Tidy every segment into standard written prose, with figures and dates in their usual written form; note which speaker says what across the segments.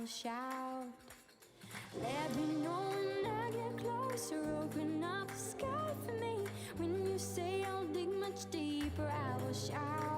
Speaker 1: will shout. Let me know when I get closer. Open up the sky for me. When you say I'll dig much deeper, I will shout.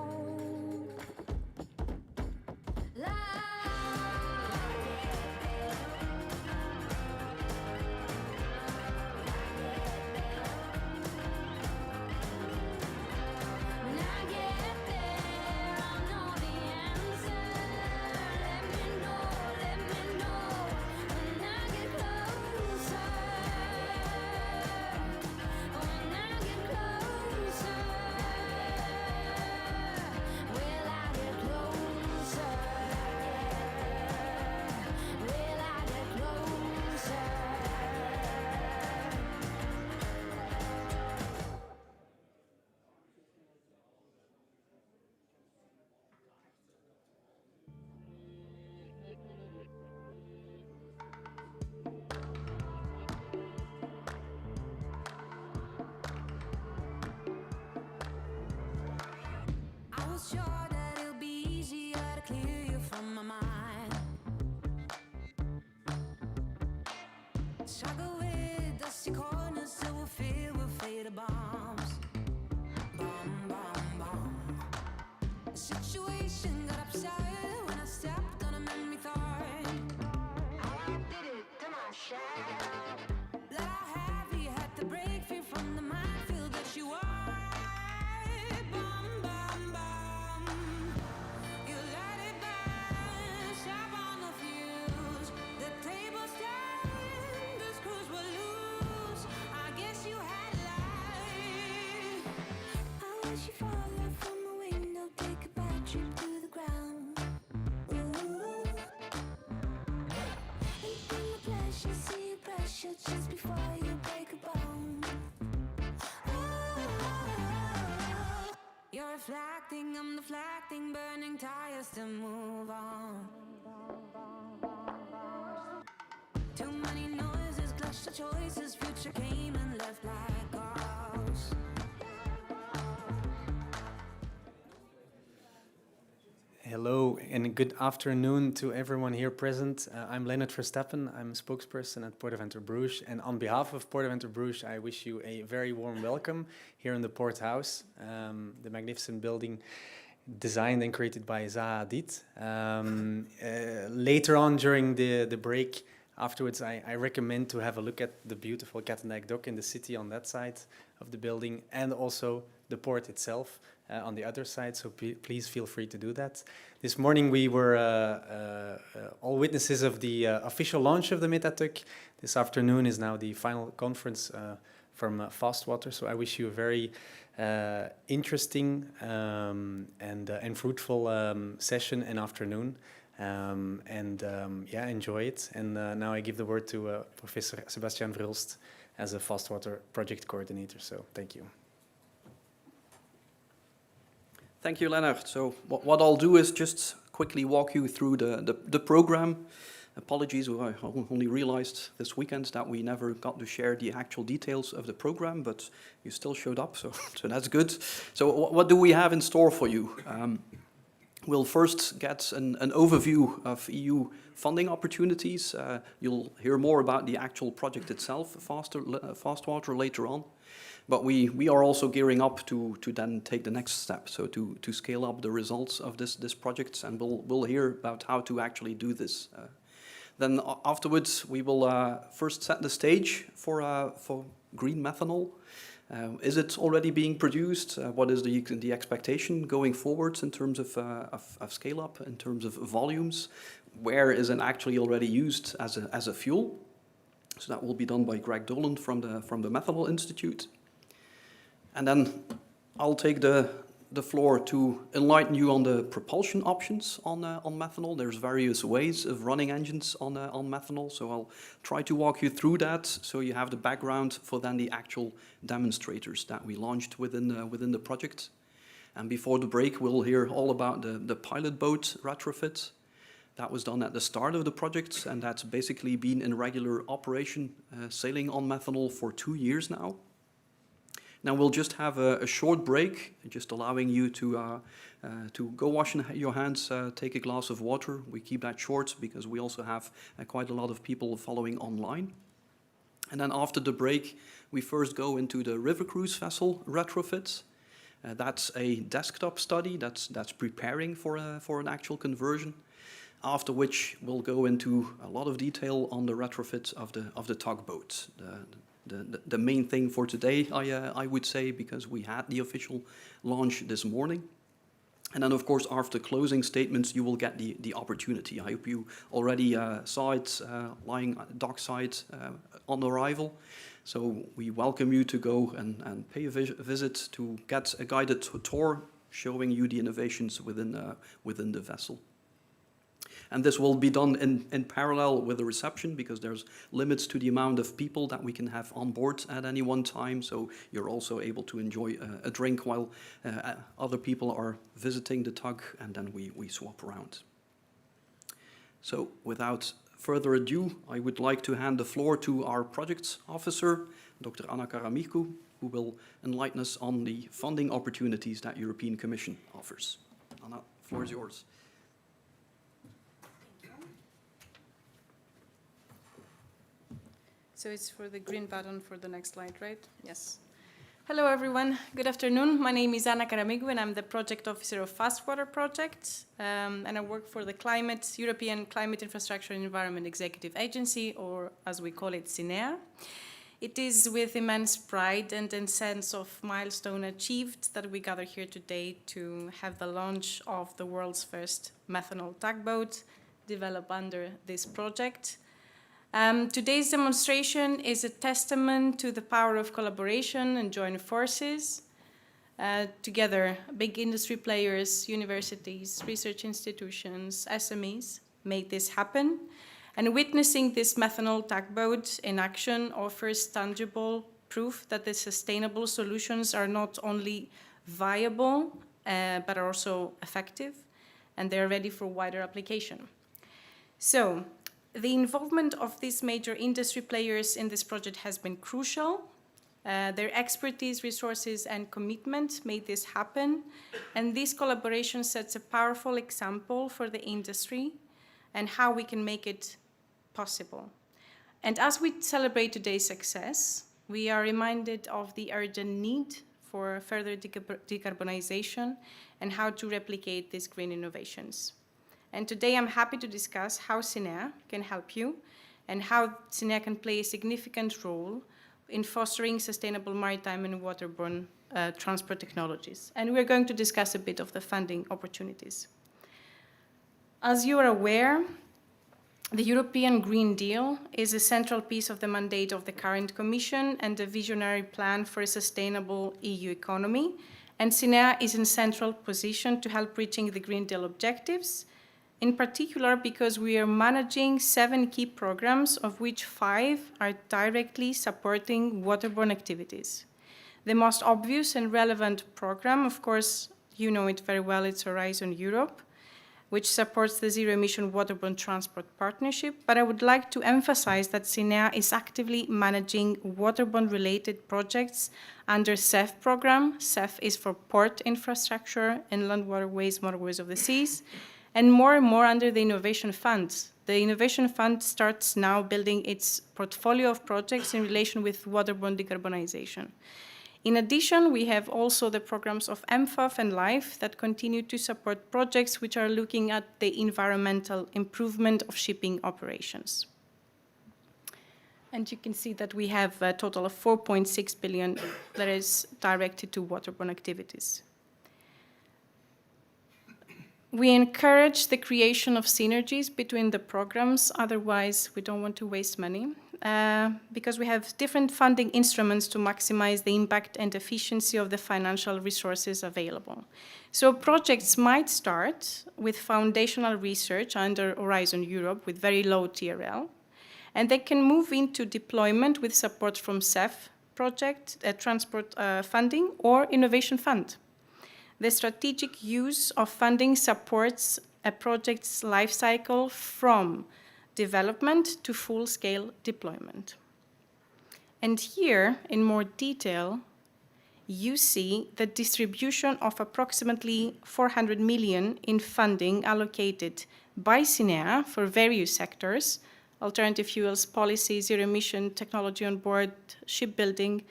Speaker 1: Sure that it'll be easier to clear you from my mind. Struggle with dusty corners so we'll fill with faded bombs. Bomb, bomb, bomb. The situation got upset when I stepped on a memory thorn. I did it to myself. Blood I heavy, had to break free from the minefield that you are. Just before you break a bone. Oh, you're reflecting, I'm deflecting, burning tires to move on. Too many noises, clash the choices, future came and left like ghosts.
Speaker 2: Hello and good afternoon to everyone here present. I'm Lennart Verstappen. I'm a spokesperson at Port of Antwerp-Bruges, and on behalf of Port of Antwerp-Bruges, I wish you a very warm welcome here in the Port House, the magnificent building designed and created by Zaha Hadid. Later on during the break, afterwards, I recommend to have a look at the beautiful Katendijk dock in the city on that side of the building, and also the port itself on the other side, so please feel free to do that. This morning we were all witnesses of the official launch of the Metatug. This afternoon is now the final conference from FASTWATER, so I wish you a very interesting and fruitful session and afternoon. Yeah, enjoy it. And now I give the word to Professor Sebastian Verhelst as a FASTWATER project coordinator, so thank you.
Speaker 3: Thank you, Lennart. So what I'll do is just quickly walk you through the program. Apologies, I only realized this weekend that we never got to share the actual details of the program, but you still showed up, so that's good. So what do we have in store for you? We'll first get an overview of EU funding opportunities. You'll hear more about the actual project itself, FASTWATER, later on. But we are also gearing up to then take the next step, so to scale up the results of this project, and we'll hear about how to actually do this. Then afterwards, we will first set the stage for green methanol. Is it already being produced? What is the expectation going forward in terms of scale up, in terms of volumes? Where is it actually already used as a fuel? So that will be done by Greg Dolan from the Methanol Institute. And then I'll take the floor to enlighten you on the propulsion options on methanol. There's various ways of running engines on methanol, so I'll try to walk you through that so you have the background for then the actual demonstrators that we launched within the project. And before the break, we'll hear all about the pilot boat retrofit. That was done at the start of the project, and that's basically been in regular operation, sailing on methanol for 2 years now. Now we'll just have a short break, just allowing you to go wash your hands, take a glass of water. We keep that short because we also have quite a lot of people following online. And then after the break, we first go into the river cruise vessel retrofit. That's a desktop study that's preparing for an actual conversion. After which we'll go into a lot of detail on the retrofit of the tugboat. The main thing for today, I would say, because we had the official launch this morning. And then, of course, after closing statements, you will get the opportunity. I hope you already saw it lying dockside on arrival. So we welcome you to go and pay a visit to get a guided tour showing you the innovations within the vessel. And this will be done in parallel with the reception because there's limits to the amount of people that we can have on board at any one time. So you're also able to enjoy a drink while other people are visiting the tug, and then we swap around. So without further ado, I would like to hand the floor to our project officer, Dr. Anna Karamigkou, who will enlighten us on the funding opportunities that European Commission offers. Anna, the floor is yours.
Speaker 4: So it's for the green button for the next slide, right? Yes. Hello, everyone. Good afternoon. My name is Anna Karamigkou, and I'm the project officer of FASTWATER project. And I work for the European Climate Infrastructure and Environment Executive Agency, or as we call it, CINEA. It is with immense pride and a sense of milestone achieved that we gather here today to have the launch of the world's first methanol tugboat developed under this project. Today's demonstration is a testament to the power of collaboration and joint forces. Together, big industry players, universities, research institutions, SMEs made this happen. And witnessing this methanol tugboat in action offers tangible proof that the sustainable solutions are not only viable, but are also effective, and they're ready for wider application. So, the involvement of these major industry players in this project has been crucial. Their expertise, resources, and commitment made this happen. And this collaboration sets a powerful example for the industry and how we can make it possible. And as we celebrate today's success, we are reminded of the urgent need for further decarbonization and how to replicate these green innovations. And today I'm happy to discuss how CINEA can help you and how CINEA can play a significant role in fostering sustainable maritime and waterborne transport technologies. And we're going to discuss a bit of the funding opportunities. As you are aware, the European Green Deal is a central piece of the mandate of the current Commission and a visionary plan for a sustainable EU economy. And CINEA is in central position to help reaching the Green Deal objectives, in particular because we are managing 7 key programs, of which 5 are directly supporting waterborne activities. The most obvious and relevant program, of course, you know it very well, it's Horizon Europe, which supports the zero-emission waterborne transport partnership. But I would like to emphasize that CINEA is actively managing waterborne-related projects under CEF program. CEF is for port infrastructure, inland waterways, motorways of the seas, and more under the Innovation Fund. The Innovation Fund starts now building its portfolio of projects in relation with waterborne decarbonization. In addition, we have also the programs of MFAF and LIFE that continue to support projects which are looking at the environmental improvement of shipping operations. And you can see that we have a total of 4.6 billion that is directed to waterborne activities. We encourage the creation of synergies between the programs, otherwise we don't want to waste money, because we have different funding instruments to maximize the impact and efficiency of the financial resources available. So projects might start with foundational research under Horizon Europe with very low TRL, and they can move into deployment with support from CEF project, transport funding, or Innovation Fund. The strategic use of funding supports a project's life cycle from development to full-scale deployment. And here, in more detail, you see the distribution of approximately 400 million in funding allocated by CINEA for various sectors, alternative fuels, policy, zero emission, technology on board, shipbuilding.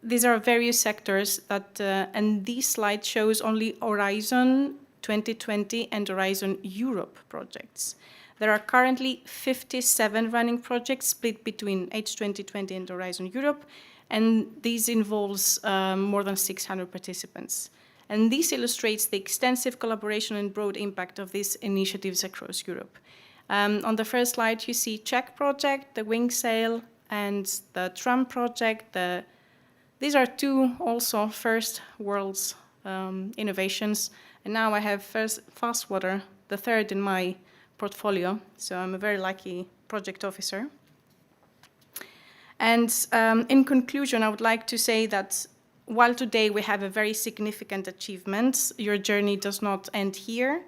Speaker 4: These are various sectors that, and this slide shows only Horizon 2020 and Horizon Europe projects. There are currently 57 running projects split between H2020 and Horizon Europe, and this involves more than 600 participants. And this illustrates the extensive collaboration and broad impact of these initiatives across Europe. On the first slide, you see Czech project, the wing sail, and the tram project. These are two also first world's innovations. And now I have FASTWATER, the third in my portfolio, so I'm a very lucky project officer. And in conclusion, I would like to say that while today we have a very significant achievement, your journey does not end here,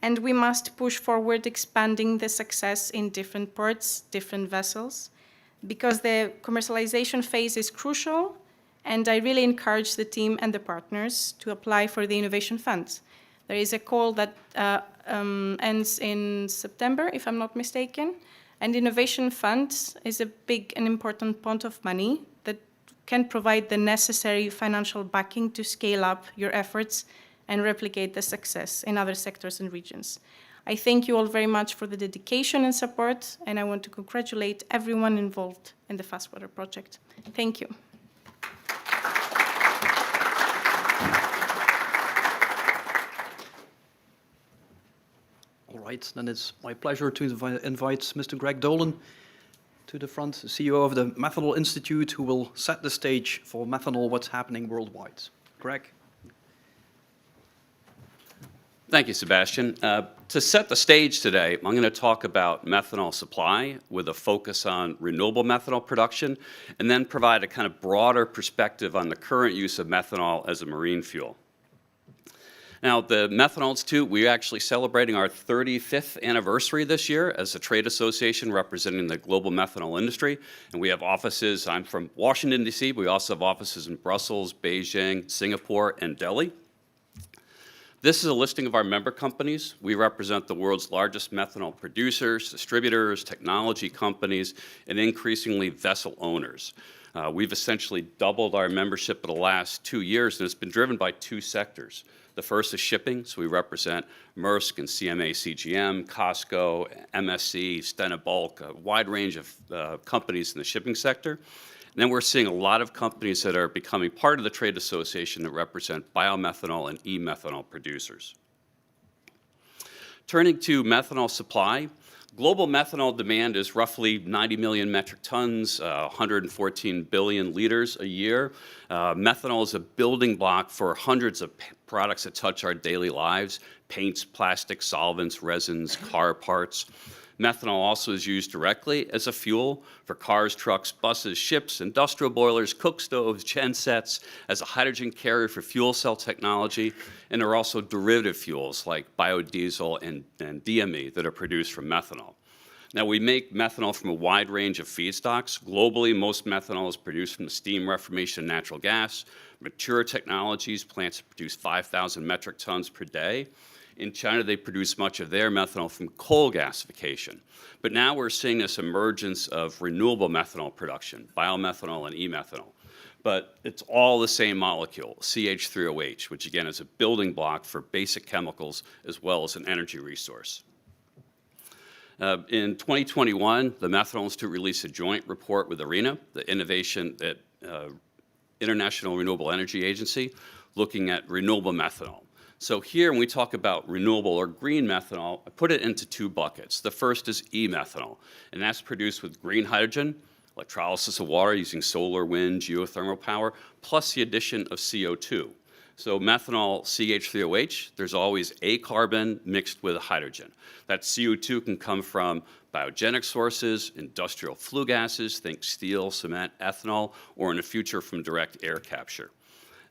Speaker 4: and we must push forward expanding the success in different ports, different vessels, because the commercialization phase is crucial, and I really encourage the team and the partners to apply for the Innovation Fund. There is a call that ends in September, if I'm not mistaken. And the Innovation Fund is a big and important pot of money that can provide the necessary financial backing to scale up your efforts and replicate the success in other sectors and regions. I thank you all very much for the dedication and support, and I want to congratulate everyone involved in the FASTWATER project. Thank you.
Speaker 3: All right, then it's my pleasure to invite Mr. Greg Dolan to the front, CEO of the Methanol Institute, who will set the stage for methanol, what's happening worldwide. Greg?
Speaker 5: Thank you, Sebastian. To set the stage today, I'm going to talk about methanol supply with a focus on renewable methanol production, and then provide a kind of broader perspective on the current use of methanol as a marine fuel. Now, the Methanol Institute, we're actually celebrating our 35th anniversary this year as a trade association representing the global methanol industry. And we have offices, I'm from Washington, D.C., but we also have offices in Brussels, Beijing, Singapore, and Delhi. This is a listing of our member companies. We represent the world's largest methanol producers, distributors, technology companies, and increasingly vessel owners. We've essentially doubled our membership in the last 2 years, and it's been driven by two sectors. The first is shipping, so we represent Maersk and CMA CGM, COSCO, MSC, Stena Bulk, a wide range of companies in the shipping sector. And then we're seeing a lot of companies that are becoming part of the trade association that represent biomethanol and e-methanol producers. Turning to methanol supply, global methanol demand is roughly 90 million metric tons, 114 billion liters a year. Methanol is a building block for hundreds of products that touch our daily lives: paints, plastics, solvents, resins, car parts. Methanol also is used directly as a fuel for cars, trucks, buses, ships, industrial boilers, cook stoves, gensets, as a hydrogen carrier for fuel cell technology, and there are also derivative fuels like biodiesel and DME that are produced from methanol. Now, we make methanol from a wide range of feedstocks. Globally, most methanol is produced from the steam reformation of natural gas. Mature technologies, plants that produce 5,000 metric tons per day. In China, they produce much of their methanol from coal gasification. But now we're seeing this emergence of renewable methanol production, biomethanol and e-methanol. But it's all the same molecule, CH3OH, which again is a building block for basic chemicals as well as an energy resource. In 2021, the Methanol Institute released a joint report with IRENA, the International Renewable Energy Agency, looking at renewable methanol. So here, when we talk about renewable or green methanol, I put it into two buckets. The first is e-methanol, and that's produced with green hydrogen, electrolysis of water using solar, wind, geothermal power, plus the addition of CO2. So methanol, CH3OH, there's always a carbon mixed with hydrogen. That CO2 can come from biogenic sources, industrial flue gases, think steel, cement, ethanol, or in the future from direct air capture.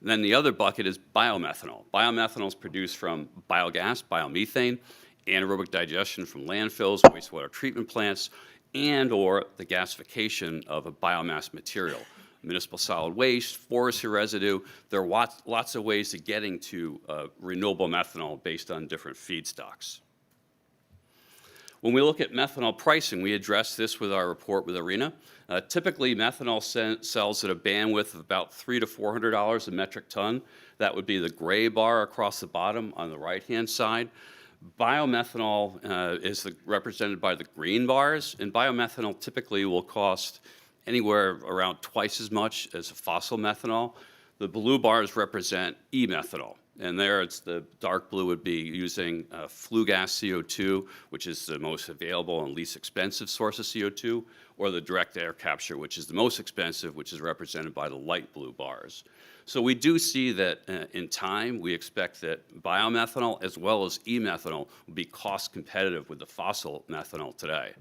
Speaker 5: And then the other bucket is biomethanol. Biomethanol is produced from biogas, biomethane, anaerobic digestion from landfills, wastewater treatment plants, and or the gasification of a biomass material, municipal solid waste, forestry residue. There are lots of ways of getting to renewable methanol based on different feedstocks. When we look at methanol pricing, we address this with our report with ARENA. Typically, methanol sells at a bandwidth of about $300 to $400 a metric ton. That would be the gray bar across the bottom on the right-hand side. Biomethanol is represented by the green bars, and biomethanol typically will cost anywhere around twice as much as fossil methanol. The blue bars represent e-methanol. And there, it's the dark blue would be using flue gas CO2, which is the most available and least expensive source of CO2, or the direct air capture, which is the most expensive, which is represented by the light blue bars. So we do see that in time, we expect that biomethanol as well as e-methanol will be cost competitive with the fossil methanol today.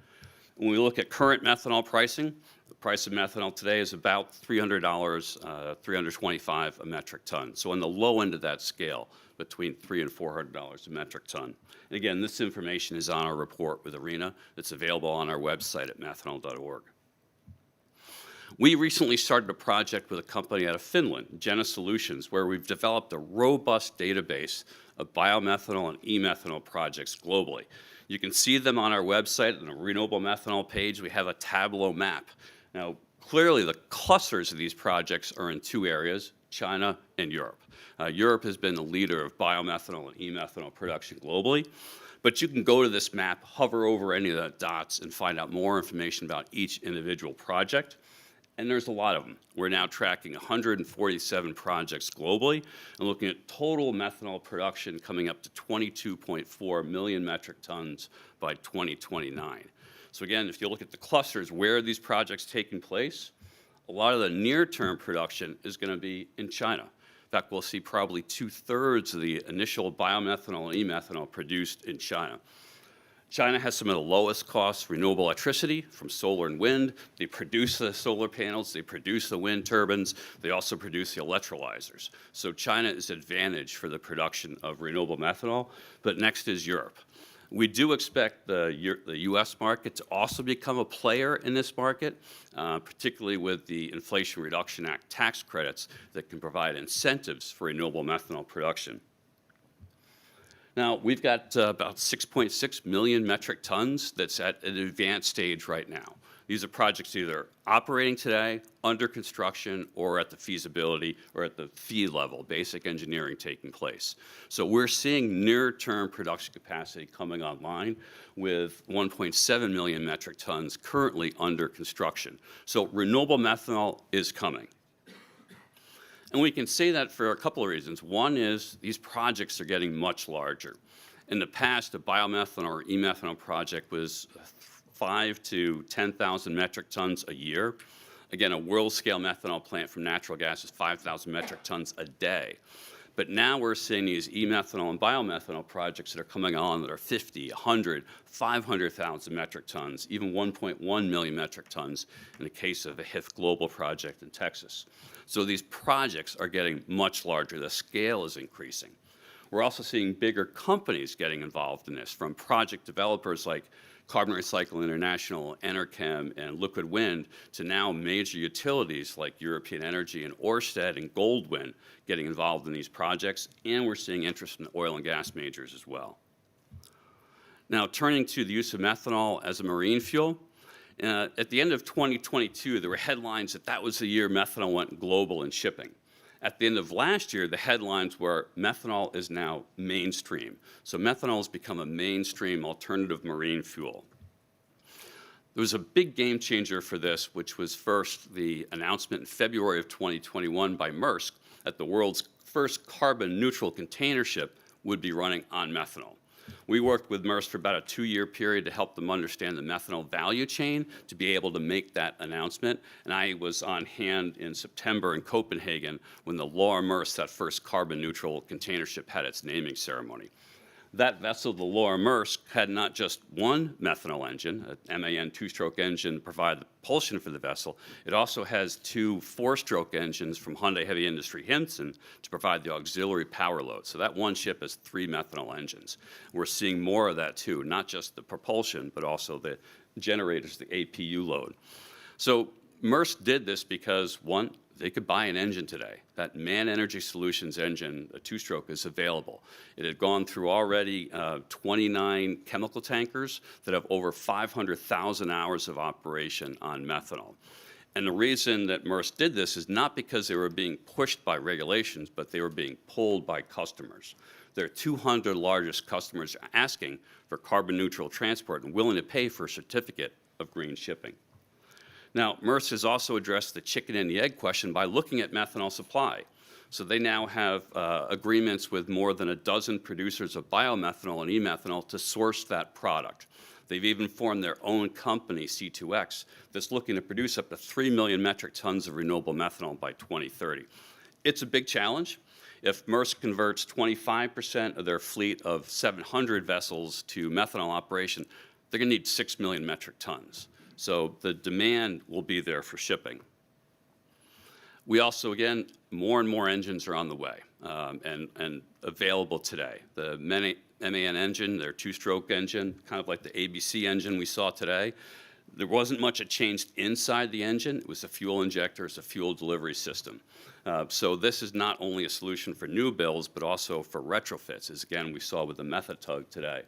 Speaker 5: When we look at current methanol pricing, the price of methanol today is about $300, $325 a metric ton. So on the low end of that scale, between $300 and $400 a metric ton. And again, this information is on our report with ARENA that's available on our website at methanol.org. We recently started a project with a company out of Finland, Gena Solutions, where we've developed a robust database of biomethanol and e-methanol projects globally. You can see them on our website on the renewable methanol page. We have a Tableau map. Now, clearly the clusters of these projects are in two areas, China and Europe. Europe has been the leader of biomethanol and e-methanol production globally, but you can go to this map, hover over any of the dots, and find out more information about each individual project. And there's a lot of them. We're now tracking 147 projects globally and looking at total methanol production coming up to 22.4 million metric tons by 2029. So again, if you look at the clusters, where are these projects taking place? A lot of the near-term production is going to be in China. In fact, we'll see probably 2/3 of the initial biomethanol and e-methanol produced in China. China has some of the lowest cost renewable electricity from solar and wind. They produce the solar panels, they produce the wind turbines, they also produce the electrolyzers. So China is advantaged for the production of renewable methanol, but next is Europe. We do expect the US market to also become a player in this market, particularly with the Inflation Reduction Act tax credits that can provide incentives for renewable methanol production. Now, we've got about 6.6 million metric tons that's at an advanced stage right now. These are projects either operating today, under construction, or at the feasibility or at the FEED level, basic engineering taking place. So we're seeing near-term production capacity coming online with 1.7 million metric tons currently under construction. So renewable methanol is coming. And we can say that for a couple of reasons. One is these projects are getting much larger. In the past, a biomethanol or e-methanol project was 5,000 to 10,000 metric tons a year. Again, a world-scale methanol plant from natural gas is 5,000 metric tons a day. But now we're seeing these e-methanol and biomethanol projects that are coming on that are 50, 100, 500,000 metric tons, even 1.1 million metric tons in the case of a HIF Global project in Texas. So these projects are getting much larger. The scale is increasing. We're also seeing bigger companies getting involved in this, from project developers like Carbon Recycle International, Enerchem, and Liquid Wind, to now major utilities like European Energy and Ørsted and Goldwind getting involved in these projects, and we're seeing interest in oil and gas majors as well. Now, turning to the use of methanol as a marine fuel, at the end of 2022, there were headlines that was the year methanol went global in shipping. At the end of last year, the headlines were methanol is now mainstream. So methanol has become a mainstream alternative marine fuel. There was a big game changer for this, which was first the announcement in February of 2021 by Maersk that the world's first carbon neutral container ship would be running on methanol. We worked with Maersk for about a 2-year period to help them understand the methanol value chain to be able to make that announcement. And I was on hand in September in Copenhagen when the Lower Maersk, that first carbon neutral container ship, had its naming ceremony. That vessel, the Lower Maersk, had not just one methanol engine, a MAN 2-stroke engine to provide the propulsion for the vessel. It also has 2 4-stroke engines from Hyundai Heavy Industry Hinton to provide the auxiliary power load. So that one ship has 3 methanol engines. We're seeing more of that too, not just the propulsion, but also the generators, the APU load. So Maersk did this because, one, they could buy an engine today. That Man Energy Solutions engine, a two-stroke, is available. It had gone through already 29 chemical tankers that have over 500,000 hours of operation on methanol. And the reason that Maersk did this is not because they were being pushed by regulations, but they were being pulled by customers. Their 200 largest customers are asking for carbon neutral transport and willing to pay for a certificate of green shipping. Now, Maersk has also addressed the chicken and the egg question by looking at methanol supply. So they now have agreements with more than a dozen producers of biomethanol and e-methanol to source that product. They've even formed their own company, C2X, that's looking to produce up to 3 million metric tons of renewable methanol by 2030. It's a big challenge. If Maersk converts 25% of their fleet of 700 vessels to methanol operation, they're going to need 6 million metric tons. So the demand will be there for shipping. We also, again, more and more engines are on the way and available today. The MAN engine, their two-stroke engine, kind of like the ABC engine we saw today, there wasn't much that changed inside the engine. It was a fuel injector, it's a fuel delivery system. So this is not only a solution for new builds, but also for retrofits, as again we saw with the Methatug today.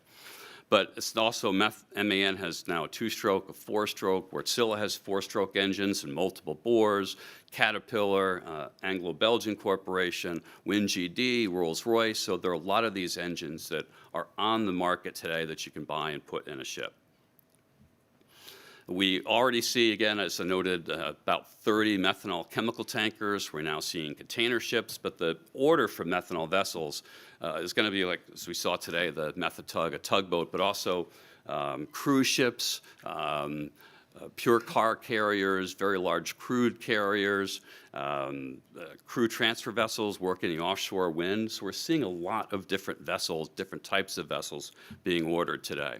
Speaker 5: But it's also, MAN has now a two-stroke, a four-stroke, Wärtsilä has four-stroke engines and multiple bores, Caterpillar, Anglo Belgian Corporation, WinGD, Rolls-Royce. So there are a lot of these engines that are on the market today that you can buy and put in a ship. We already see, again, as I noted, about 30 methanol chemical tankers. We're now seeing container ships, but the order for methanol vessels is going to be like, as we saw today, the Methatug, a tugboat, but also cruise ships, pure car carriers, very large crude carriers, crew transfer vessels working in offshore wind. So we're seeing a lot of different vessels, different types of vessels being ordered today.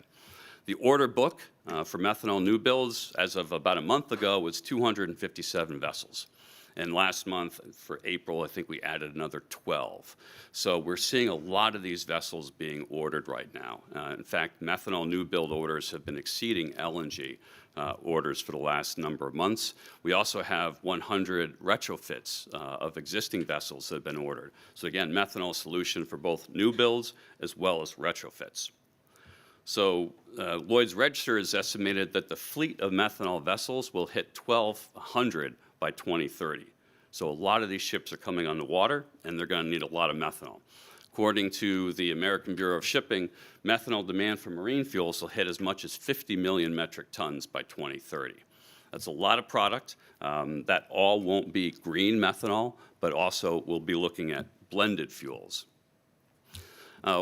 Speaker 5: The order book for methanol new builds, as of about a month ago, was 257 vessels. And last month, for April, I think we added another 12. So we're seeing a lot of these vessels being ordered right now. In fact, methanol new build orders have been exceeding LNG orders for the last number of months. We also have 100 retrofits of existing vessels that have been ordered. So again, methanol solution for both new builds as well as retrofits. So Lloyd's Register has estimated that the fleet of methanol vessels will hit 1,200 by 2030. So a lot of these ships are coming on the water, and they're going to need a lot of methanol. According to the American Bureau of Shipping, methanol demand for marine fuels will hit as much as 50 million metric tons by 2030. That's a lot of product. That all won't be green methanol, but also we'll be looking at blended fuels.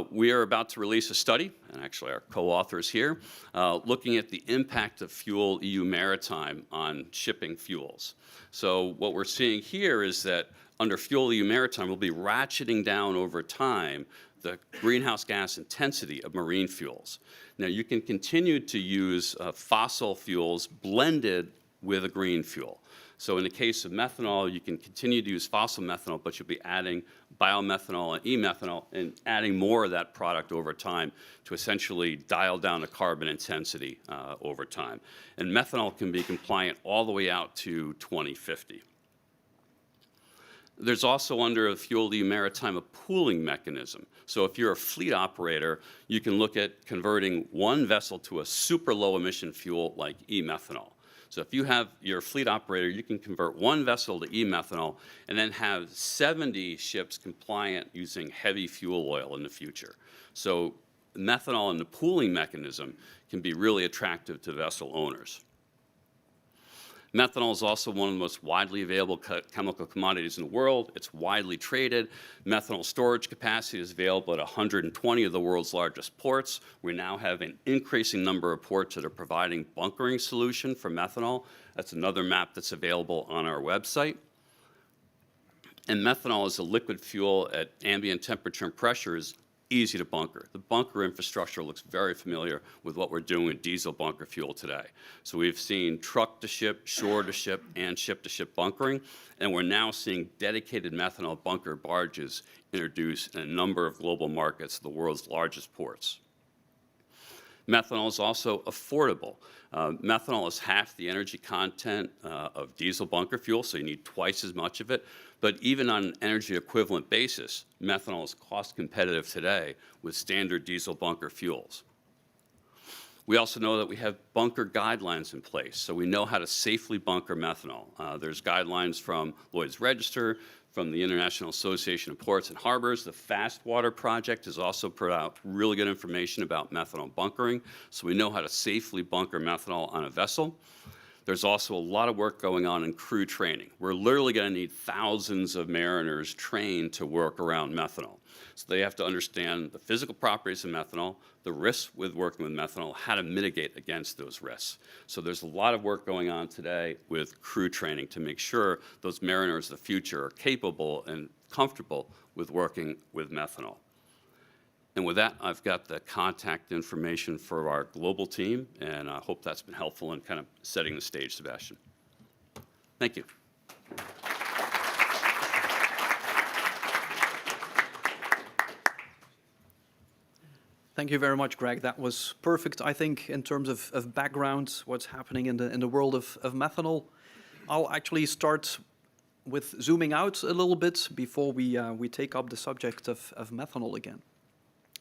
Speaker 5: We are about to release a study, and actually our co-authors here, looking at the impact of Fuel EU Maritime on shipping fuels. So what we're seeing here is that under Fuel EU Maritime, we'll be ratcheting down over time the greenhouse gas intensity of marine fuels. Now you can continue to use fossil fuels blended with a green fuel. So in the case of methanol, you can continue to use fossil methanol, but you'll be adding biomethanol and e-methanol and adding more of that product over time to essentially dial down the carbon intensity over time. And methanol can be compliant all the way out to 2050. There's also under a Fuel EU Maritime a pooling mechanism. So if you're a fleet operator, you can look at converting one vessel to a super low emission fuel like e-methanol. So if you have your fleet operator, you can convert one vessel to e-methanol and then have 70 ships compliant using heavy fuel oil in the future. So methanol and the pooling mechanism can be really attractive to vessel owners. Methanol is also one of the most widely available chemical commodities in the world. It's widely traded. Methanol storage capacity is available at 120 of the world's largest ports. We now have an increasing number of ports that are providing bunkering solution for methanol. That's another map that's available on our website. And methanol as a liquid fuel at ambient temperature and pressure is easy to bunker. The bunker infrastructure looks very familiar with what we're doing with diesel bunker fuel today. So we've seen truck-to-ship, shore-to-ship, and ship-to-ship bunkering, and we're now seeing dedicated methanol bunker barges introduced in a number of global markets, the world's largest ports. Methanol is also affordable. Methanol is half the energy content of diesel bunker fuel, so you need twice as much of it. But even on an energy equivalent basis, methanol is cost competitive today with standard diesel bunker fuels. We also know that we have bunker guidelines in place, so we know how to safely bunker methanol. There's guidelines from Lloyd's Register, from the International Association of Ports and Harbors. The FASTWATER project has also put out really good information about methanol bunkering, so we know how to safely bunker methanol on a vessel. There's also a lot of work going on in crew training. We're literally going to need thousands of mariners trained to work around methanol. So they have to understand the physical properties of methanol, the risks with working with methanol, how to mitigate against those risks. So there's a lot of work going on today with crew training to make sure those mariners of the future are capable and comfortable with working with methanol. And with that, I've got the contact information for our global team, and I hope that's been helpful in kind of setting the stage, Sebastian. Thank you.
Speaker 3: Thank you very much, Greg. That was perfect, I think, in terms of background, what's happening in the world of methanol. I'll actually start with zooming out a little bit before we take up the subject of methanol again.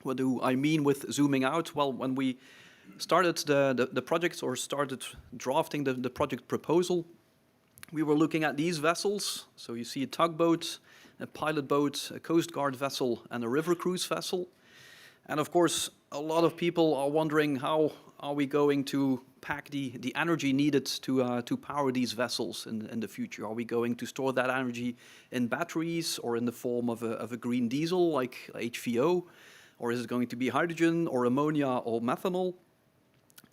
Speaker 3: What do I mean with zooming out? Well, when we started the project or started drafting the project proposal, we were looking at these vessels. So you see a tugboat, a pilot boat, a Coast Guard vessel, and a river cruise vessel. And of course, a lot of people are wondering how are we going to pack the energy needed to power these vessels in the future? Are we going to store that energy in batteries or in the form of a green diesel like HVO? Or is it going to be hydrogen or ammonia or methanol?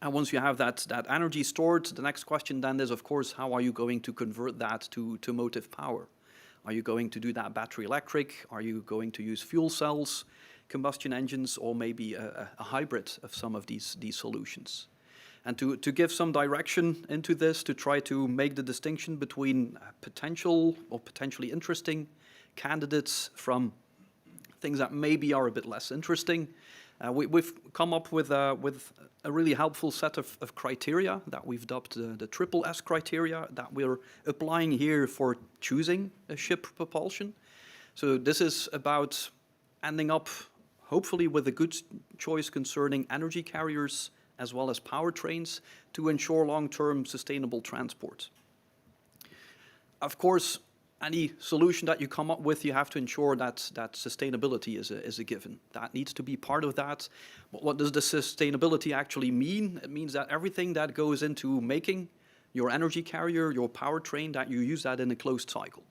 Speaker 3: And once you have that energy stored, the next question then is, of course, how are you going to convert that to motive power? Are you going to do that battery electric? Are you going to use fuel cells, combustion engines, or maybe a hybrid of some of these solutions? And to give some direction into this, to try to make the distinction between potential or potentially interesting candidates from things that maybe are a bit less interesting. We've come up with a really helpful set of criteria that we've dubbed the triple S criteria that we're applying here for choosing a ship propulsion. So this is about ending up, hopefully, with a good choice concerning energy carriers as well as powertrains to ensure long-term sustainable transport. Of course, any solution that you come up with, you have to ensure that sustainability is a given. That needs to be part of that. But what does the sustainability actually mean? It means that everything that goes into making your energy carrier, your powertrain, that you use that in a closed cycle.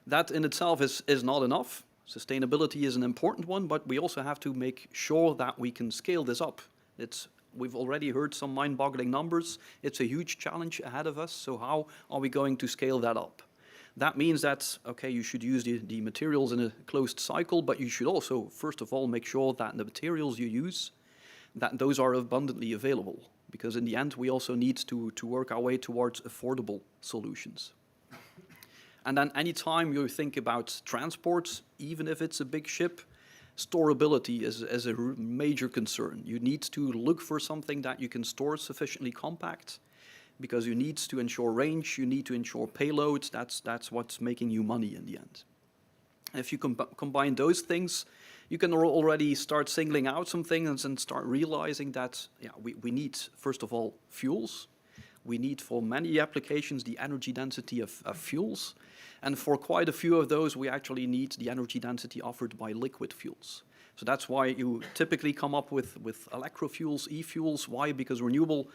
Speaker 3: That in itself is not enough. Sustainability is an important one, but we also have to make sure that we can scale this up. We've already heard some mind-boggling numbers. It's a huge challenge ahead of us, so how are we going to scale that up? That means that, okay, you should use the materials in a closed cycle, but you should also, first of all, make sure that the materials you use, that those are abundantly available. Because in the end, we also need to work our way towards affordable solutions. And then anytime you think about transport, even if it's a big ship, storability is a major concern. You need to look for something that you can store sufficiently compact, because you need to ensure range, you need to ensure payload. That's what's making you money in the end. And if you combine those things, you can already start singling out some things and start realizing that we need, first of all, fuels. We need, for many applications, the energy density of fuels. And for quite a few of those, we actually need the energy density offered by liquid fuels. So that's why you typically come up with electrofuels, e-fuels. Why? Because renewable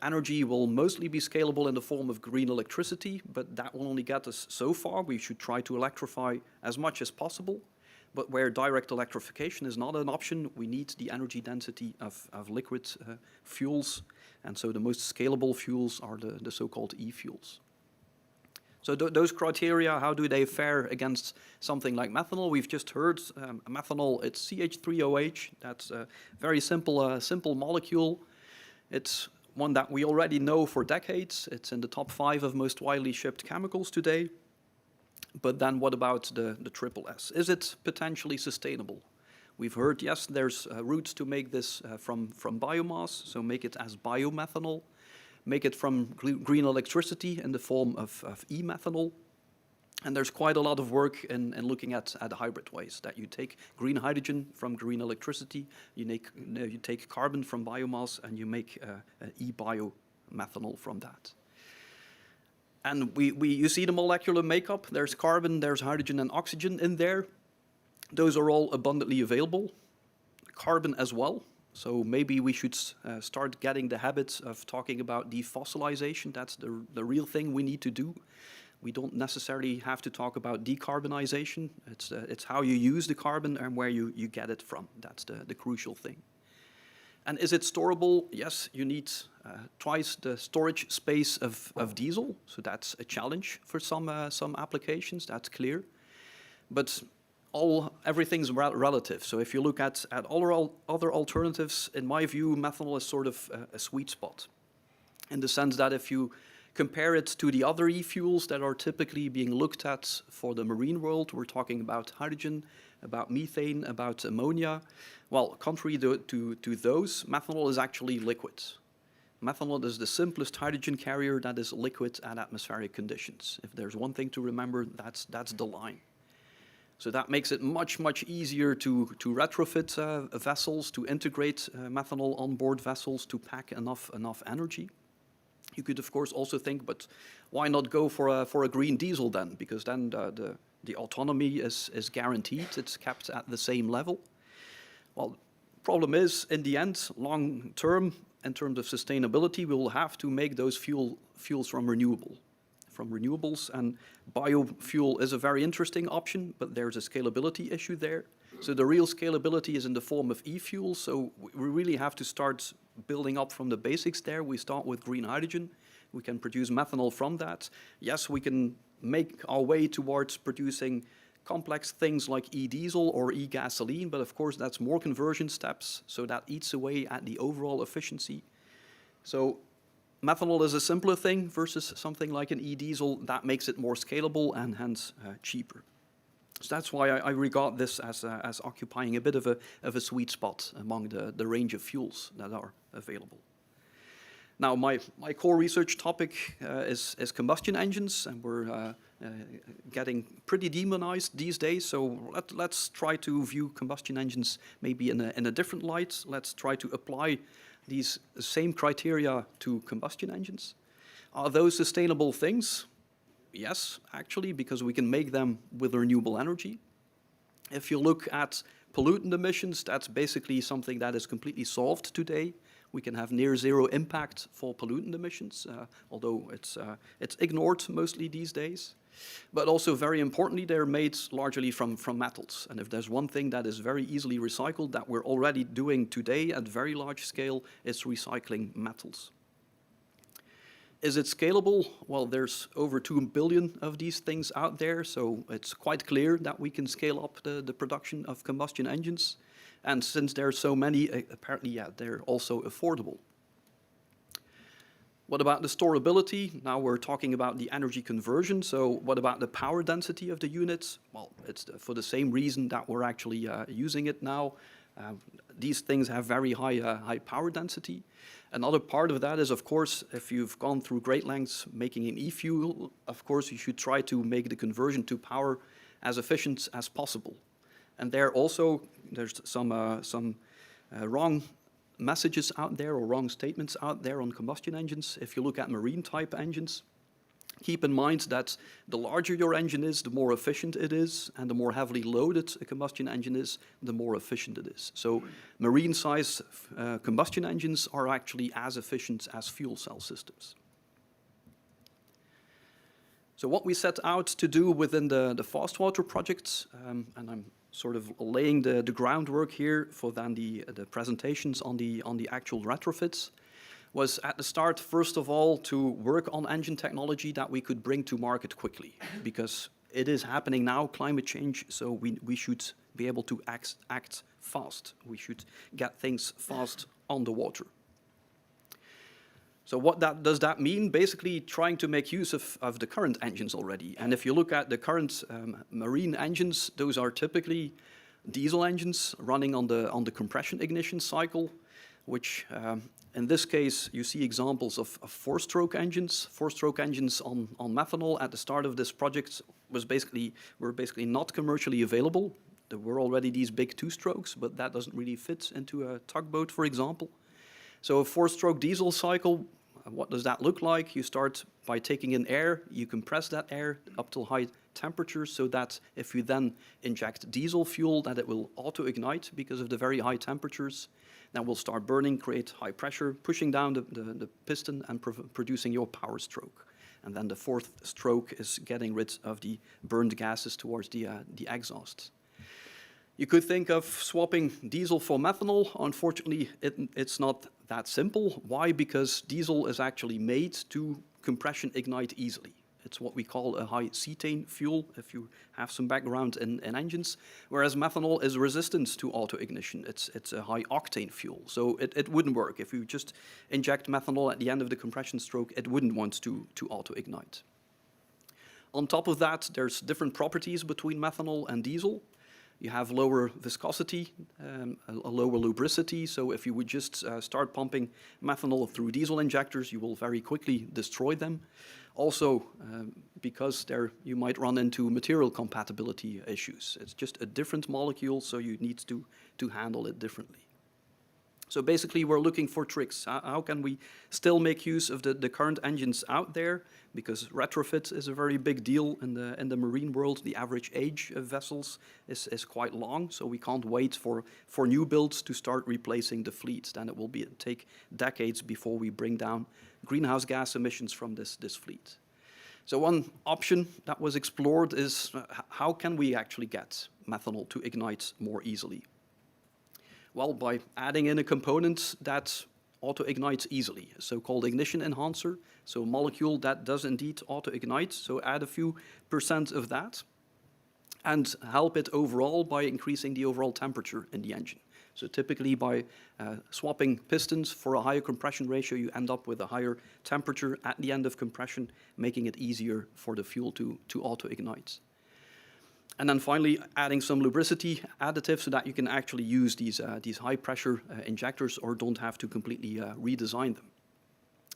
Speaker 3: energy will mostly be scalable in the form of green electricity, but that will only get us so far. We should try to electrify as much as possible. But where direct electrification is not an option, we need the energy density of liquid fuels. And so the most scalable fuels are the so-called e-fuels. So those criteria, how do they fare against something like methanol? We've just heard methanol, it's CH3OH. That's a very simple molecule. It's one that we already know for decades. It's in the top 5 of most widely shipped chemicals today. But then what about the triple S? Is it potentially sustainable? We've heard, yes, there's routes to make this from biomass, so make it as biomethanol, make it from green electricity in the form of e-methanol. And there's quite a lot of work in looking at hybrid ways, that you take green hydrogen from green electricity, you take carbon from biomass, and you make e-biomethanol from that. And you see the molecular makeup. There's carbon, there's hydrogen and oxygen in there. Those are all abundantly available. Carbon as well. So maybe we should start getting the habits of talking about defossilization. That's the real thing we need to do. We don't necessarily have to talk about decarbonization. It's how you use the carbon and where you get it from. That's the crucial thing. And is it storable? Yes, you need twice the storage space of diesel. So that's a challenge for some applications, that's clear. But everything's relative. So if you look at all other alternatives, in my view, methanol is sort of a sweet spot. In the sense that if you compare it to the other e-fuels that are typically being looked at for the marine world, we're talking about hydrogen, about methane, about ammonia. Well, contrary to those, methanol is actually liquid. Methanol is the simplest hydrogen carrier that is liquid at atmospheric conditions. If there's one thing to remember, that's the line. So that makes it much, much easier to retrofit vessels, to integrate methanol on board vessels, to pack enough energy. You could, of course, also think, but why not go for a green diesel then? Because then the autonomy is guaranteed. It's kept at the same level. Well, problem is, in the end, long term, in terms of sustainability, we will have to make those fuels from renewables, and biofuel is a very interesting option, but there's a scalability issue there. So the real scalability is in the form of e-fuels, so we really have to start building up from the basics there. We start with green hydrogen. We can produce methanol from that. Yes, we can make our way towards producing complex things like e-diesel or e-gasoline, but of course that's more conversion steps, so that eats away at the overall efficiency. So methanol is a simpler thing versus something like an e-diesel that makes it more scalable and hence cheaper. So that's why I regard this as occupying a bit of a sweet spot among the range of fuels that are available. Now, my core research topic is combustion engines, and we're getting pretty demonized these days. So let's try to view combustion engines maybe in a different light. Let's try to apply these same criteria to combustion engines. Are those sustainable things? Yes, actually, because we can make them with renewable energy. If you look at pollutant emissions, that's basically something that is completely solved today. We can have near zero impact for pollutant emissions, although it's ignored mostly these days. But also, very importantly, they're made largely from metals. And if there's one thing that is very easily recycled that we're already doing today at very large scale, it's recycling metals. Is it scalable? Well, there's over 2 billion of these things out there, so it's quite clear that we can scale up the production of combustion engines. And since there are so many, apparently, yeah, they're also affordable. What about the storability? Now we're talking about the energy conversion, so what about the power density of the units? Well, it's for the same reason that we're actually using it now. These things have very high power density. Another part of that is, of course, if you've gone through great lengths making an e-fuel, of course, you should try to make the conversion to power as efficient as possible. And there also, there's some wrong messages out there or wrong statements out there on combustion engines. If you look at marine type engines, keep in mind that the larger your engine is, the more efficient it is, and the more heavily loaded a combustion engine is, the more efficient it is. So marine size combustion engines are actually as efficient as fuel cell systems. So what we set out to do within the FASTWATER project, and I'm sort of laying the groundwork here for then the presentations on the actual retrofits, was at the start, first of all, to work on engine technology that we could bring to market quickly, because it is happening now, climate change, so we should be able to act fast. We should get things fast on the water. So what does that mean? Basically trying to make use of the current engines already. And if you look at the current marine engines, those are typically diesel engines running on the compression ignition cycle, which in this case you see examples of four-stroke engines. Four-stroke engines on methanol at the start of this project were basically not commercially available. There were already these big two-strokes, but that doesn't really fit into a tugboat, for example. So a four-stroke diesel cycle, what does that look like? You start by taking in air, you compress that air up to high temperatures so that if you then inject diesel fuel, that it will auto-ignite because of the very high temperatures. Then will start burning, create high pressure, pushing down the piston and producing your power stroke. And then the fourth stroke is getting rid of the burned gases towards the exhaust. You could think of swapping diesel for methanol. Unfortunately, it's not that simple. Why? Because diesel is actually made to compression ignite easily. It's what we call a high cetane fuel, if you have some background in engines, whereas methanol is resistant to auto-ignition. It's a high octane fuel, so it wouldn't work. If you just inject methanol at the end of the compression stroke, it wouldn't want to auto-ignite. On top of that, there's different properties between methanol and diesel. You have lower viscosity, a lower lubricity, so if you would just start pumping methanol through diesel injectors, you will very quickly destroy them. Also, because you might run into material compatibility issues. It's just a different molecule, so you need to handle it differently. So basically, we're looking for tricks. How can we still make use of the current engines out there? Because retrofit is a very big deal in the marine world. The average age of vessels is quite long, so we can't wait for new builds to start replacing the fleet. Then it will take decades before we bring down greenhouse gas emissions from this fleet. So one option that was explored is how can we actually get methanol to ignite more easily? Well, by adding in a component that auto-ignites easily, a so-called ignition enhancer, so a molecule that does indeed auto-ignite, so add a few % of that, and help it overall by increasing the overall temperature in the engine. So typically by swapping pistons for a higher compression ratio, you end up with a higher temperature at the end of compression, making it easier for the fuel to auto-ignite. And then finally, adding some lubricity additives so that you can actually use these high-pressure injectors or don't have to completely redesign them.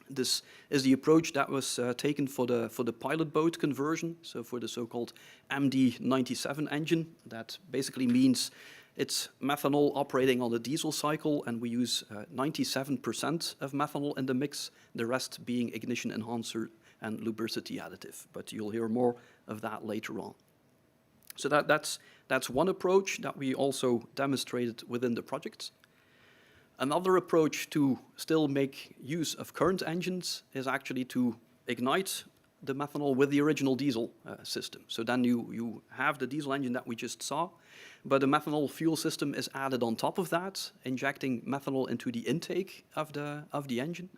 Speaker 3: This is the approach that was taken for the pilot boat conversion, so for the so-called MD-97 engine. That basically means it's methanol operating on the diesel cycle, and we use 97% of methanol in the mix, the rest being ignition enhancer and lubricity additive. But you'll hear more of that later on. So that's one approach that we also demonstrated within the project. Another approach to still make use of current engines is actually to ignite the methanol with the original diesel system. So then you have the diesel engine that we just saw, but the methanol fuel system is added on top of that, injecting methanol into the intake of the engine,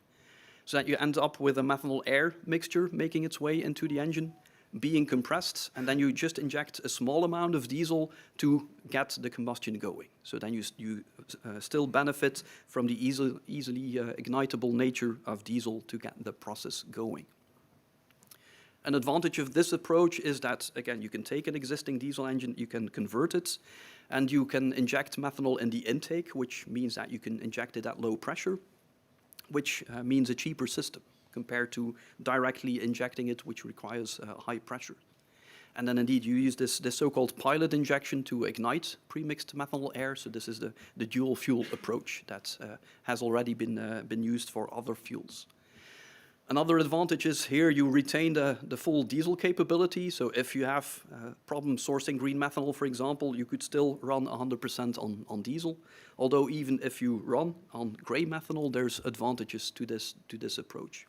Speaker 3: so that you end up with a methanol air mixture making its way into the engine, being compressed, and then you just inject a small amount of diesel to get the combustion going. So then you still benefit from the easily ignitable nature of diesel to get the process going. An advantage of this approach is that, again, you can take an existing diesel engine, you can convert it, and you can inject methanol in the intake, which means that you can inject it at low pressure, which means a cheaper system compared to directly injecting it, which requires high pressure. And then indeed you use this so-called pilot injection to ignite pre-mixed methanol air. So this is the dual fuel approach that has already been used for other fuels. Another advantage is here you retain the full diesel capability. So if you have problem sourcing green methanol, for example, you could still run 100% on diesel. Although even if you run on gray methanol, there's advantages to this approach.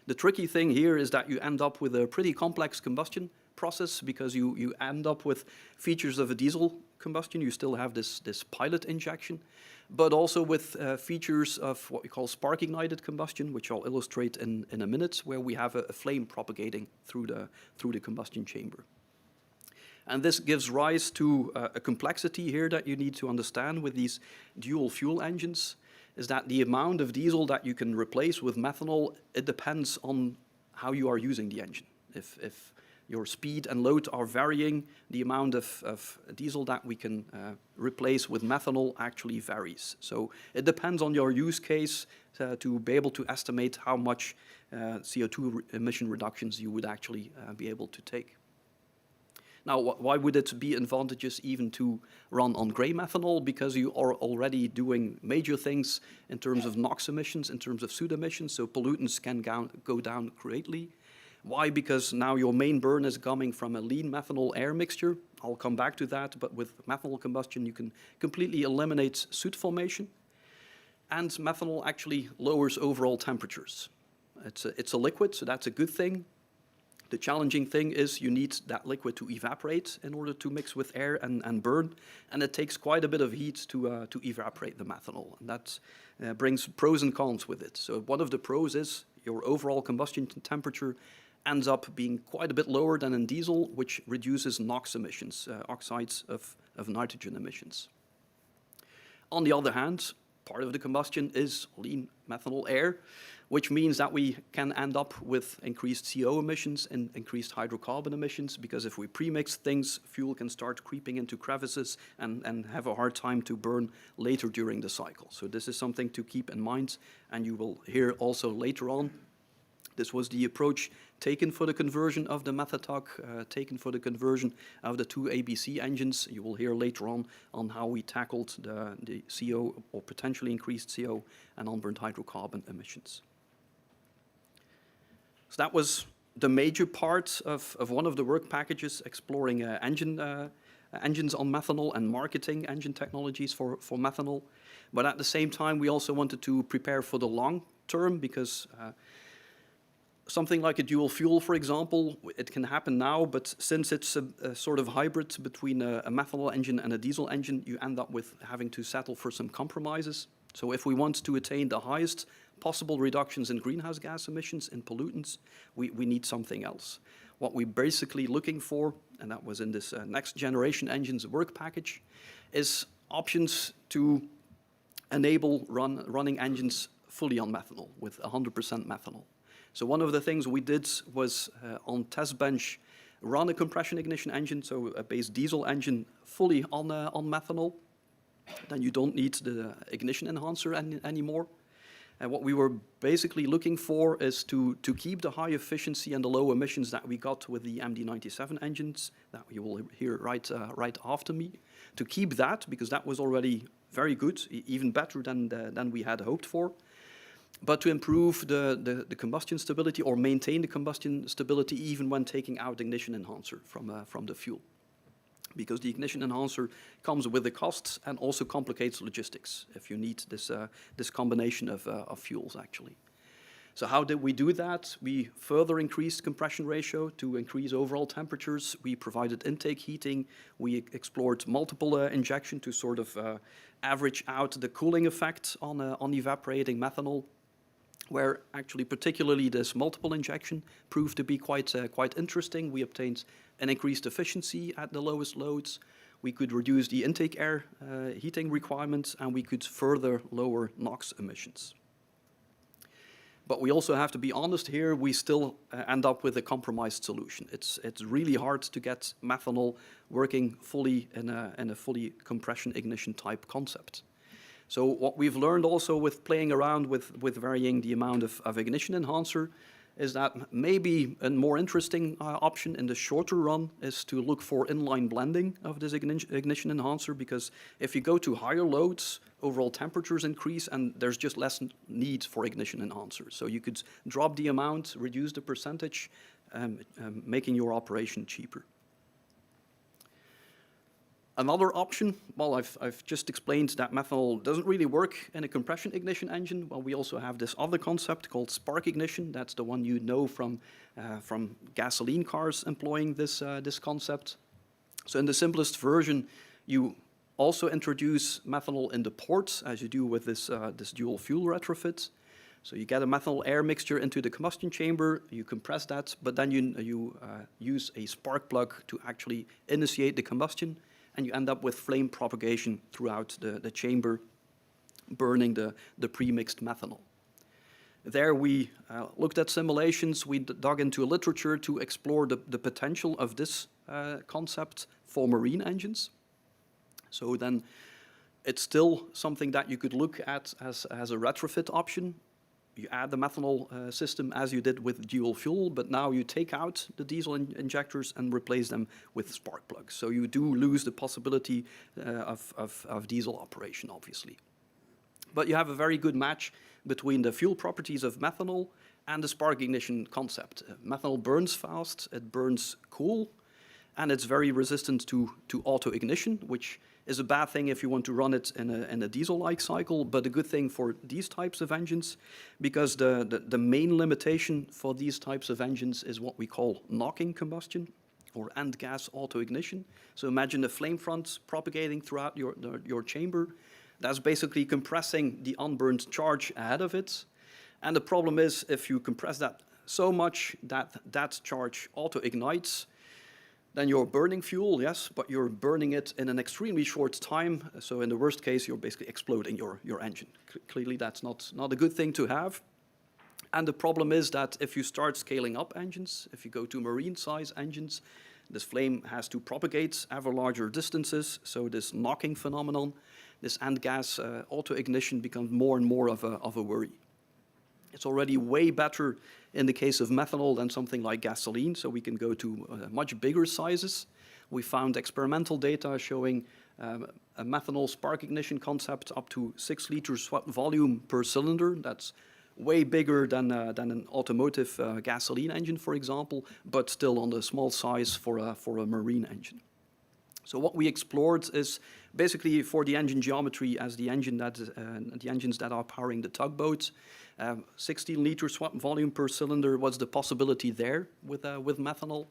Speaker 3: The tricky thing here is that you end up with a pretty complex combustion process because you end up with features of a diesel combustion. You still have this pilot injection, but also with features of what we call spark-ignited combustion, which I'll illustrate in a minute, where we have a flame propagating through the combustion chamber. And this gives rise to a complexity here that you need to understand with these dual fuel engines, is that the amount of diesel that you can replace with methanol, it depends on how you are using the engine. If your speed and load are varying, the amount of diesel that we can replace with methanol actually varies. So it depends on your use case to be able to estimate how much CO2 emission reductions you would actually be able to take. Now, why would it be advantageous even to run on grey methanol? Because you are already doing major things in terms of NOx emissions, in terms of soot emissions, so pollutants can go down greatly. Why? Because now your main burn is coming from a lean methanol air mixture. I'll come back to that, but with methanol combustion, you can completely eliminate soot formation. And methanol actually lowers overall temperatures. It's a liquid, so that's a good thing. The challenging thing is you need that liquid to evaporate in order to mix with air and burn, and it takes quite a bit of heat to evaporate the methanol, and that brings pros and cons with it. So one of the pros is your overall combustion temperature ends up being quite a bit lower than in diesel, which reduces NOx emissions, oxides of nitrogen emissions. On the other hand, part of the combustion is lean methanol air, which means that we can end up with increased CO emissions and increased hydrocarbon emissions, because if we premix things, fuel can start creeping into crevices and have a hard time to burn later during the cycle. So this is something to keep in mind, and you will hear also later on. This was the approach taken for the conversion of the Methatalk, taken for the conversion of the two ABC engines. You will hear later on how we tackled the CO or potentially increased CO and unburned hydrocarbon emissions. So that was the major part of one of the work packages exploring engines on methanol and marketing engine technologies for methanol. But at the same time, we also wanted to prepare for the long term, because something like a dual fuel, for example, it can happen now, but since it's a sort of hybrid between a methanol engine and a diesel engine, you end up with having to settle for some compromises. So if we want to attain the highest possible reductions in greenhouse gas emissions, in pollutants, we need something else. What we're basically looking for, and that was in this next generation engines work package, is options to enable running engines fully on methanol, with 100% methanol. So one of the things we did was on test bench run a compression ignition engine, so a base diesel engine fully on methanol. Then you don't need the ignition enhancer anymore. And what we were basically looking for is to keep the high efficiency and the low emissions that we got with the MD97 engines that you will hear right after me. To keep that, because that was already very good, even better than we had hoped for. But to improve the combustion stability, or maintain the combustion stability even when taking out ignition enhancer from the fuel. Because the ignition enhancer comes with the costs and also complicates logistics if you need this combination of fuels actually. So how did we do that? We further increased compression ratio to increase overall temperatures. We provided intake heating. We explored multiple injection to sort of average out the cooling effect on evaporating methanol, where actually particularly this multiple injection proved to be quite interesting. We obtained an increased efficiency at the lowest loads. We could reduce the intake air heating requirements, and we could further lower NOx emissions. But we also have to be honest here, we still end up with a compromised solution. It's really hard to get methanol working fully in a fully compression ignition type concept. So what we've learned also with playing around with varying the amount of ignition enhancer is that maybe a more interesting option in the shorter run is to look for inline blending of this ignition enhancer, because if you go to higher loads, overall temperatures increase and there's just less need for ignition enhancer. So you could drop the amount, reduce the percentage, making your operation cheaper. Another option, well, I've just explained that methanol doesn't really work in a compression ignition engine. Well, we also have this other concept called spark ignition. That's the one you know from gasoline cars employing this concept. So in the simplest version, you also introduce methanol in the port, as you do with this dual fuel retrofit. So you get a methanol air mixture into the combustion chamber, you compress that, but then you use a spark plug to actually initiate the combustion, and you end up with flame propagation throughout the chamber, burning the pre-mixed methanol. There we looked at simulations, we dug into literature to explore the potential of this concept for marine engines. So then it's still something that you could look at as a retrofit option. You add the methanol system as you did with dual fuel, but now you take out the diesel injectors and replace them with spark plugs. So you do lose the possibility of diesel operation, obviously. But you have a very good match between the fuel properties of methanol and the spark ignition concept. Methanol burns fast, it burns cool, and it's very resistant to auto-ignition, which is a bad thing if you want to run it in a diesel-like cycle, but a good thing for these types of engines, because the main limitation for these types of engines is what we call knocking combustion, or end gas auto-ignition. So imagine a flame front propagating throughout your chamber. That's basically compressing the unburned charge ahead of it. And the problem is, if you compress that so much that that charge auto-ignites, then you're burning fuel, yes, but you're burning it in an extremely short time. So in the worst case, you're basically exploding your engine. Clearly, that's not a good thing to have. And the problem is that if you start scaling up engines, if you go to marine-size engines, this flame has to propagate ever larger distances. So this knocking phenomenon, this end gas auto-ignition becomes more and more of a worry. It's already way better in the case of methanol than something like gasoline, so we can go to much bigger sizes. We found experimental data showing a methanol spark ignition concept up to 6 liters volume per cylinder. That's way bigger than an automotive gasoline engine, for example, but still on the small size for a marine engine. So what we explored is basically for the engine geometry as the engines that are powering the tugboats. 16 liters volume per cylinder was the possibility there with methanol,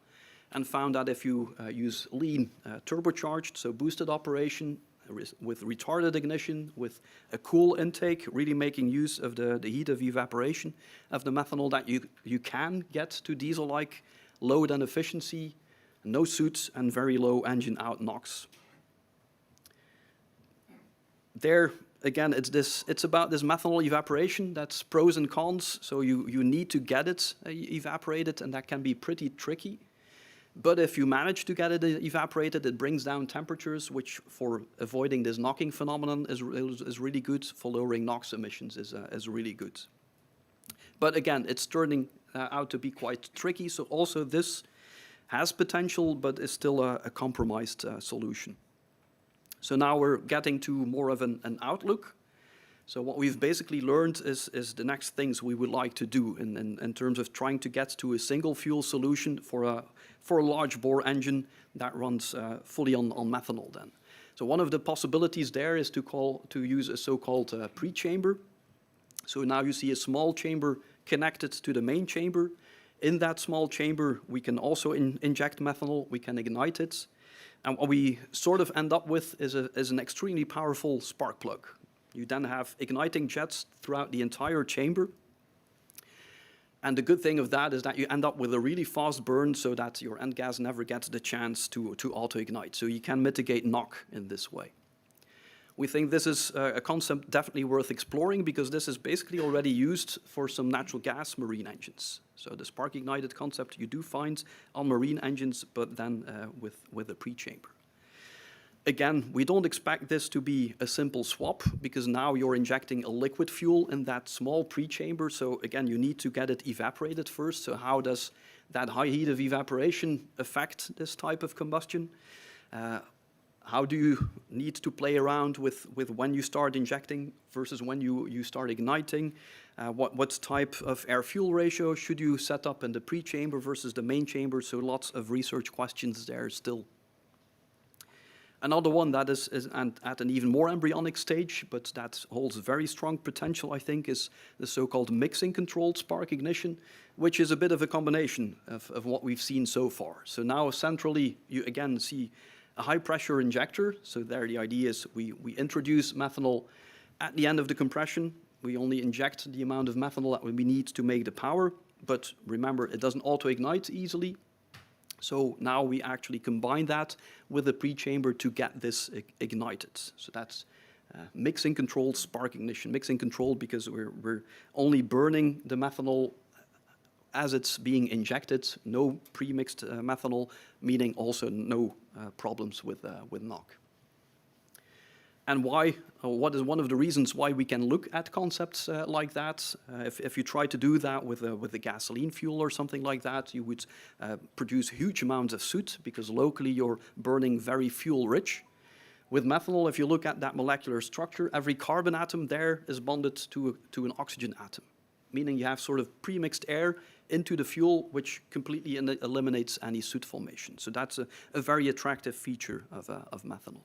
Speaker 3: and found that if you use lean turbocharged, so boosted operation with retarded ignition, with a cool intake, really making use of the heat of evaporation of the methanol, that you can get to diesel-like load and efficiency, no soots, and very low engine out NOx. There, again, it's about this methanol evaporation. That's pros and cons. So you need to get it evaporated, and that can be pretty tricky. But if you manage to get it evaporated, it brings down temperatures, which for avoiding this knocking phenomenon is really good. For lowering NOx emissions is really good. But again, it's turning out to be quite tricky. So also this has potential, but is still a compromised solution. So now we're getting to more of an outlook. So what we've basically learned is the next things we would like to do in terms of trying to get to a single fuel solution for a large bore engine that runs fully on methanol then. So one of the possibilities there is to use a so-called pre-chamber. So now you see a small chamber connected to the main chamber. In that small chamber, we can also inject methanol, we can ignite it. And what we sort of end up with is an extremely powerful spark plug. You then have igniting jets throughout the entire chamber. And the good thing of that is that you end up with a really fast burn so that your end gas never gets the chance to auto-ignite. So you can mitigate knock in this way. We think this is a concept definitely worth exploring, because this is basically already used for some natural gas marine engines. So the spark ignited concept you do find on marine engines, but then with a pre-chamber. Again, we don't expect this to be a simple swap, because now you're injecting a liquid fuel in that small pre-chamber. So again, you need to get it evaporated first. So how does that high heat of evaporation affect this type of combustion? How do you need to play around with when you start injecting versus when you start igniting? What type of air-fuel ratio should you set up in the pre-chamber versus the main chamber? So lots of research questions there still. Another one that is at an even more embryonic stage, but that holds very strong potential, I think, is the so-called mixing-controlled spark ignition, which is a bit of a combination of what we've seen so far. So now centrally, you again see a high-pressure injector. So there the idea is we introduce methanol at the end of the compression. We only inject the amount of methanol that we need to make the power. But remember, it doesn't auto-ignite easily. So now we actually combine that with the pre-chamber to get this ignited. So that's mixing controlled spark ignition. Mixing controlled because we're only burning the methanol as it's being injected, no pre-mixed methanol, meaning also no problems with NOx. And why? What is one of the reasons why we can look at concepts like that? If you try to do that with a gasoline fuel or something like that, you would produce huge amounts of soot because locally you're burning very fuel-rich. With methanol, if you look at that molecular structure, every carbon atom there is bonded to an oxygen atom, meaning you have sort of pre-mixed air into the fuel, which completely eliminates any soot formation. So that's a very attractive feature of methanol.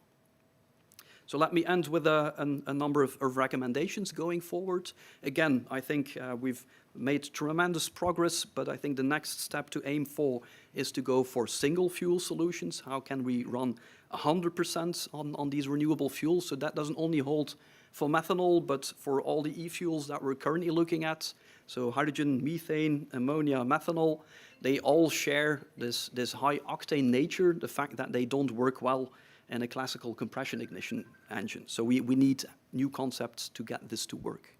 Speaker 3: So let me end with a number of recommendations going forward. Again, I think we've made tremendous progress, but I think the next step to aim for is to go for single fuel solutions. How can we run 100% on these renewable fuels? So that doesn't only hold for methanol, but for all the e-fuels that we're currently looking at. So hydrogen, methane, ammonia, methanol, they all share this high octane nature, the fact that they don't work well in a classical compression ignition engine. So we need new concepts to get this to work.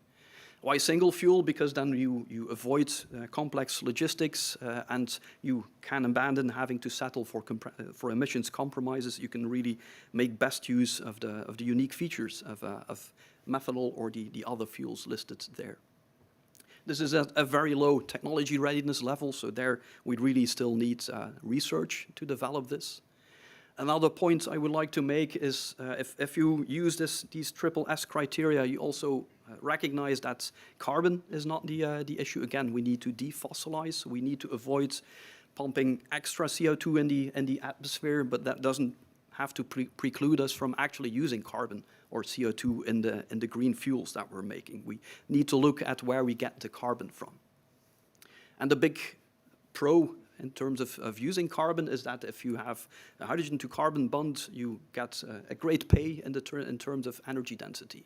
Speaker 3: Why single fuel? Because then you avoid complex logistics and you can abandon having to settle for emissions compromises. You can really make best use of the unique features of methanol or the other fuels listed there. This is at a very low technology readiness level, so there we really still need research to develop this. Another point I would like to make is if you use these triple S criteria, you also recognize that carbon is not the issue. Again, we need to defossilize. We need to avoid pumping extra CO2 in the atmosphere, but that doesn't have to preclude us from actually using carbon or CO2 in the green fuels that we're making. We need to look at where we get the carbon from. And the big pro in terms of using carbon is that if you have a hydrogen to carbon bond, you get a great pay in terms of energy density.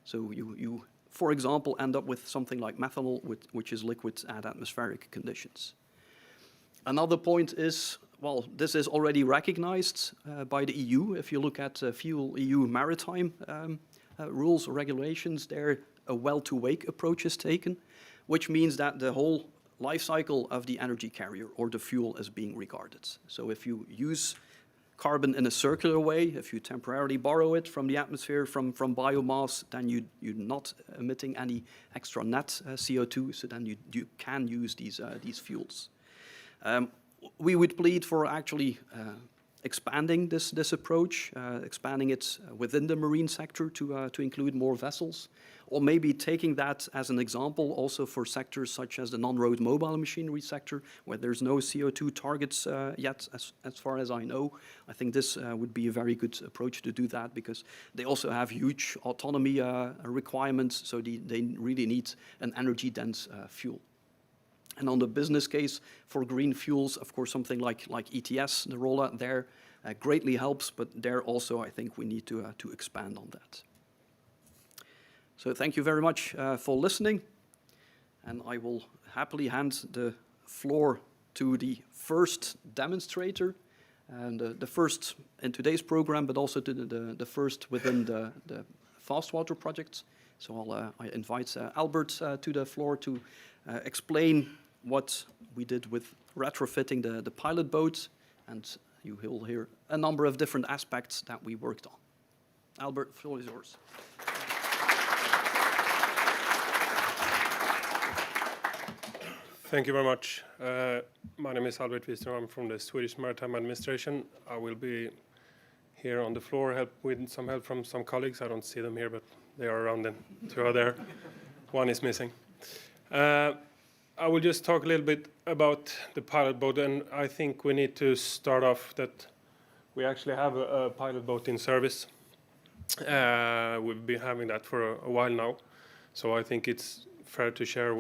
Speaker 3: So you, for example, end up with something like methanol, which is liquid at atmospheric conditions. Another point is, well, this is already recognized by the EU. If you look at Fuel EU Maritime rules or regulations, there a well-to-wake approach is taken, which means that the whole life cycle of the energy carrier or the fuel is being regarded. So if you use carbon in a circular way, if you temporarily borrow it from the atmosphere, from biomass, then you're not emitting any extra net CO2, so then you can use these fuels. We would plead for actually expanding this approach, expanding it within the marine sector to include more vessels, or maybe taking that as an example also for sectors such as the non-road mobile machinery sector, where there's no CO2 targets yet, as far as I know. I think this would be a very good approach to do that, because they also have huge autonomy requirements, so they really need an energy-dense fuel. And on the business case for green fuels, of course, something like ETS, the rollout there greatly helps, but there also I think we need to expand on that. So thank you very much for listening, and I will happily hand the floor to the first demonstrator, and the first in today's program, but also to the first within the FASTWATER project. So I invite Albert to the floor to explain what we did with retrofitting the pilot boat, and you will hear a number of different aspects that we worked on. Albert, the floor is yours.
Speaker 6: Thank you very much. My name is Albert Wiström. I'm from the Swedish Maritime Administration. I will be here on the floor with some help from some colleagues. I don't see them here, but they are around and two are there. One is missing. I will just talk a little bit about the pilot boat, and I think we need to start off that we actually have a pilot boat in service. We've been having that for a while now, so I think it's fair to share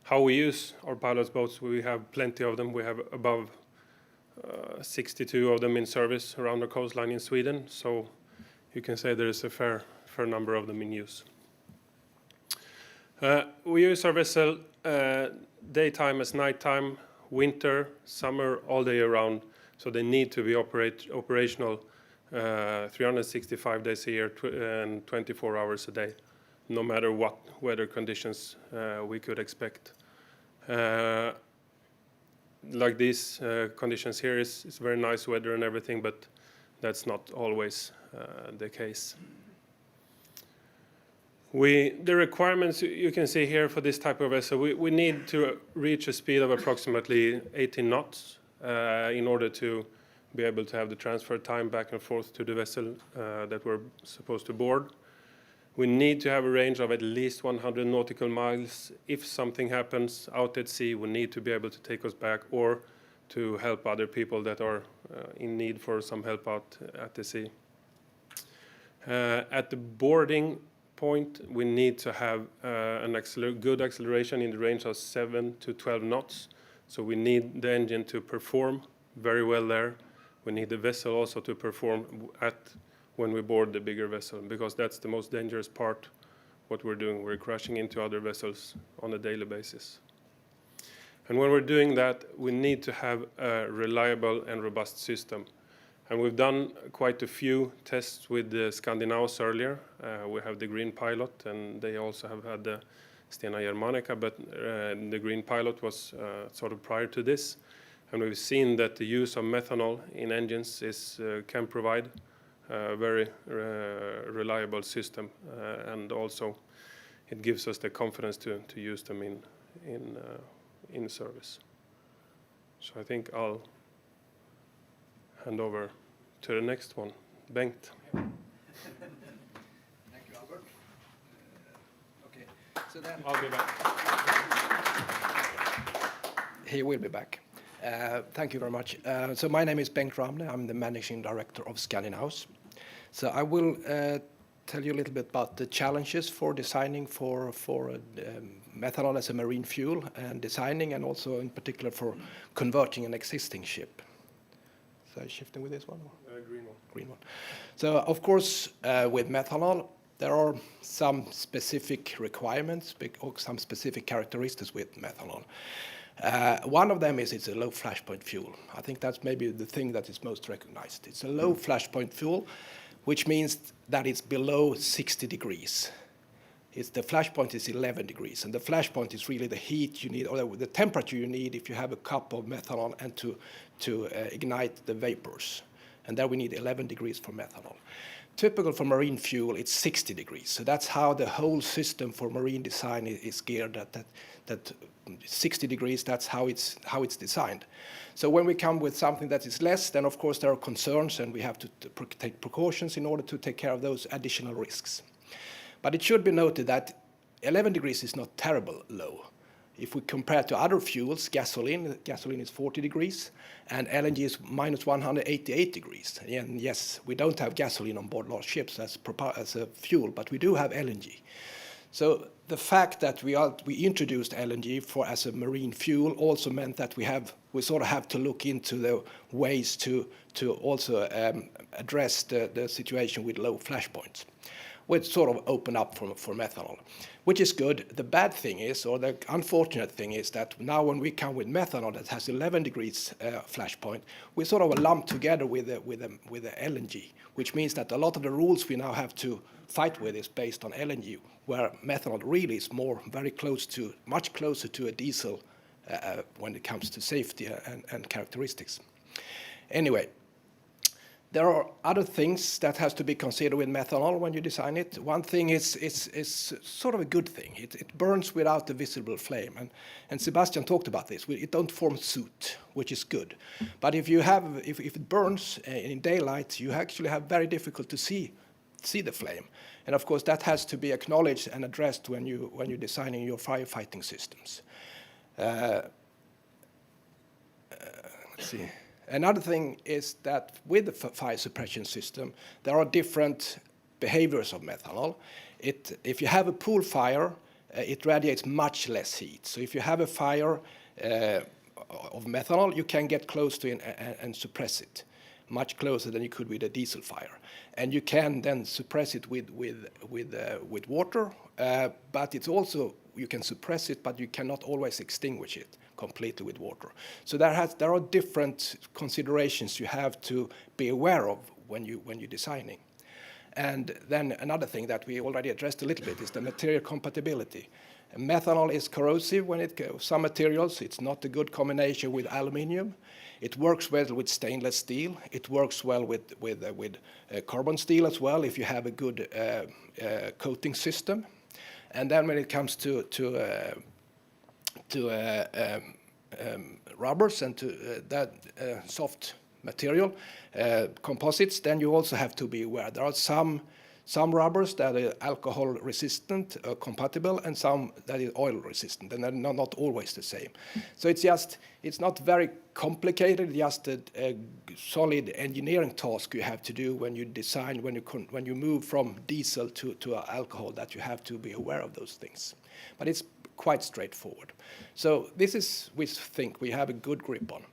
Speaker 6: how we use our pilot boats. We have plenty of them. We have above 62 of them in service around the coastline in Sweden, so you can say there is a fair number of them in use. We use our vessel daytime as nighttime, winter, summer, all day around. So they need to be operational 365 days a year and 24 hours a day, no matter what weather conditions we could expect. Like these conditions here is very nice weather and everything, but that's not always the case. The requirements you can see here for this type of vessel, we need to reach a speed of approximately 18 knots in order to be able to have the transfer time back and forth to the vessel that we're supposed to board. We need to have a range of at least 100 nautical miles. If something happens out at sea, we need to be able to take us back or to help other people that are in need for some help out at the sea. At the boarding point, we need to have good acceleration in the range of 7 to 12 knots. So we need the engine to perform very well there. We need the vessel also to perform when we board the bigger vessel, because that's the most dangerous part, what we're doing. We're crashing into other vessels on a daily basis. And when we're doing that, we need to have a reliable and robust system. And we've done quite a few tests with the ScandiNAOS earlier. We have the Green Pilot, and they also have had the Stena Germanica, but the Green Pilot was sort of prior to this. And we've seen that the use of methanol in engines can provide a very reliable system, and also it gives us the confidence to use them in service. So I think I'll hand over to the next one, Bengt.
Speaker 7: Thank you, Albert. Okay, so then
Speaker 6: I'll be back.
Speaker 7: he will be back. Thank you very much. So my name is Bengt Ramne. I'm the managing director of ScandiNAOS. So I will tell you a little bit about the challenges for designing for methanol as a marine fuel, and designing, and also in particular for converting an existing ship. So shifting with this one?
Speaker 6: Green one.
Speaker 7: Green one. So of course, with methanol, there are some specific requirements or some specific characteristics with methanol. One of them is it's a low flashpoint fuel. I think that's maybe the thing that is most recognized. It's a low flashpoint fuel, which means that it's below 60 degrees. The flashpoint is 11 degrees, and the flashpoint is really the heat you need, or the temperature you need if you have a cup of methanol and to ignite the vapors. And there we need 11 degrees for methanol. Typical for marine fuel, it's 60 degrees. So that's how the whole system for marine design is geared, that 60 degrees, that's how it's designed. So when we come with something that is less, then of course there are concerns, and we have to take precautions in order to take care of those additional risks. But it should be noted that 11 degrees is not terrible low. If we compare to other fuels, gasoline is 40 degrees, and LNG is minus 188 degrees. And yes, we don't have gasoline on board large ships as a fuel, but we do have LNG. So the fact that we introduced LNG as a marine fuel also meant that we sort of have to look into the ways to also address the situation with low flashpoints, which sort of open up for methanol, which is good. The bad thing is, or the unfortunate thing is, that now when we come with methanol that has 11 degrees flashpoint, we sort of lump together with the LNG, which means that a lot of the rules we now have to fight with is based on LNG, where methanol really is much closer to a diesel when it comes to safety and characteristics. Anyway, there are other things that has to be considered with methanol when you design it. One thing is sort of a good thing. It burns without the visible flame, and Sebastian talked about this. It don't form soot, which is good. But if it burns in daylight, you actually have very difficult to see the flame, and of course that has to be acknowledged and addressed when you're designing your firefighting systems. Let's see. Another thing is that with the fire suppression system, there are different behaviors of methanol. If you have a pool fire, it radiates much less heat. So if you have a fire of methanol, you can get close to it and suppress it, much closer than you could with a diesel fire. And you can then suppress it with water, but it's also, you can suppress it, but you cannot always extinguish it completely with water. So there are different considerations you have to be aware of when you're designing. And then another thing that we already addressed a little bit is the material compatibility. Methanol is corrosive when it goes. Some materials, it's not a good combination with aluminium. It works well with stainless steel. It works well with carbon steel as well if you have a good coating system. And then when it comes to rubbers and to that soft material, composites, then you also have to be aware. There are some rubbers that are alcohol resistant, compatible, and some that is oil resistant, and they're not always the same. So it's not very complicated, just a solid engineering task you have to do when you design, when you move from diesel to alcohol, that you have to be aware of those things. But it's quite straightforward. So this is, we think, we have a good grip on.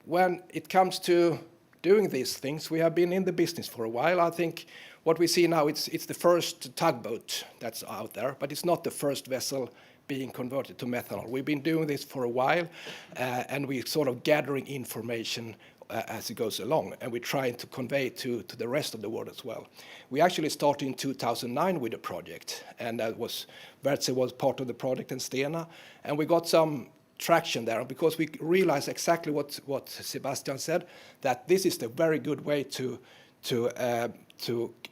Speaker 7: When it comes to doing these things, we have been in the business for a while. I think what we see now, it's the first tugboat that's out there, but it's not the first vessel being converted to methanol. We've been doing this for a while, and we're sort of gathering information as it goes along, and we're trying to convey to the rest of the world as well. We actually started in 2009 with a project, and that was, Wärtsilä was part of the project in ScandiNAOS, and we got some traction there because we realized exactly what Sebastian said, that this is the very good way to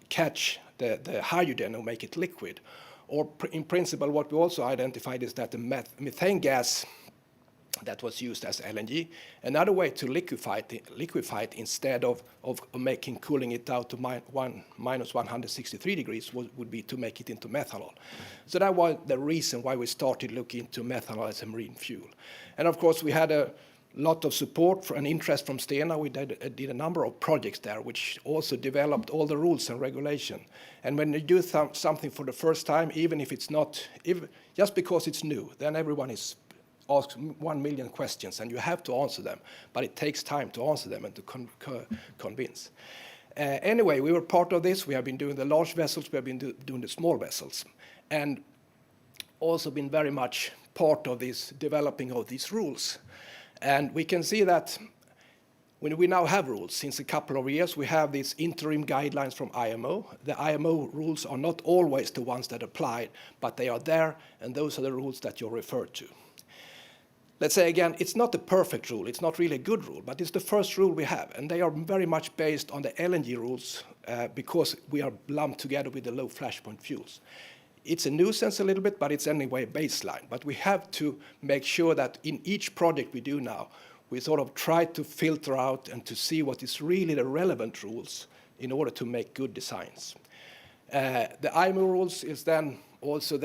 Speaker 7: catch the hydrogen and make it liquid. Or in principle, what we also identified is that the methane gas that was used as LNG, another way to liquefy it instead of cooling it down to minus 163 degrees would be to make it into methanol. So that was the reason why we started looking into methanol as a marine fuel. And of course, we had a lot of support and interest from ScandiNAOS. We did a number of projects there, which also developed all the rules and regulation. And when you do something for the first time, even if it's not, just because it's new, then everyone is asked 1 million questions, and you have to answer them. But it takes time to answer them and to convince. Anyway, we were part of this. We have been doing the large vessels. We have been doing the small vessels. And also been very much part of this developing of these rules. And we can see that when we now have rules, since a couple of years, we have these interim guidelines from IMO. The IMO rules are not always the ones that apply, but they are there, and those are the rules that you're referred to. Let's say again, it's not a perfect rule, it's not really a good rule, but it's the first rule we have, and they are very much based on the LNG rules because we are lumped together with the low flashpoint fuels. It's a nuisance a little bit, but it's anyway baseline. But we have to make sure that in each project we do now, we sort of try to filter out and to see what is really the relevant rules in order to make good designs. The IMO rules is then also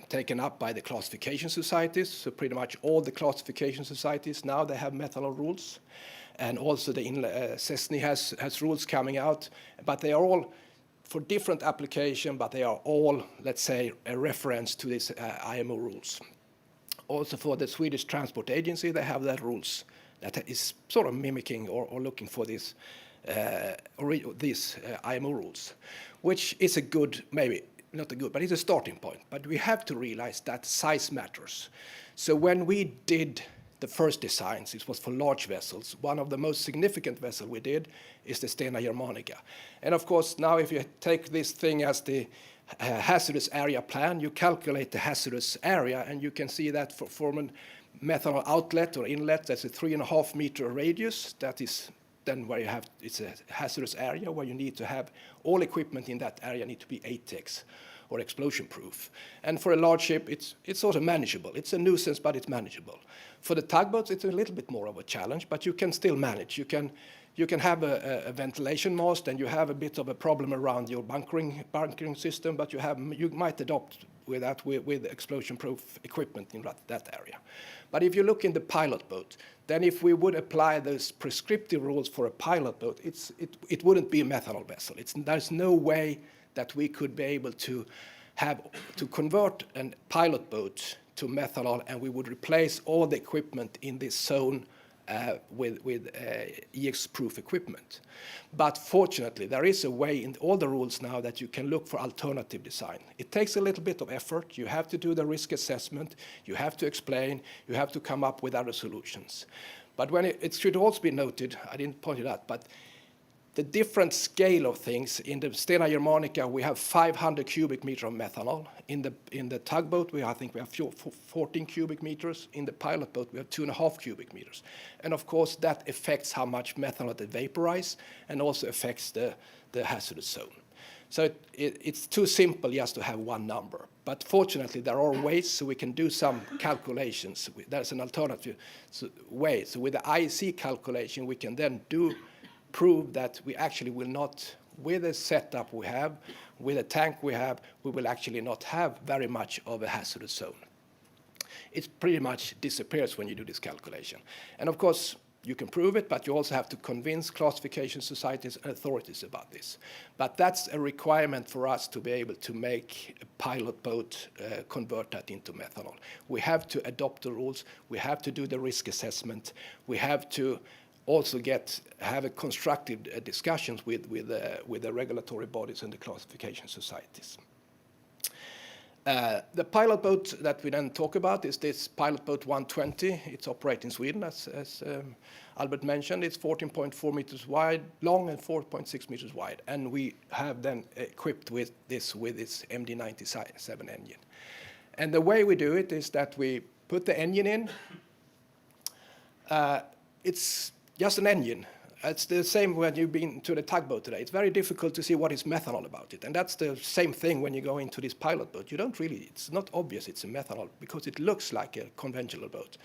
Speaker 7: taken up by the classification societies. So pretty much all the classification societies now, they have methanol rules. And also the CINEA has rules coming out, but they are all for different application, but they are all, let's say, a reference to these IMO rules. Also for the Swedish Transport Agency, they have their rules that is sort of mimicking or looking for these IMO rules, which is a good, maybe not a good, but it's a starting point. But we have to realize that size matters. So when we did the first designs, it was for large vessels. One of the most significant vessels we did is the Stena Germanica. And of course, now if you take this thing as the hazardous area plan, you calculate the hazardous area, and you can see that for a methanol outlet or inlet, that's a 3.5 meter radius. That is then where you have, it's a hazardous area where you need to have all equipment in that area need to be ATEX or explosion proof. And for a large ship, it's sort of manageable. It's a nuisance, but it's manageable. For the tugboats, it's a little bit more of a challenge, but you can still manage. You can have a ventilation mast, and you have a bit of a problem around your bunkering system, but you might adopt with that with explosion-proof equipment in that area. But if you look in the pilot boat, then if we would apply those prescriptive rules for a pilot boat, it wouldn't be a methanol vessel. There's no way that we could be able to convert a pilot boat to methanol, and we would replace all the equipment in this zone with EX-proof equipment. But fortunately, there is a way in all the rules now that you can look for alternative design. It takes a little bit of effort. You have to do the risk assessment. You have to explain. You have to come up with other solutions. But when it should also be noted, I didn't point it out, but the different scale of things. In the Stena Germanica, we have 500 cubic meters of methanol. In the tugboat, I think we have 14 cubic meters. In the pilot boat, we have 2.5 cubic meters. And of course, that affects how much methanol they vaporize and also affects the hazardous zone. So it's too simple just to have one number. But fortunately, there are ways so we can do some calculations. There's an alternative way. So with the IEC calculation, we can then prove that we actually will not, with the setup we have, with the tank we have, we will actually not have very much of a hazardous zone. It pretty much disappears when you do this calculation. And of course, you can prove it, but you also have to convince classification societies and authorities about this. But that's a requirement for us to be able to make a pilot boat convert that into methanol. We have to adopt the rules. We have to do the risk assessment. We have to also have a constructive discussions with the regulatory bodies and the classification societies. The pilot boat that we then talk about is this pilot boat 120. It's operating in Sweden, as Albert mentioned. It's 14.4 meters wide, long, and 4.6 meters wide. And we have then equipped with this MD-97 engine. And the way we do it is that we put the engine in. It's just an engine. It's the same when you've been to the tugboat today. It's very difficult to see what is methanol about it. And that's the same thing when you go into this pilot boat. You don't really, it's not obvious it's a methanol because it looks like a conventional boat.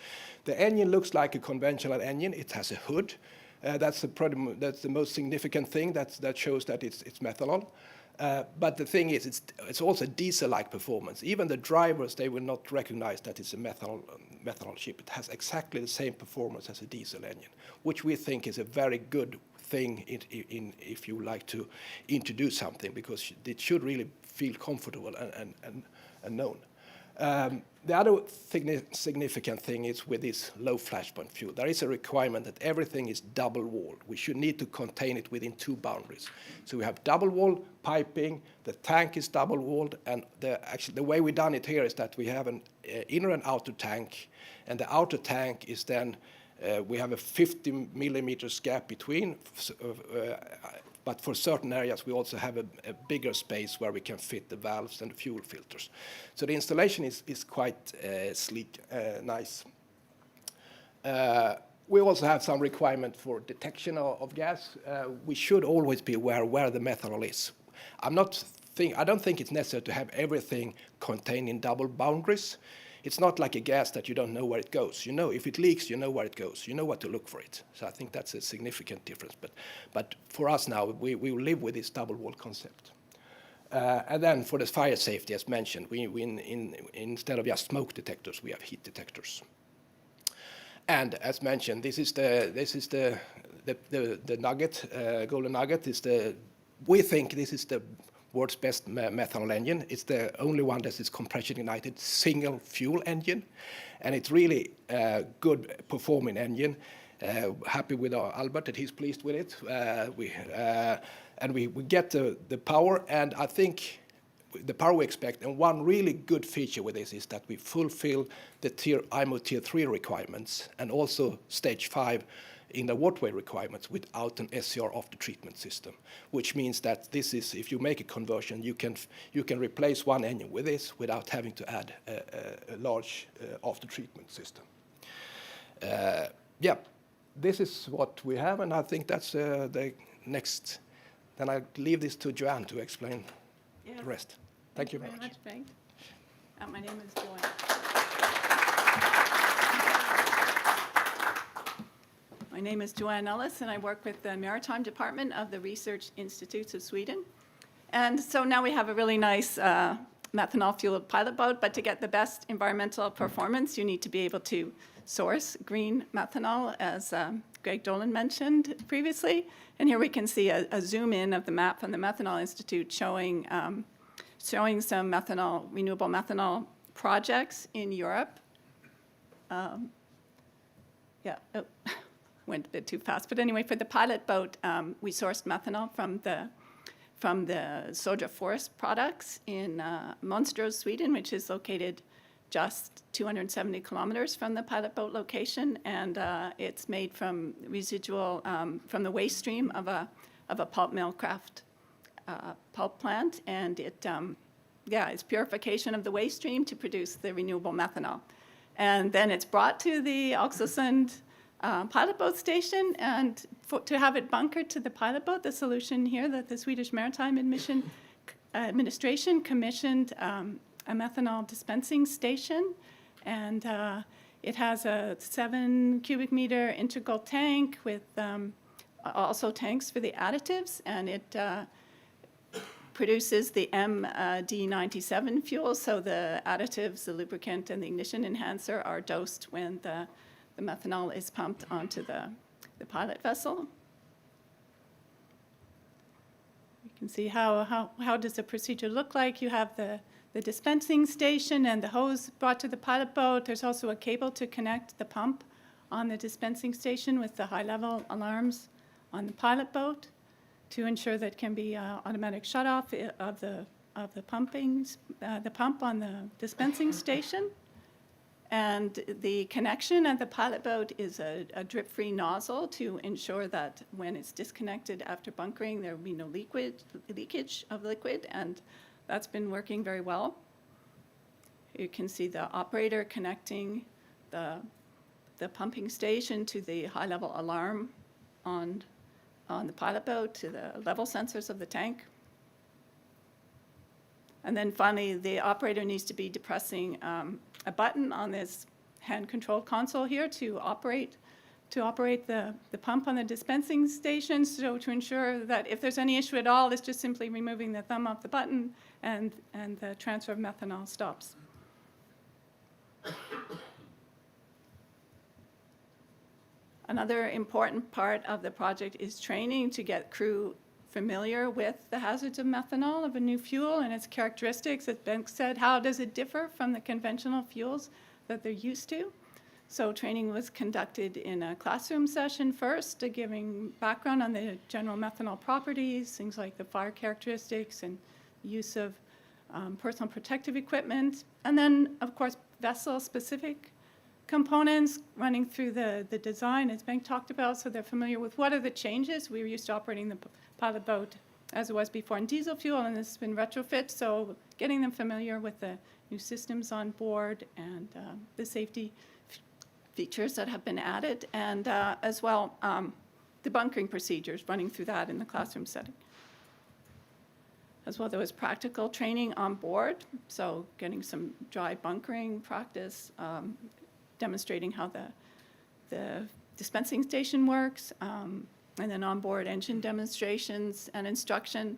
Speaker 7: The engine looks like a conventional engine. It has a hood. That's the most significant thing that shows that it's methanol. But the thing is, it's also diesel-like performance. Even the drivers, they will not recognize that it's a methanol ship. It has exactly the same performance as a diesel engine, which we think is a very good thing if you like to introduce something, because it should really feel comfortable and known. The other significant thing is with this low flashpoint fuel. There is a requirement that everything is double-walled. We should need to contain it within 2 boundaries. So we have double-wall piping, the tank is double-walled, and actually the way we've done it here is that we have an inner and outer tank, and the outer tank is then, we have a 50 millimeters gap between, but for certain areas, we also have a bigger space where we can fit the valves and the fuel filters. So the installation is quite sleek, nice. We also have some requirement for detection of gas. We should always be aware where the methanol is. I don't think it's necessary to have everything contained in double boundaries. It's not like a gas that you don't know where it goes. You know, if it leaks, you know where it goes. You know what to look for it. So I think that's a significant difference. But for us now, we will live with this double wall concept. And then for the fire safety, as mentioned, instead of just smoke detectors, we have heat detectors. And as mentioned, this is the nugget, golden nugget. We think this is the world's best methanol engine. It's the only one that is compression ignited single fuel engine, and it's really a good performing engine. Happy with Albert that he's pleased with it. And we get the power, and I think the power we expect. And one really good feature with this is that we fulfill the IMO Tier 3 requirements and also Stage 5 in the waterway requirements without an SCR after treatment system, which means that this is, if you make a conversion, you can replace one engine with this without having to add a large after treatment system. Yeah, this is what we have, and I think that's the next. Then I leave this to Joanne to explain the rest. Thank you very much.
Speaker 8: Bengt. My name is Joanne. My name is Joanne Ellis, and I work with the Maritime Department of the Research Institutes of Sweden. And so now we have a really nice methanol-fueled pilot boat, but to get the best environmental performance, you need to be able to source green methanol, as Greg Dolan mentioned previously. And here we can see a zoom-in of the map from the Methanol Institute showing some renewable methanol projects in Europe. Went a bit too fast, but anyway, for the pilot boat, we sourced methanol from the Soja forest products in Monstros, Sweden, which is located just 270 kilometers from the pilot boat location, and it's made from residual from the waste stream of of a pulp mill kraft pulp plant, and it's purification of the waste stream to produce the renewable methanol. And then it's brought to the Oxelösund pilot boat station, and to have it bunkered to the pilot boat, the solution here that the Swedish Maritime Administration commissioned a methanol dispensing station, and it has a 7 cubic meter integral tank with also tanks for the additives, and it produces the MD97 fuel, so the additives, the lubricant, and the ignition enhancer are dosed when the methanol is pumped onto the pilot vessel. You can see how does the procedure look like. You have the dispensing station and the hose brought to the pilot boat. There's also a cable to connect the pump on the dispensing station with the high-level alarms on the pilot boat to ensure that can be automatic shut-off of the pump on the dispensing station. And the connection at the pilot boat is a drip-free nozzle to ensure that when it's disconnected after bunkering, there will be no leakage of liquid, and that's been working very well. You can see the operator connecting the pumping station to the high-level alarm on the pilot boat, to the level sensors of the tank. And then finally, the operator needs to be depressing a button on this hand-controlled console here to operate the pump on the dispensing station, so to ensure that if there's any issue at all, it's just simply removing the thumb off the button and the transfer of methanol stops. Another important part of the project is training to get crew familiar with the hazards of methanol, of a new fuel, and its characteristics. As Bengt said, how does it differ from the conventional fuels that they're used to? So training was conducted in a classroom session first, giving background on the general methanol properties, things like the fire characteristics and use of personal protective equipment, and then, of course, vessel-specific components running through the design, as Bengt talked about, so they're familiar with what are the changes. We were used to operating the pilot boat as it was before in diesel fuel, and this has been retrofit, so getting them familiar with the new systems on board and the safety features that have been added, and as well the bunkering procedures, running through that in the classroom setting. As well, there was practical training on board, so getting some dry bunkering practice, demonstrating how the dispensing station works, and then onboard engine demonstrations and instruction,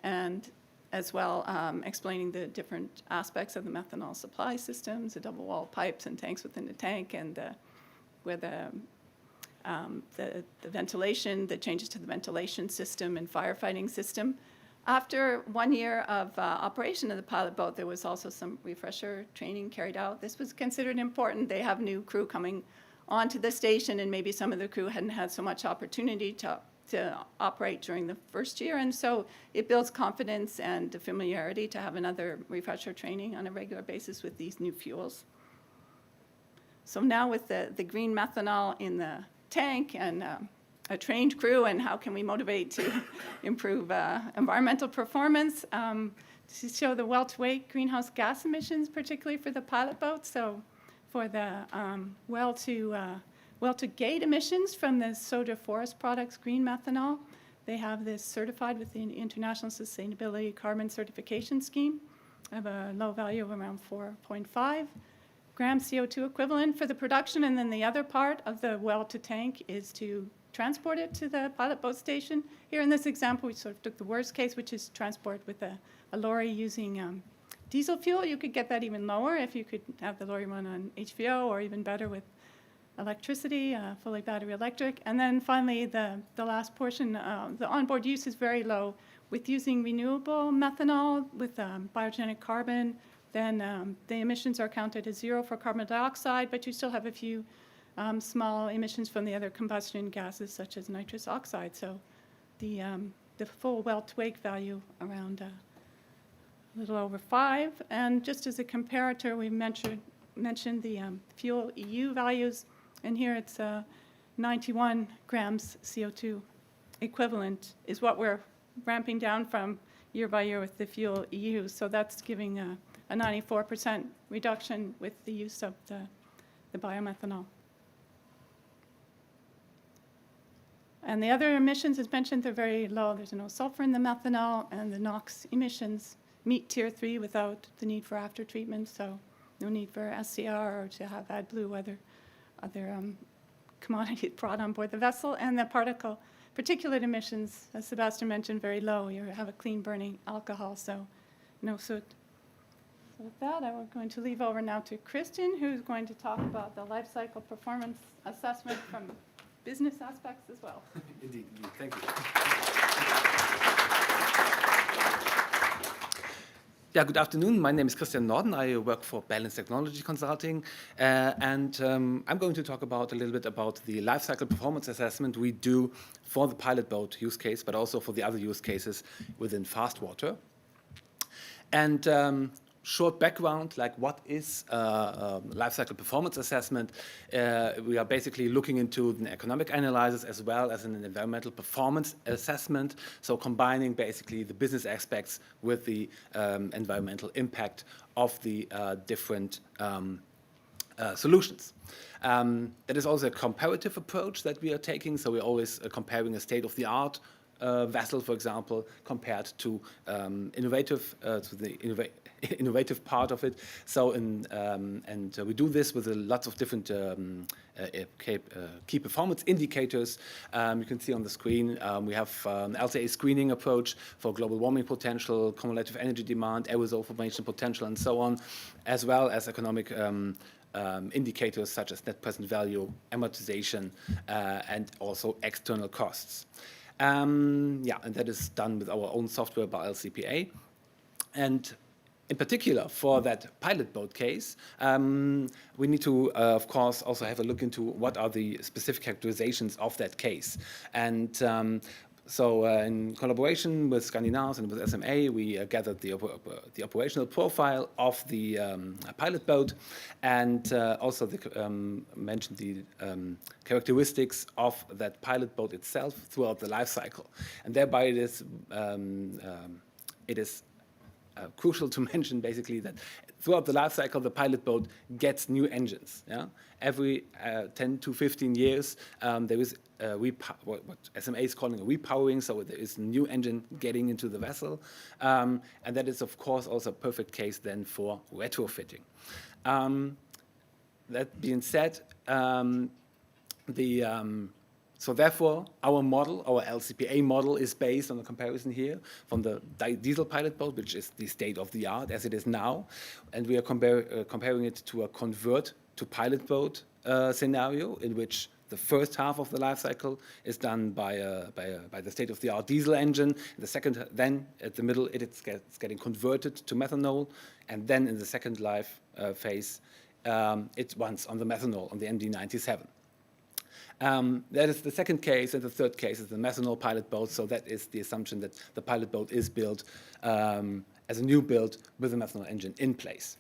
Speaker 8: and as well explaining the different aspects of the methanol supply systems, the double wall pipes and tanks within the tank, and where the ventilation, the changes to the ventilation system and firefighting system. After 1 year of operation of the pilot boat, there was also some refresher training carried out. This was considered important. They have new crew coming onto the station, and maybe some of the crew hadn't had so much opportunity to operate during the first year, and so it builds confidence and familiarity to have another refresher training on a regular basis with these new fuels. So now with the green methanol in the tank and a trained crew, and how can we motivate to improve environmental performance, to show the well-to-wake greenhouse gas emissions, particularly for the pilot boat. So for the well-to-gate emissions from the soda forest products, green methanol, they have this certified with the International Sustainability Carbon Certification Scheme. I have a low value of around 4.5 grams CO2 equivalent for the production, and then the other part of the well-to-tank is to transport it to the pilot boat station. Here in this example, we sort of took the worst case, which is transport with a lorry using diesel fuel. You could get that even lower if you could have the lorry run on HVO, or even better with electricity, fully battery electric. And then finally, the last portion, the onboard use is very low. With using renewable methanol with biogenic carbon, then the emissions are counted as 0 for carbon dioxide, but you still have a few small emissions from the other combustion gases, such as nitrous oxide. So the full well-to-wake value around a little over 5. And just as a comparator, we mentioned the fuel EU values, and here it's 91 grams CO2 equivalent is what we're ramping down from year by year with the Fuel EU. So that's giving a 94% reduction with the use of the biomethanol. And the other emissions, as mentioned, they're very low. There's no sulfur in the methanol, and the NOx emissions meet Tier 3 without the need for after treatment, so no need for SCR or to have AdBlue, other commodity brought on board the vessel. And the particulate emissions, as Sebastian mentioned, very low. You have a clean burning alcohol, so no soot. So with that, I'm going to leave over now to Christian, who's going to talk about the life cycle performance assessment from business aspects as well.
Speaker 2: Indeed, thank you.
Speaker 9: Yeah, good afternoon. My name is Christian Norden. I work for Balance Technology Consulting, and I'm going to talk a little bit about the life cycle performance assessment we do for the pilot boat use case, but also for the other use cases within FASTWATER. And short background, like what is life cycle performance assessment? We are basically looking into an economic analysis as well as an environmental performance assessment, so combining basically the business aspects with the environmental impact of the different solutions. That is also a comparative approach that we are taking, so we're always comparing a state-of-the-art vessel, for example, compared to innovative part of it. So, we do this with lots of different key performance indicators. You can see on the screen we have an LCA screening approach for global warming potential, cumulative energy demand, aerosol formation potential, and so on, as well as economic indicators such as net present value, amortization, and also external costs. And that is done with our own software by LCPA. And in particular, for that pilot boat case, we need to, of course, also have a look into what are the specific characterizations of that case. And so in collaboration with ScandiNAOS and with SMA, we gathered the operational profile of the pilot boat, and also mentioned the characteristics of that pilot boat itself throughout the life cycle. And thereby it is crucial to mention basically that throughout the life cycle, the pilot boat gets new engines. Yeah? Every 10 to 15 years, there is what SMA is calling a repowering, so there is a new engine getting into the vessel. And that is, of course, also a perfect case then for retrofitting. That being said, so therefore, our model, our LCPA model, is based on a comparison here from the diesel pilot boat, which is the state-of-the-art as it is now, and we are comparing it to a convert to pilot boat scenario in which the first half of the life cycle is done by the state-of-the-art diesel engine. The second, then at the middle, it's getting converted to methanol, and then in the second life phase, it runs on the methanol, on the MD97. That is the second case, and the third case is the methanol pilot boat. So that is the assumption that the pilot boat is built as a new build with a methanol engine in place.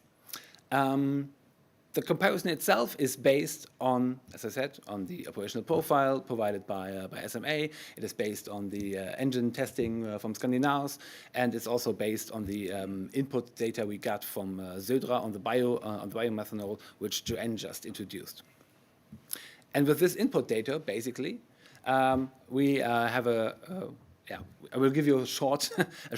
Speaker 9: The comparison itself is based on, as I said, on the operational profile provided by SMA. It is based on the engine testing from ScandiNAOS, and it's also based on the input data we got from Södra on the biomethanol, which Joanne just introduced. And with this input data, basically, we have I will give you a short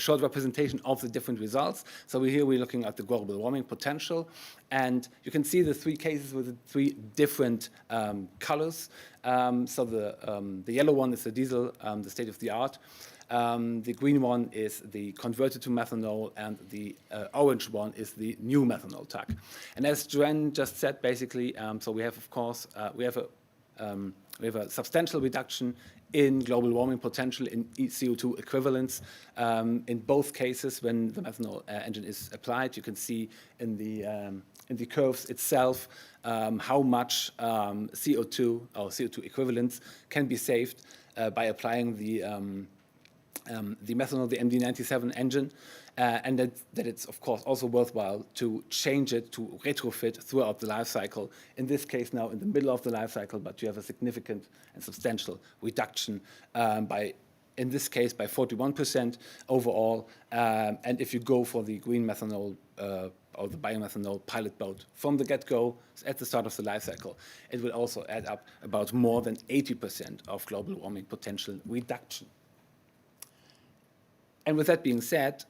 Speaker 9: representation of the different results. So we're looking at the global warming potential, and you can see the three cases with the three different colors. So the yellow one is the diesel, the state of the art. The green one is the converted to methanol, and the orange one is the new methanol tug. And as Joanne just said, basically, so we have, of course, we have a substantial reduction in global warming potential in CO2 equivalents. In both cases, when the methanol engine is applied, you can see in the curves itself how much CO2 or CO2 equivalents can be saved by applying the methanol, the MD97 engine, and that it's, of course, also worthwhile to change it to retrofit throughout the life cycle. In this case now in the middle of the life cycle, but you have a significant and substantial reduction by in this case by 41% overall. And if you go for the green methanol or the biomethanol pilot boat from the get-go at the start of the life cycle, it will also add up about more than 80% of global warming potential reduction. And with that being said,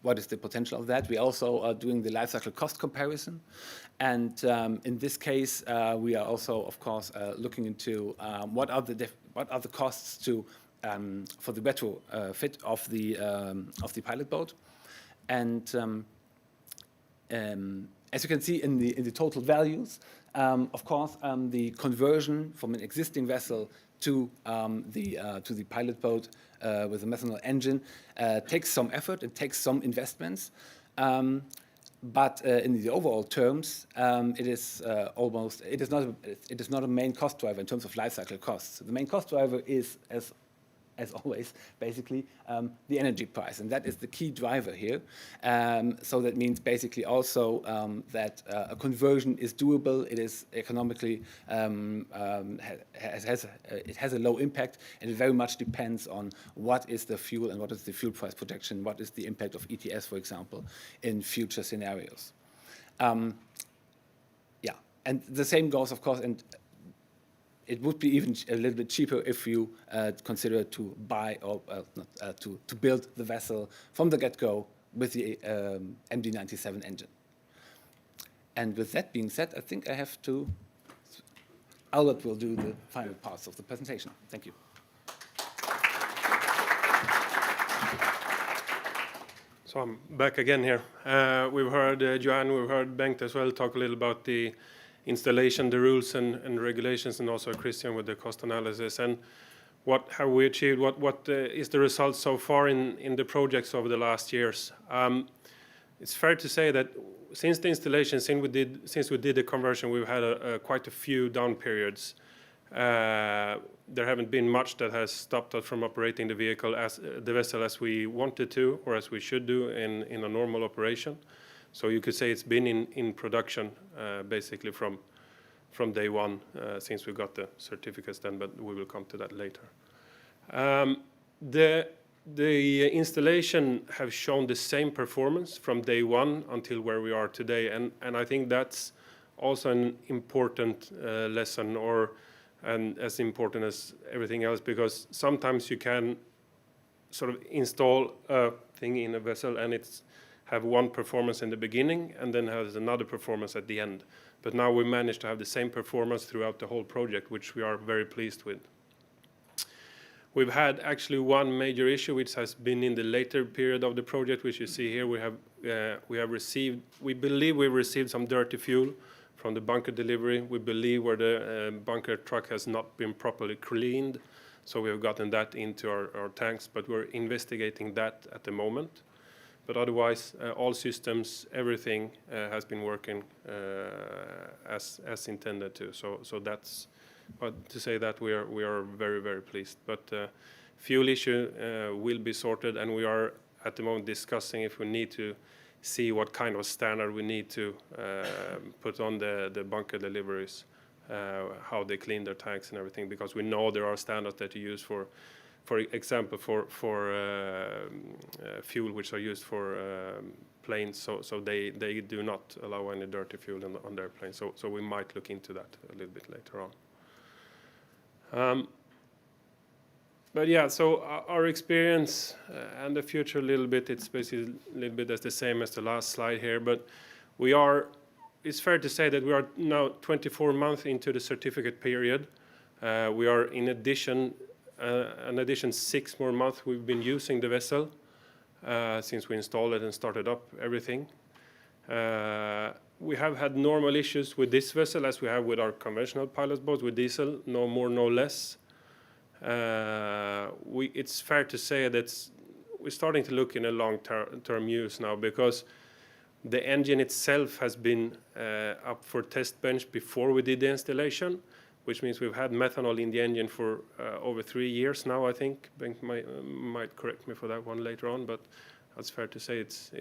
Speaker 9: what is the potential of that? We also are doing the life cycle cost comparison. And in this case, we are also, of course, looking into what are the costs to for the retrofit of the pilot boat. And as you can see in the total values, of course, the conversion from an existing vessel to the pilot boat with a methanol engine takes some effort, it takes some investments. But in the overall terms, it is not a main cost driver in terms of life cycle costs. The main cost driver is, as always, basically the energy price, and that is the key driver here. So that means basically also that a conversion is doable. It is economically it has a low impact, and it very much depends on what is the fuel and what is the fuel price projection, what is the impact of ETS, for example, in future scenarios. Yeah, and the same goes, of course, and it would be even a little bit cheaper if you consider to buy or to build the vessel from the get-go with the MD97 engine. And with that being said, I think I have to. Albert will do the final parts of the presentation. Thank you.
Speaker 6: So I'm back again here. We've heard Joanne, we've heard Bengt as well talk a little about the installation, the rules and regulations, and also Christian with the cost analysis. And what have we achieved? What is the result so far in the projects over the last years? It's fair to say that since the installation, since we did the conversion, we've had quite a few down periods. There haven't been much that has stopped us from operating the vessel as we wanted to, or as we should do in a normal operation. So you could say it's been in production basically from day one since we got the certificates then, but we will come to that later. The installation have shown the same performance from day one until where we are today, and I think that's also an important lesson, and as important as everything else, because sometimes you can sort of install a thing in a vessel and it's have one performance in the beginning and then has another performance at the end. But now we managed to have the same performance throughout the whole project, which we are very pleased with. We've had actually one major issue, which has been in the later period of the project, which you see here. We believe we received some dirty fuel from the bunker delivery. We believe where the bunker truck has not been properly cleaned. So we have gotten that into our tanks, but we're investigating that at the moment. But otherwise, all systems, everything has been working as intended to. So that's, but to say that we are very, very pleased. But fuel issue will be sorted, and we are at the moment discussing if we need to see what kind of standard we need to put on the bunker deliveries, how they clean their tanks and everything, because we know there are standards that you use for example, for fuel which are used for planes, so they do not allow any dirty fuel on their planes. So we might look into that a little bit later on. But yeah, so our experience and the future a little bit, it's basically a little bit as the same as the last slide here, but it's fair to say that we are now 24 months into the certificate period. We are in addition 6 more months we've been using the vessel since we installed it and started up everything. We have had normal issues with this vessel as we have with our conventional pilot boats with diesel, no more, no less. It's fair to say that we're starting to look in a long-term use now, because the engine itself has been up for test bench before we did the installation, which means we've had methanol in the engine for over 3 years now, I think. Bengt might correct me for that one later on, but that's fair to say it's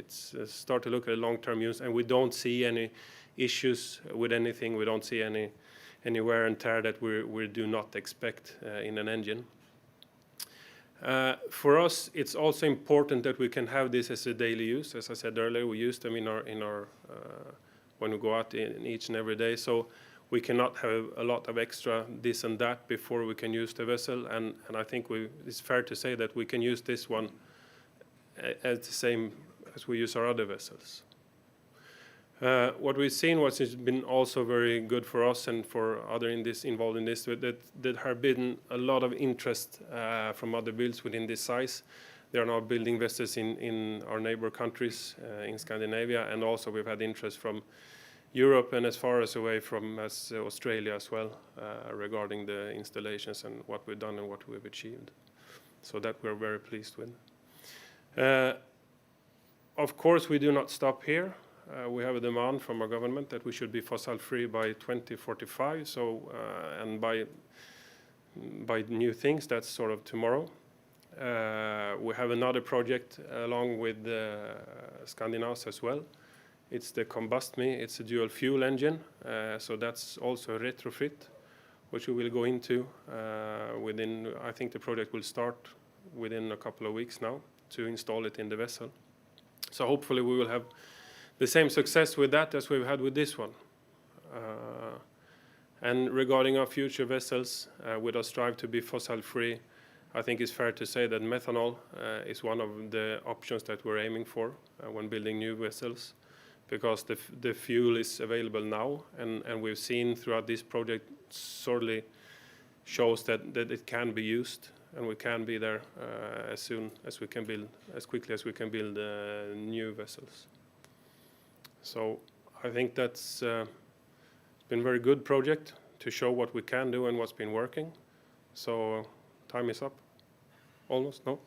Speaker 6: start to look at long-term use, and we don't see any issues with anything. We don't see any wear and tear that we do not expect in an engine. For us, it's also important that we can have this as a daily use. As I said earlier, we use them in our when we go out in each and every day. So we cannot have a lot of extra this and that before we can use the vessel. And I think it's fair to say that we can use this one as the same as we use our other vessels. What we've seen, what has been also very good for us and for others involved in this, that there have been a lot of interest from other builds within this size. They are now building vessels in our neighbor countries in Scandinavia, and also we've had interest from Europe and as far as away from Australia as well, regarding the installations and what we've done and what we've achieved. So that we're very pleased with. Of course, we do not stop here. We have a demand from our government that we should be fossil-free by 2045. So, and by new things, that's sort of tomorrow. We have another project along with ScandiNAOS as well. It's the CombustMe. It's a dual fuel engine. So that's also a retrofit, which we will go into within. I think the project will start within a couple of weeks now to install it in the vessel. So hopefully we will have the same success with that as we've had with this one. And regarding our future vessels, with our strive to be fossil-free, I think it's fair to say that methanol is one of the options that we're aiming for when building new vessels, because the fuel is available now, and we've seen throughout this project sorely shows that it can be used, and we can be there as soon as we can build, as quickly as we can build new vessels. So I think that's been a very good project to show what we can do and what's been working. So time is up. Almost, no?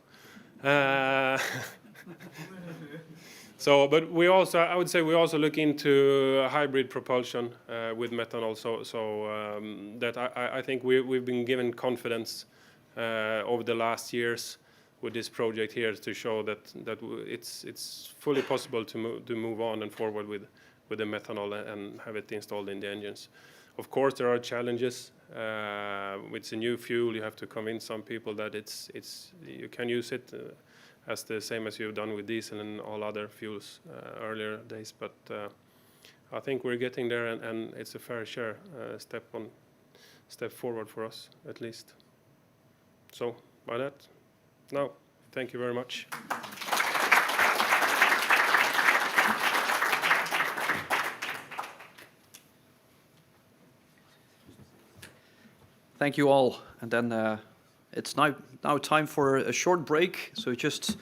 Speaker 6: So, but we also, I would say we also look into hybrid propulsion with methanol. So that I think we've been given confidence over the last years with this project here to show that it's fully possible to move on and forward with the methanol and have it installed in the engines. Of course, there are challenges. It's a new fuel. You have to convince some people that you can use it as the same as you've done with diesel and all other fuels earlier days. But I think we're getting there, and it's a fair share step forward for us at least. So by that, now thank you very much.
Speaker 3: Thank you all. And then it's now time for a short break. So just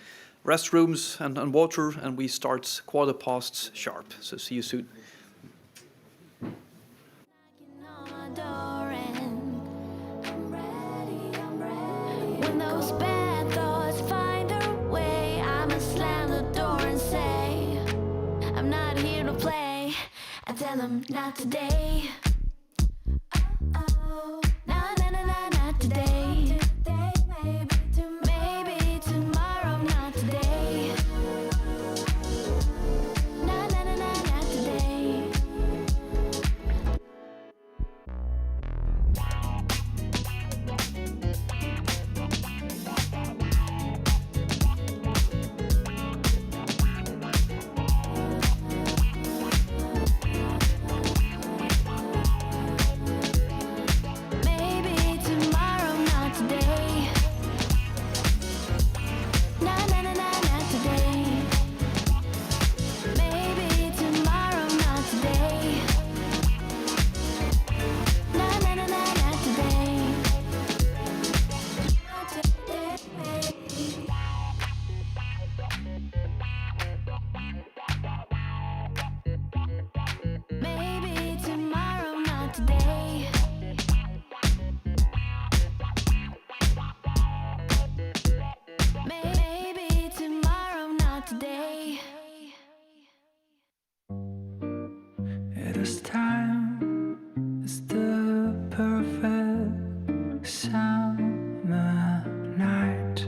Speaker 3: restrooms and water, and we start 15:15 sharp. So see you soon.
Speaker 1: When those bad thoughts find their way, I'ma slam the door and say, I'm not here to play. I tell them not today. Oh, not today. Maybe tomorrow, not today. Not today. Maybe tomorrow, not today. Not today. Maybe tomorrow, not today. Not today. Maybe tomorrow, not today. Maybe tomorrow, not today.
Speaker 10: It is time, it's the perfect summer night.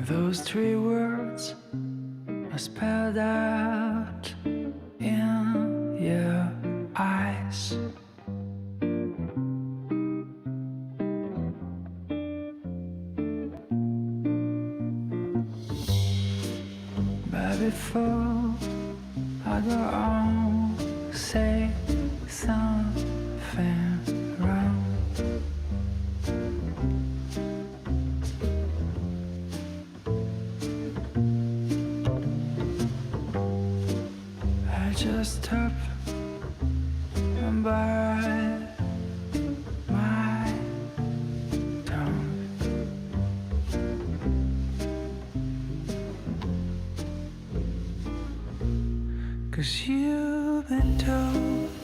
Speaker 10: Those three words are spelled out in your eyes. But before I go on, say something wrong. I just hope I'm by my tongue. 'Cause you've been told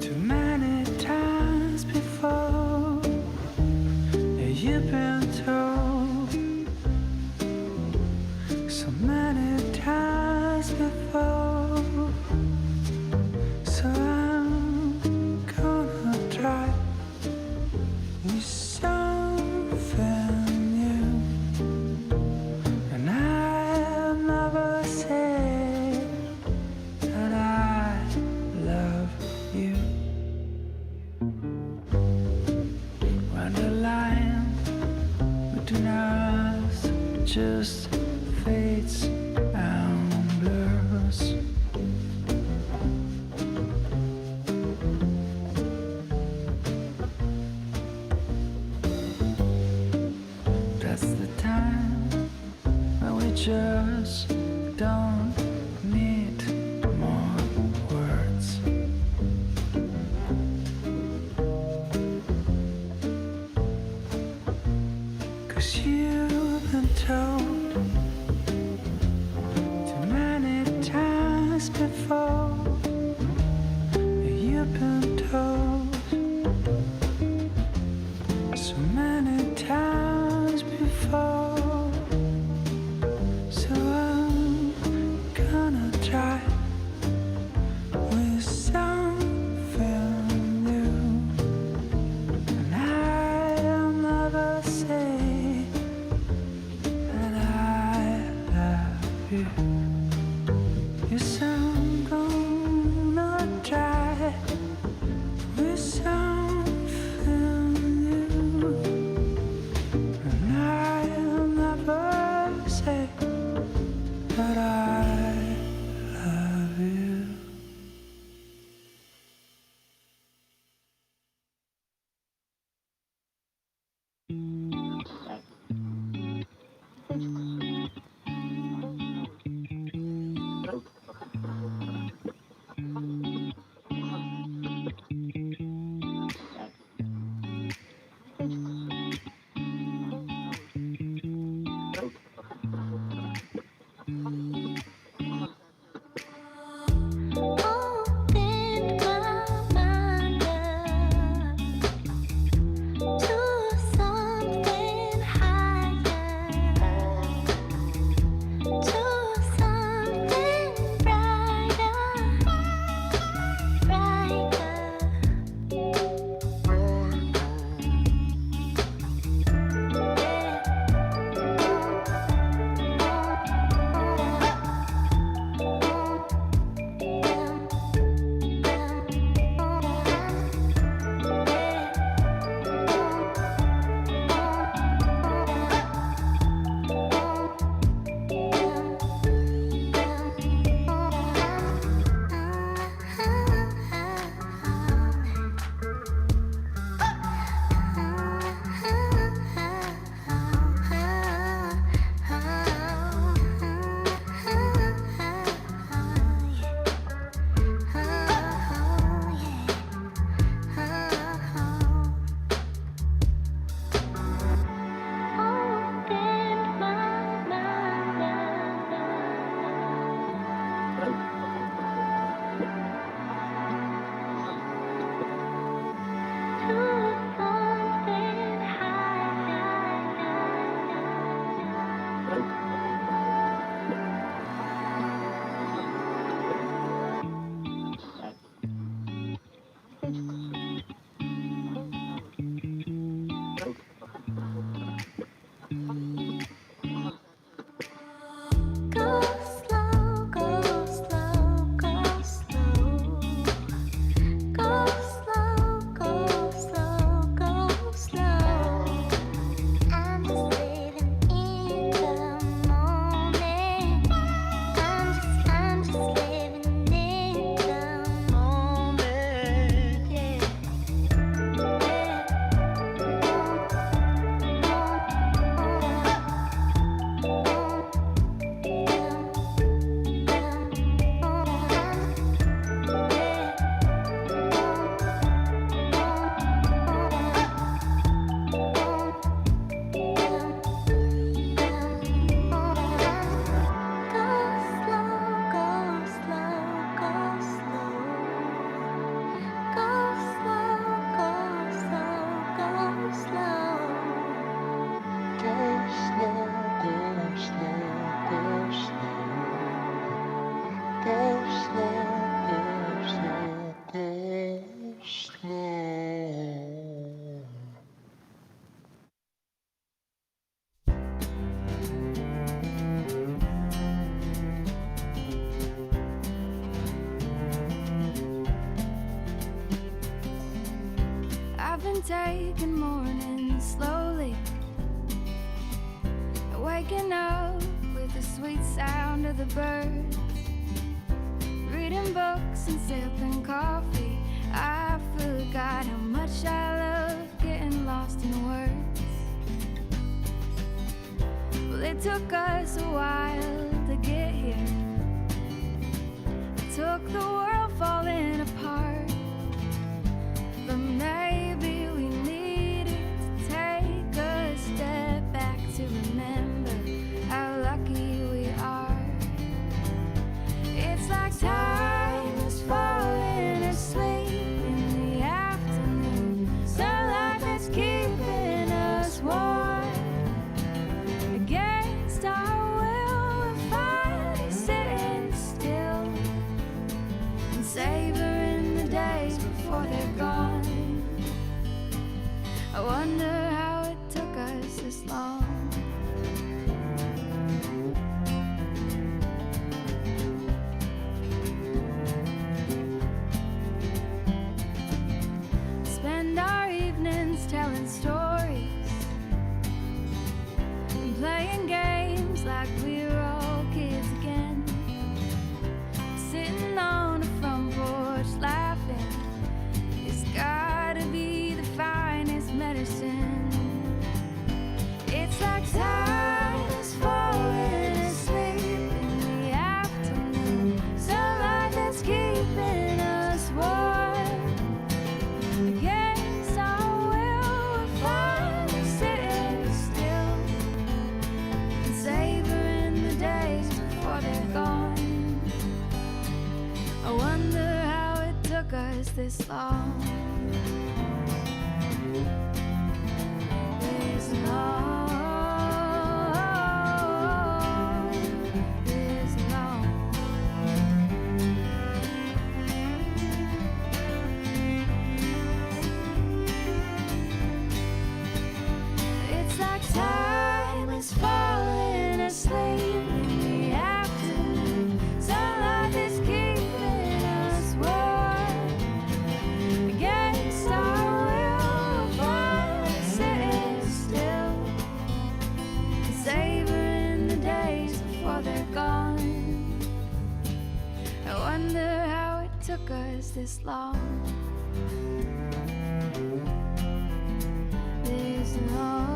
Speaker 10: too many times before. Yeah, you've been told so many times before. So I'm gonna try with something new, and I'll never say that I love you. When the line between us just fades and blurs. That's the time when we just don't need more words. 'Cause you've been told too many times before. You've been told so many times before. So I'm gonna try with something new, and I'll never say that I love you. Yes, I'm gonna try with something new, and I'll never say that I love you.
Speaker 1: Open my mind to something higher, to something brighter, brighter. Go slow, I've been taking mornings slowly, waking up with the sweet sound of the birds, reading books and sipping coffee. I forgot how much I love getting lost in words. Well, it took us a while to get here. It took the world falling apart, but maybe we needed to take a step back to remember how lucky we are. It's like time is falling asleep in the afternoon, sunlight that's keeping us warm. Against our will, we're finally sitting still and savoring the days before they're gone. I wonder how it took us this long. Spend our evenings telling stories and playing games like we were all kids again. Sitting on the front porch laughing, it's gotta be the finest medicine. It's like time is falling asleep in the afternoon, sunlight that's keeping us warm. Against our will, we're finally sitting still and savoring the days before they're gone. I wonder how it took us this long. This long, this long. It's like time is falling asleep in the afternoon, sunlight is keeping us warm. Against our will, we're finally sitting still and savoring the days before they're gone. I wonder how it took us this long. This long.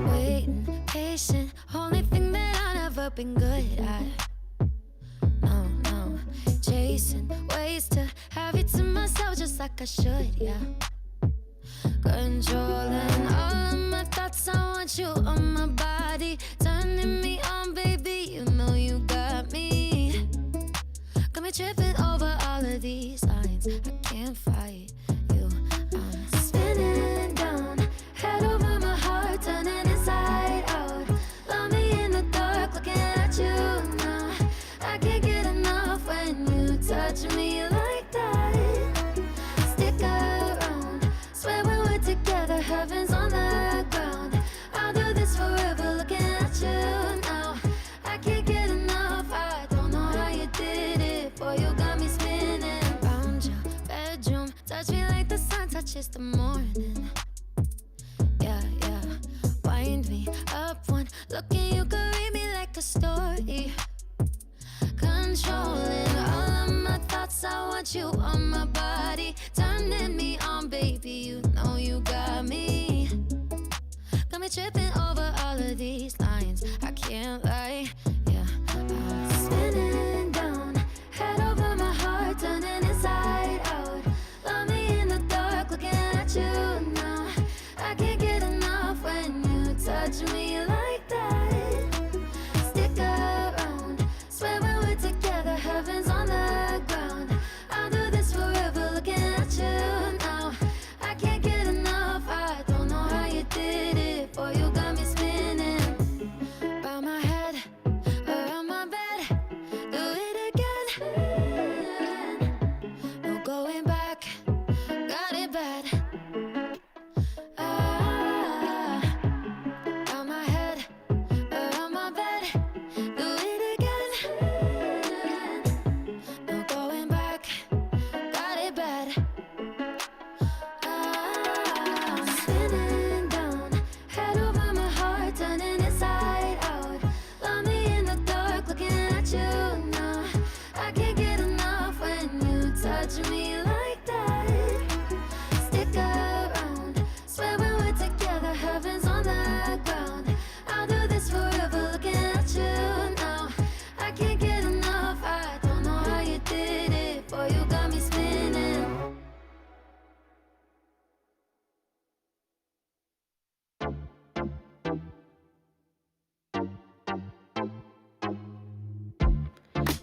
Speaker 1: Waiting, patient, only thing that I've never been good at. No, no, chasing ways to have it to myself just like I should, yeah. Controlling all of my thoughts, I want you on my body, turning me on, baby, you know you got me. Got me tripping over all of these lines, I can't fight you. I'm spinning down, head over my heart, turning inside out. Love me in the dark, looking at you now. I can't get enough when you touch me like that. Stick around, swear when we're together, heaven's on the ground. I'll do this forever, looking at you now. I can't get enough, I don't know how you did it. Boy, you got me spinning round your bedroom. Touch me like the sun touches the morning. Yeah, yeah, wind me up one look and you can read me like a story. Controlling all of my thoughts, I want you on my body, turning me on, baby, you know you got me. Got me tripping over all of these lines, I can't lie, yeah. I'm spinning down, head over my heart, turning inside out. Love me in the dark, looking at you now. I can't get enough when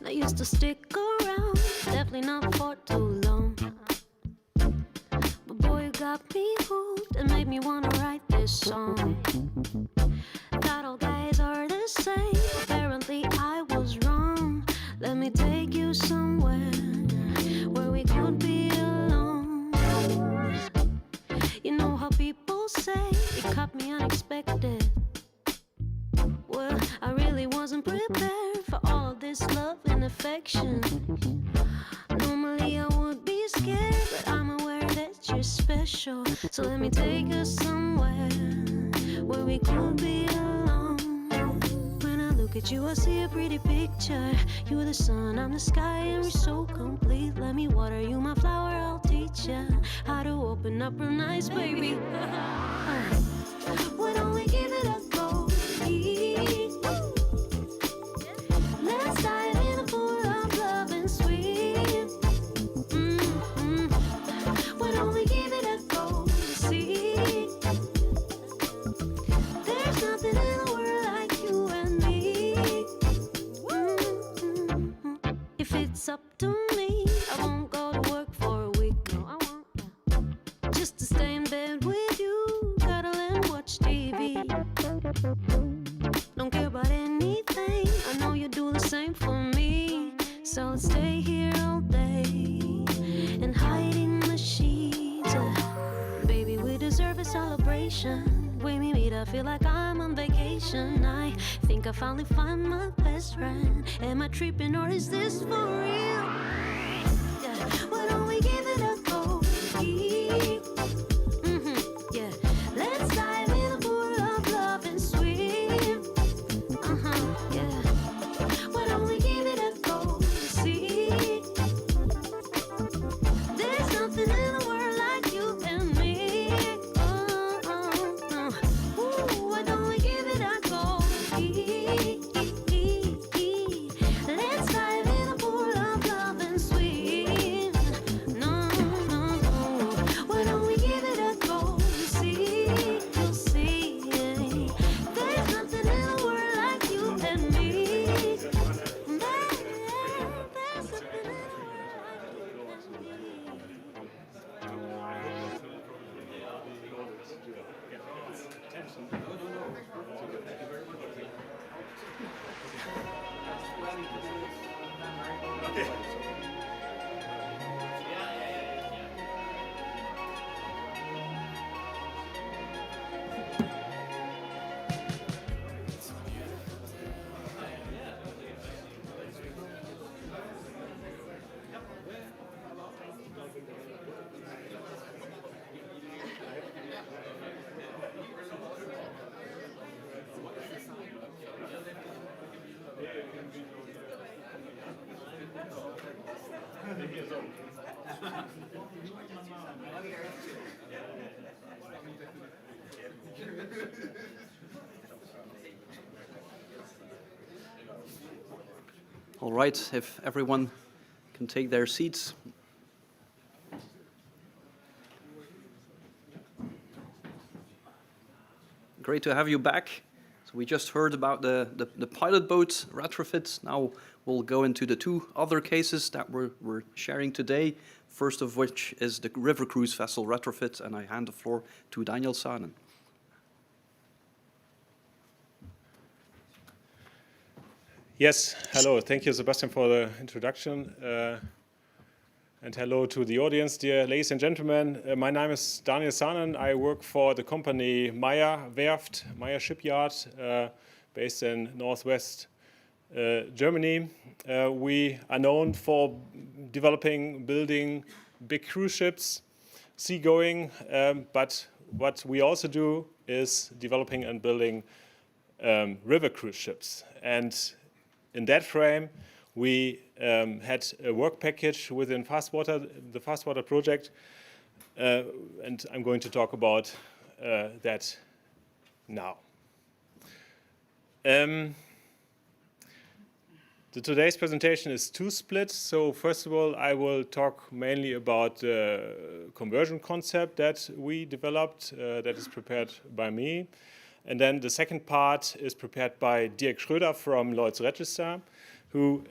Speaker 1: I used to stick around, definitely not for too long. But boy, you got me hooked and made me wanna write this song. Thought all guys are the same, apparently I was wrong. Let me take you somewhere where we could be alone. You know how people say it caught me unexpected. Well, I really wasn't prepared for all of this love and affection. Normally I would be scared, but I'm aware that you're special. So let me take us somewhere where we could be alone. When I look at you, I see a pretty picture. You're the sun, I'm the sky, and we're so complete. Let me water you, my flower, I'll teach you how to open up real nice, baby. Why don't we give it a go? Let's dive in a pool of love and sweet. Why don't we give it a go? See, there's nothing in the world like you and me. If it's up to me, I won't go to work for a week. No, I won't. Just to stay in bed with you, cuddle and watch TV. Don't care about anything, I know you do the same for me. So let's stay here all day and hide in the sheets. Baby, we deserve a celebration. When we meet, I feel like I'm on vacation. I think I finally find my best friend. Am I tripping or is this for real? Yeah. Why don't we give it a go? Yeah. Let's dive in a pool of love and swim. Yeah. Why don't we give it a go? See, there's nothing in the world like you and me. Ooh, why don't we give it a go? Let's dive in a pool of love and swim. No. Why don't we give it a go? See, you'll see. There's nothing in the world like you and me. There's something in the world like you and me.
Speaker 3: All right, if everyone can take their seats. Great to have you back. So we just heard about the pilot boat retrofits. Now we'll go into the two other cases that we're sharing today. First of which is the river cruise vessel retrofit, and I hand the floor to Daniel Sahne.
Speaker 6: Yes, hello. Thank you, Sebastian, for the introduction. And hello to the audience, dear ladies and gentlemen. My name is Daniel Sahne. I work for the company MEYER WERFT, MEYER Shipyard, based in northwest Germany. We are known for developing, building big cruise ships, seagoing, but what we also do is developing and building river cruise ships. And in that frame, we had a work package within FASTWATER, the FASTWATER project, and I'm going to talk about that now. Today's presentation is two split. So first of all, I will talk mainly about the conversion concept that we developed, that is prepared by me. And then the second part is prepared by Dirk Schröder from Lloyd's Register, who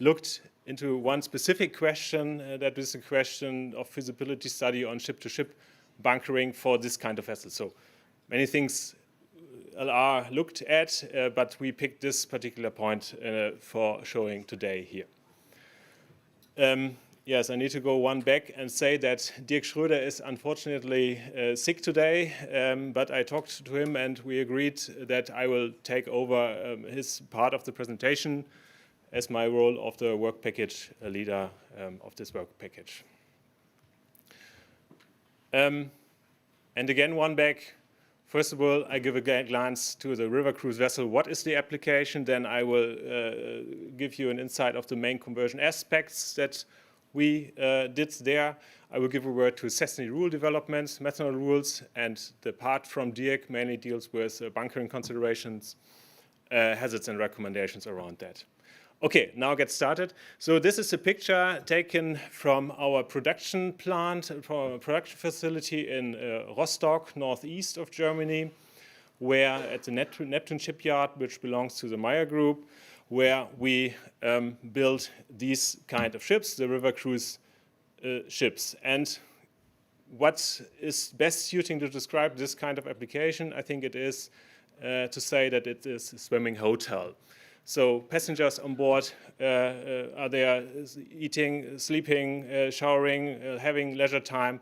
Speaker 6: looked into one specific question, that is a question of feasibility study on ship-to-ship bunkering for this kind of vessel. So many things are looked at, but we picked this particular point for showing today here. Yes, I need to go one back and say that Dirk Schröder is unfortunately sick today, but I talked to him and we agreed that I will take over his part of the presentation as my role of the work package leader of this work package. And again, one back. First of all, I give a glance to the river cruise vessel. What is the application? Then I will give you an insight of the main conversion aspects that we did there. I will give a word to SESNI rule developments, methanol rules, and the part from Dirk mainly deals with bunkering considerations, hazards and recommendations around that. Okay, now get started. So this is a picture taken from our production plant, from a production facility in Rostock, northeast of Germany, where at the Neptune shipyard, which belongs to the MEYER Group, where we build these kind of ships, the river cruise ships. And what is best suiting to describe this kind of application? I think it is to say that it is a swimming hotel. So passengers on board are there eating, sleeping, showering, having leisure time.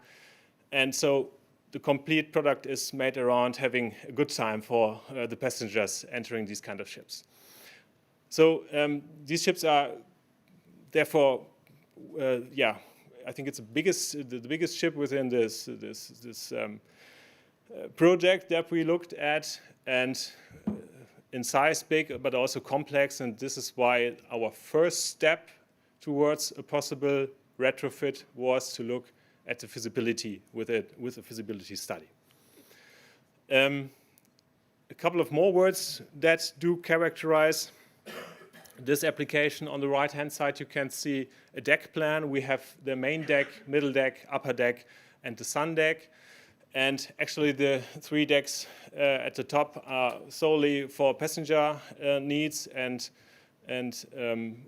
Speaker 6: And so the complete product is made around having a good time for the passengers entering these kind of ships. So these ships are therefore, I think it's the biggest ship within this project that we looked at, and in size big, but also complex, and this is why our first step towards a possible retrofit was to look at the feasibility with a feasibility study. A couple of more words that do characterize this application. On the right-hand side, you can see a deck plan. We have the main deck, middle deck, upper deck, and the sun deck. And actually, the 3 decks at the top are solely for passenger needs, and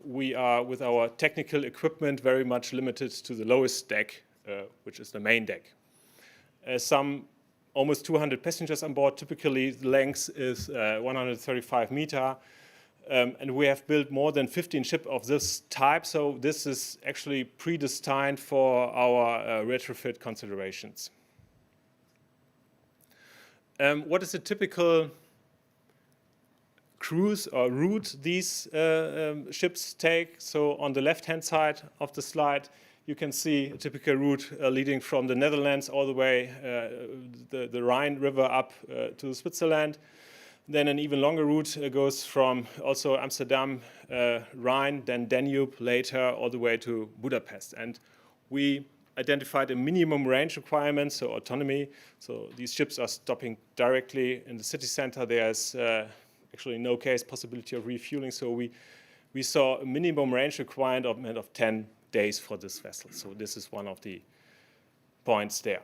Speaker 6: we are, with our technical equipment, very much limited to the lowest deck, which is the main deck. Some almost 200 passengers on board. Typically, the length is 135 meters. And we have built more than 15 ships of this type, so this is actually predestined for our retrofit considerations. What is a typical cruise or route these ships take? So on the left-hand side of the slide, you can see a typical route leading from the Netherlands all the way the Rhine River up to Switzerland. Then an even longer route goes from also Amsterdam, Rhine, then Danube, later all the way to Budapest. And we identified a minimum range requirement, so autonomy. So these ships are stopping directly in the city center. There's actually no case possibility of refueling. So we saw a minimum range requirement of 10 days for this vessel. So this is one of the points there.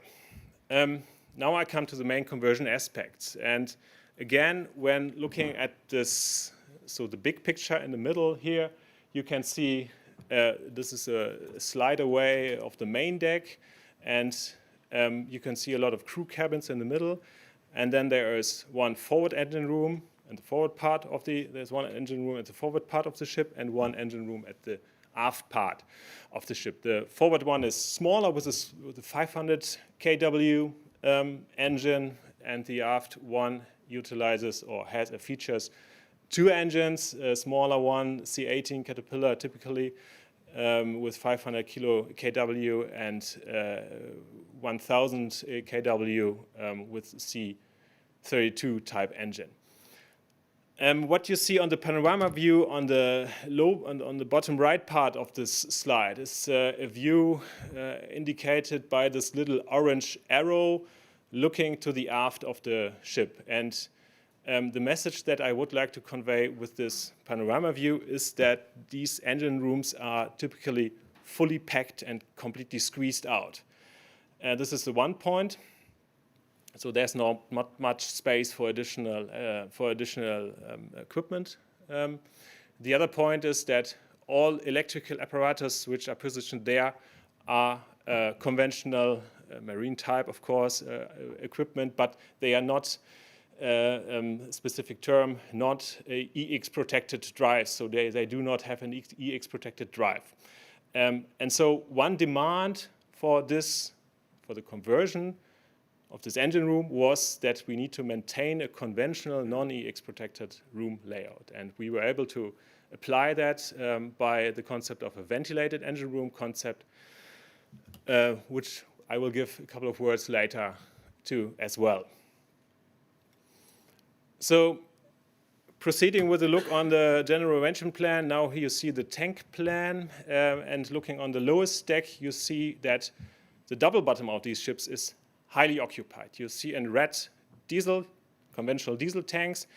Speaker 6: Now I come to the main conversion aspects. And again, when looking at this, so the big picture in the middle here, you can see this is a slide away of the main deck, and you can see a lot of crew cabins in the middle, and then there is one forward engine room in the forward part of there's one engine room at the forward part of the ship and one engine room at the aft part of the ship. The forward one is smaller with a 500 kW engine, and the aft one utilizes or features 2 engines, a smaller one, C18 Caterpillar typically, with 500 kW and 1000 kW with C32 type engine. What you see on the panorama view on the bottom right part of this slide is a view indicated by this little orange arrow looking to the aft of the ship. And the message that I would like to convey with this panorama view is that these engine rooms are typically fully packed and completely squeezed out. This is the one point. So there's not much space for additional equipment. The other point is that all electrical apparatus which are positioned there are conventional marine type, of course, equipment, but they are not specific term, not a EX protected drive, so they do not have an EX protected drive. And so one demand for this, for the conversion of this engine room, was that we need to maintain a conventional non-EX protected room layout. And we were able to apply that by the concept of a ventilated engine room concept, which I will give a couple of words later to as well. So proceeding with a look on the general intervention plan, now here you see the tank plan, and looking on the lowest deck, you see that the double bottom of these ships is highly occupied. You see in red diesel, conventional diesel tanks.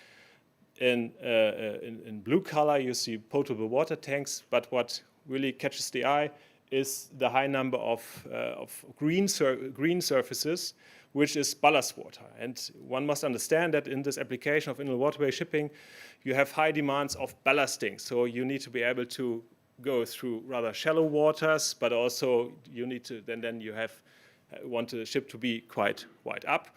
Speaker 6: In blue color, you see potable water tanks, but what really catches the eye is the high number of green surfaces, which is ballast water. And one must understand that in this application of inland waterway shipping, you have high demands of ballasting. So you need to be able to go through rather shallow waters, but also you need to, then you want the ship to be quite wide up.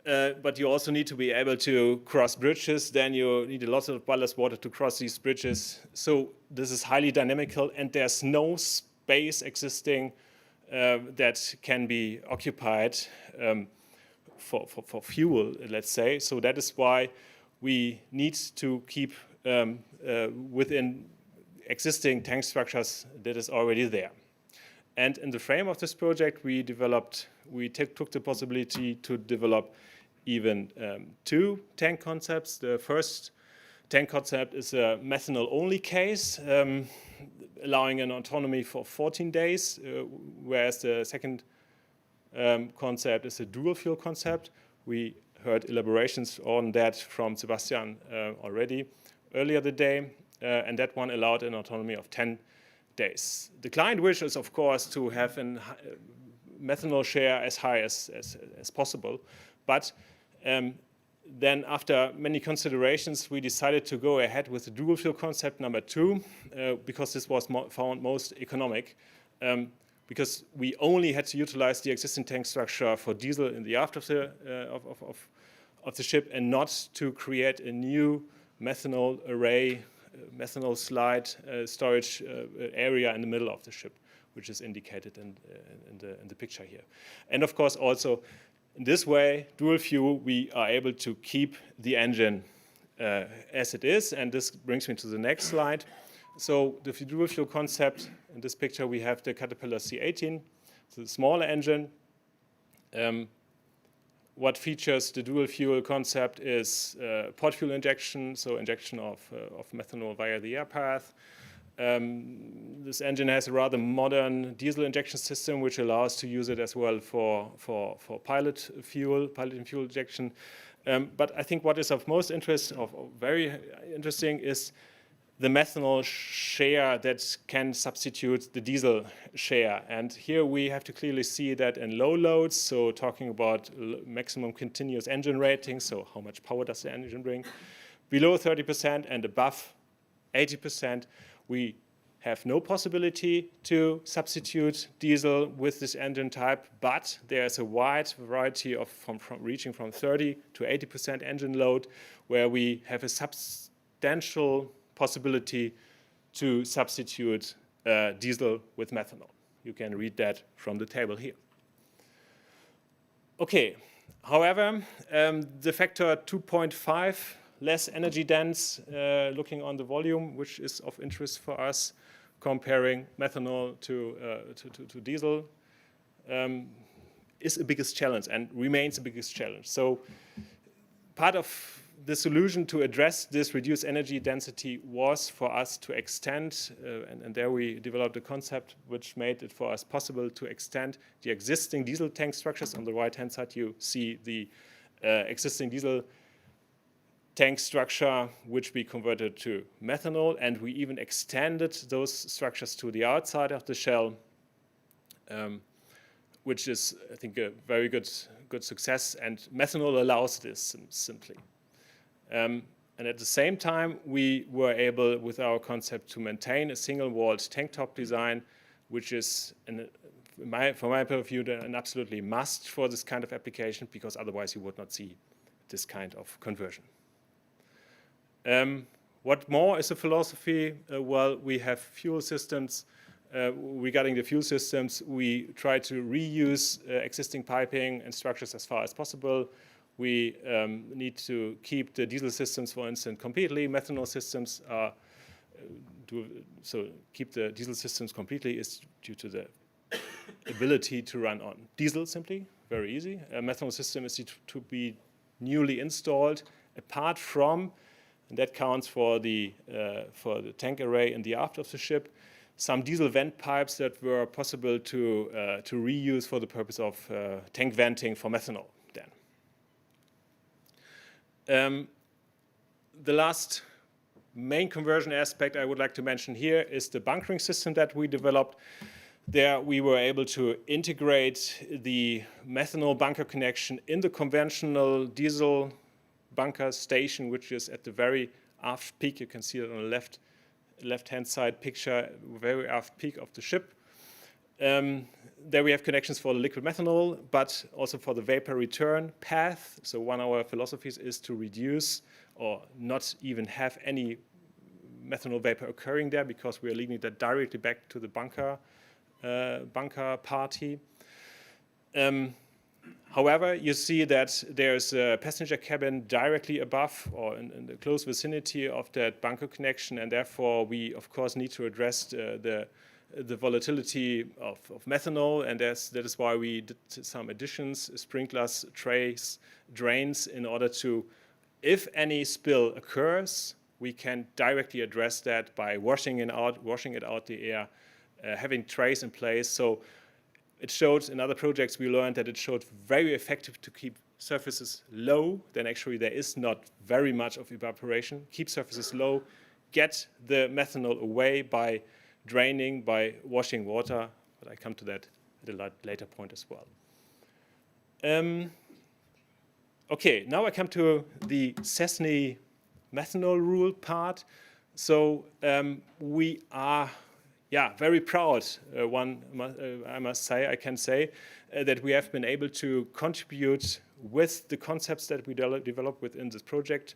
Speaker 6: But you also need to be able to cross bridges. Then you need a lot of ballast water to cross these bridges. So this is highly dynamical, and there's no space existing that can be occupied for fuel, let's say. So that is why we need to keep within existing tank structures that is already there. And in the frame of this project, we took the possibility to develop even two tank concepts. The first tank concept is a methanol-only case, allowing an autonomy for 14 days, whereas the second concept is a dual-fuel concept. We heard elaborations on that from Sebastian already earlier today, and that one allowed an autonomy of 10 days. The client wishes, of course, to have a methanol share as high as possible, but then after many considerations, we decided to go ahead with the dual fuel concept number 2, because this was found most economic, because we only had to utilize the existing tank structure for diesel in the aft of the ship, and not to create a new methanol array, methanol slide storage area in the middle of the ship, which is indicated in the picture here. And of course also in this way, dual fuel, we are able to keep the engine as it is, and this brings me to the next slide. So the dual fuel concept, in this picture we have the Caterpillar C18, the smaller engine. What features the dual fuel concept is port fuel injection, so injection of methanol via the air path. This engine has a rather modern diesel injection system, which allows to use it as well for pilot fuel injection. But I think what is of most interest, very interesting, is the methanol share that can substitute the diesel share. And here we have to clearly see that in low loads, so talking about maximum continuous engine rating, so how much power does the engine bring, below 30% and above 80%, we have no possibility to substitute diesel with this engine type, but there's a wide variety of reaching from 30 to 80% engine load, where we have a substantial possibility to substitute diesel with methanol. You can read that from the table here. Okay, however, the factor 2.5, less energy dense, looking on the volume, which is of interest for us, comparing methanol to diesel, is the biggest challenge and remains the biggest challenge. So part of the solution to address this reduced energy density was for us to extend, and there we developed a concept which made it for us possible to extend the existing diesel tank structures. On the right-hand side, you see the existing diesel tank structure, which we converted to methanol, and we even extended those structures to the outside of the shell, which is, I think, a very good success, and methanol allows this simply. And at the same time, we were able, with our concept, to maintain a single-walled tank top design, which is, from my point of view, an absolutely must for this kind of application, because otherwise you would not see this kind of conversion. What more is the philosophy? Well, we have fuel systems. Regarding the fuel systems, we try to reuse existing piping and structures as far as possible. We need to keep the diesel systems, for instance, completely. Methanol systems are, so keep the diesel systems completely is due to the ability to run on diesel simply, very easy. A methanol system is to be newly installed, apart from, and that counts for the tank array in the aft of the ship, some diesel vent pipes that were possible to reuse for the purpose of tank venting for methanol then. The last main conversion aspect I would like to mention here is the bunkering system that we developed. There we were able to integrate the methanol bunker connection in the conventional diesel bunker station, which is at the very aft peak. You can see it on the left-hand side picture, very aft peak of the ship. There we have connections for the liquid methanol, but also for the vapor return path. So one of our philosophies is to reduce or not even have any methanol vapor occurring there, because we are leading that directly back to the bunker party. However, you see that there's a passenger cabin directly above or in the close vicinity of that bunker connection, and therefore we, of course, need to address the volatility of methanol, and that is why we did some additions, sprinklers, trays, drains, in order to, if any spill occurs, we can directly address that by washing it out the air, having trays in place. So it showed in other projects, we learned that it showed very effective to keep surfaces low. Then actually there is not very much of evaporation. Keep surfaces low, get the methanol away by draining, by washing water. But I come to that at a later point as well. Okay, now I come to the Sahne methanol rule part. So we are very proud, I can say, that we have been able to contribute with the concepts that we developed within this project,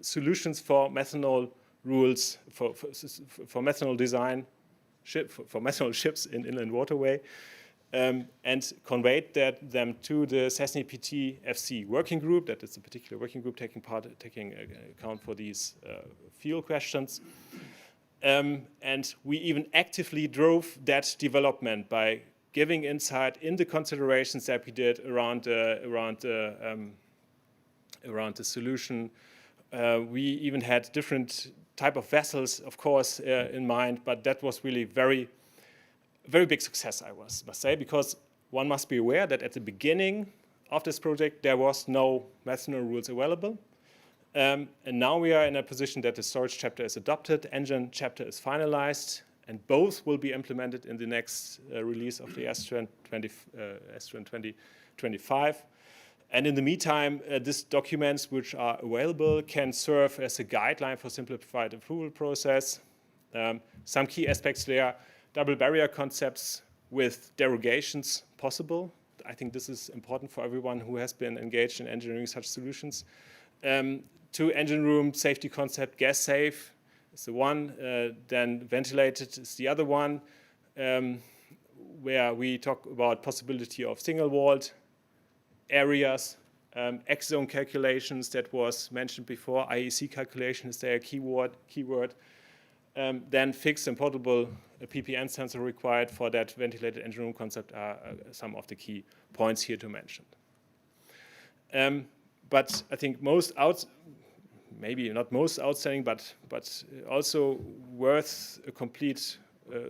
Speaker 6: solutions for methanol rules, for methanol design, for methanol ships in inland waterway, and conveyed them to the Sahne PT FC working group. That is a particular working group taking account for these field questions. And we even actively drove that development by giving insight in the considerations that we did around the solution. We even had different type of vessels, of course, in mind, but that was really very, very big success, I must say, because one must be aware that at the beginning of this project, there was no methanol rules available. And now we are in a position that the storage chapter is adopted, engine chapter is finalized, and both will be implemented in the next release of the S-Trend 2025. And in the meantime, these documents which are available can serve as a guideline for simplified approval process. Some key aspects there, double barrier concepts with derogations possible. I think this is important for everyone who has been engaged in engineering such solutions. Two engine room safety concept, gas safe is the one, then ventilated is the other one, where we talk about possibility of single-walled areas, X-zone calculations that was mentioned before, IEC calculation is their keyword. Then fixed and portable PPN sensor required for that ventilated engine room concept are some of the key points here to mention. But I think maybe not most outstanding, but also worth a complete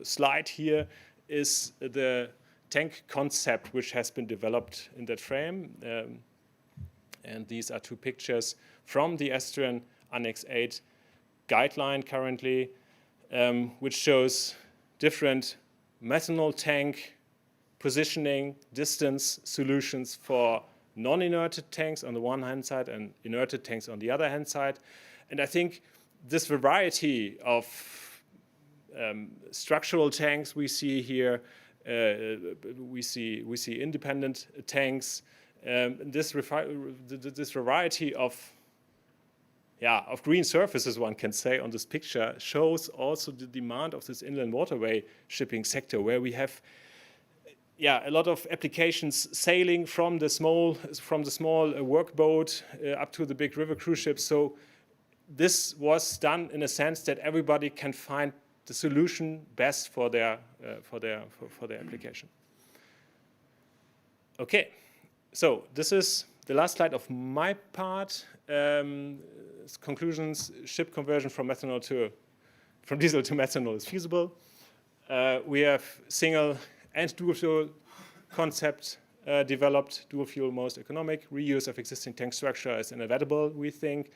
Speaker 6: slide here is the tank concept which has been developed in that frame. And these are two pictures from the Estrin Annex 8 guideline currently, which shows different methanol tank positioning, distance solutions for non-inerted tanks on the one hand side and inerted tanks on the other hand side. And I think this variety of structural tanks we see here, we see independent tanks. This variety of green surfaces, one can say, on this picture shows also the demand of this inland waterway shipping sector, where we have a lot of applications sailing from the small workboat up to the big river cruise ships. So this was done in a sense that everybody can find the solution best for their application. Okay, so this is the last slide of my part. Conclusions: ship conversion from diesel to methanol is feasible. We have single and dual fuel concept developed. Dual fuel most economic. Reuse of existing tank structure is inevitable, we think.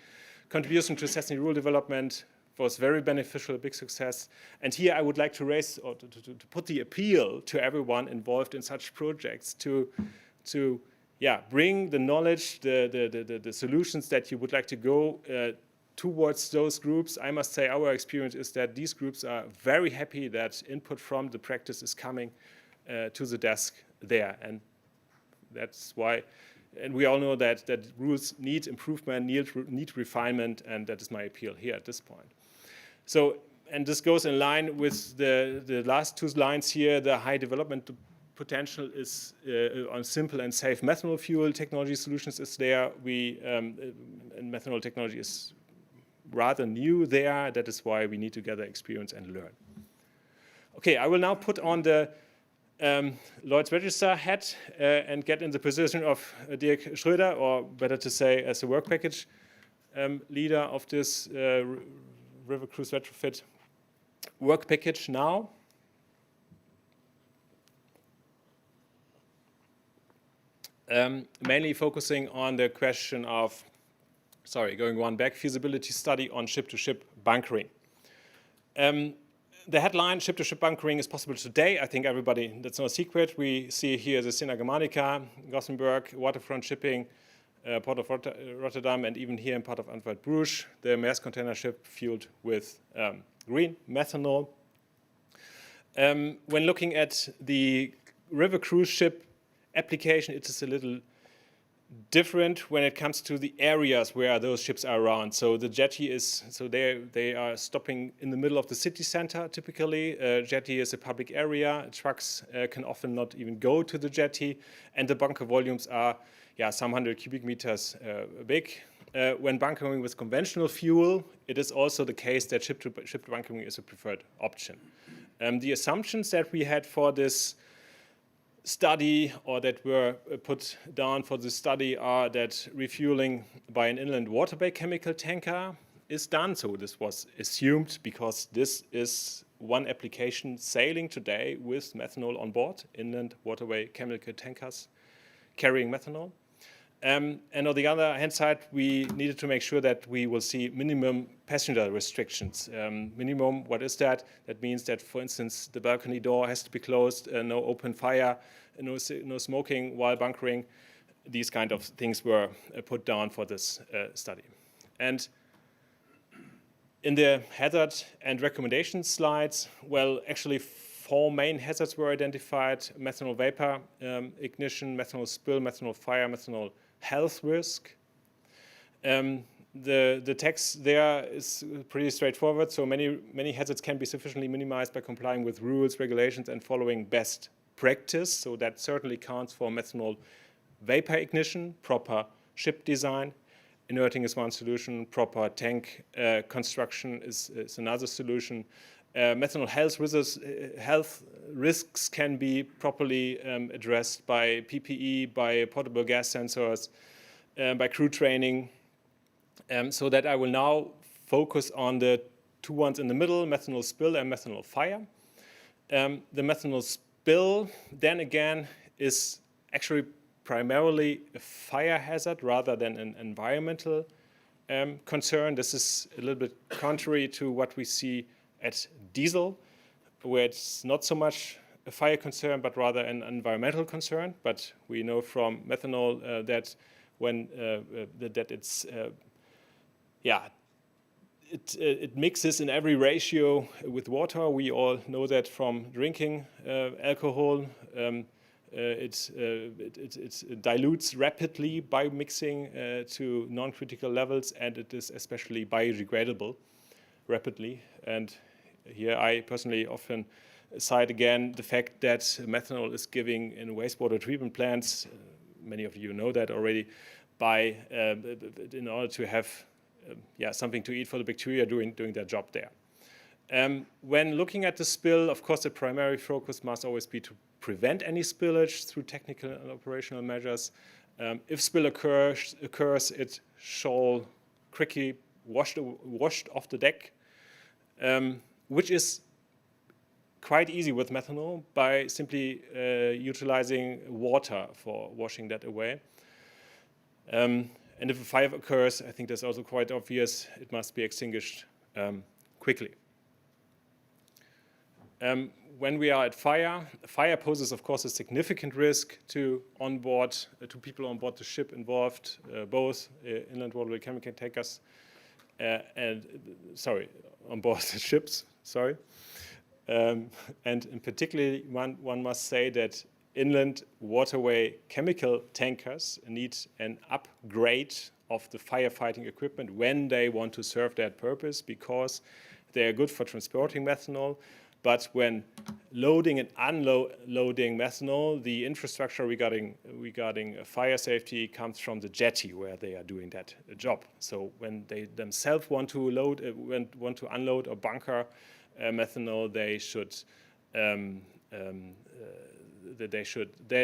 Speaker 6: Contribution to Sahne rule development was very beneficial, a big success. And here I would like to raise, or to put the appeal to everyone involved in such projects to bring the knowledge, the solutions that you would like to go towards those groups. I must say our experience is that these groups are very happy that input from the practice is coming to the desk there. And that's why, and we all know that rules need improvement, need refinement, and that is my appeal here at this point. So, and this goes in line with the last two lines here. The high development potential is on simple and safe methanol fuel technology solutions is there. And methanol technology is rather new there. That is why we need to gather experience and learn. Okay, I will now put on the Lloyd's Register hat and get in the position of Dirk Schröder, or better to say as a work package leader of this river cruise retrofit work package now. Mainly focusing on the question of, going one back, feasibility study on ship-to-ship bunkering. The headline, ship-to-ship bunkering is possible today. I think everybody, that's no secret. We see here the CINEA Germanica, Gothenburg, waterfront shipping, Port of Rotterdam, and even here in part of Antwerp-Bruges, the Maersk container ship fueled with green methanol. When looking at the river cruise ship application, it is a little different when it comes to the areas where those ships are around. So the jetty is, so they are stopping in the middle of the city center typically. Jetty is a public area. Trucks can often not even go to the jetty, and the bunker volumes are some 100 cubic meters big. When bunkering with conventional fuel, it is also the case that ship-to-ship bunkering is a preferred option. The assumptions that we had for this study, or that were put down for the study, are that refueling by an inland waterway chemical tanker is done. So this was assumed because this is one application sailing today with methanol on board, inland waterway chemical tankers carrying methanol. And on the other hand side, we needed to make sure that we will see minimum passenger restrictions. Minimum, what is that? That means that, for instance, the balcony door has to be closed, no open fire, no smoking while bunkering. These kind of things were put down for this study. And in the hazard and recommendation slides, well, actually 4 main hazards were identified: methanol vapor ignition, methanol spill, methanol fire, methanol health risk. The text there is pretty straightforward. So many hazards can be sufficiently minimized by complying with rules, regulations, and following best practice. So that certainly counts for methanol vapor ignition, proper ship design. Inerting is one solution. Proper tank construction is another solution. Methanol health risks can be properly addressed by PPE, by portable gas sensors, by crew training. So that I will now focus on the 2 ones in the middle, methanol spill and methanol fire. The methanol spill, then again, is actually primarily a fire hazard rather than an environmental concern. This is a little bit contrary to what we see at diesel, where it's not so much a fire concern, but rather an environmental concern. But we know from methanol that when that it's it mixes in every ratio with water. We all know that from drinking alcohol. It dilutes rapidly by mixing to non-critical levels, and it is especially biodegradable rapidly. And here I personally often cite again the fact that methanol is giving in wastewater treatment plants, many of you know that already, in order to have something to eat for the bacteria doing their job there. When looking at the spill, of course, the primary focus must always be to prevent any spillage through technical and operational measures. If spill occurs, it shall quickly washed off the deck, which is quite easy with methanol by simply utilizing water for washing that away. And if a fire occurs, I think that's also quite obvious, it must be extinguished quickly. When we are at fire poses, of course, a significant risk to people on board the ship involved, both inland waterway chemical tankers on board the ships, and in particular, one must say that inland waterway chemical tankers need an upgrade of the firefighting equipment when they want to serve that purpose, because they are good for transporting methanol. But when loading and unloading methanol, the infrastructure regarding fire safety comes from the jetty where they are doing that job. So when they themselves want to unload or bunker methanol,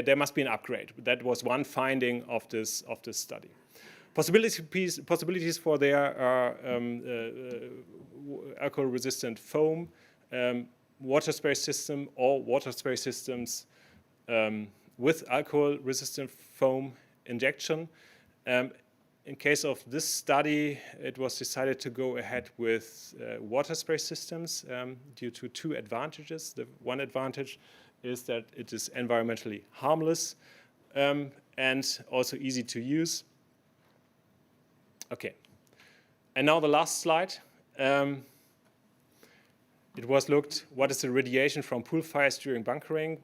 Speaker 6: there must be an upgrade. That was one finding of this study. Possibilities for there are alcohol-resistant foam, water spray system, or water spray systems with alcohol-resistant foam injection. In case of this study, it was decided to go ahead with water spray systems due to two advantages. The one advantage is that it is environmentally harmless and also easy to use. Okay, and now the last slide. It was looked, what is the radiation from pool fires during bunkering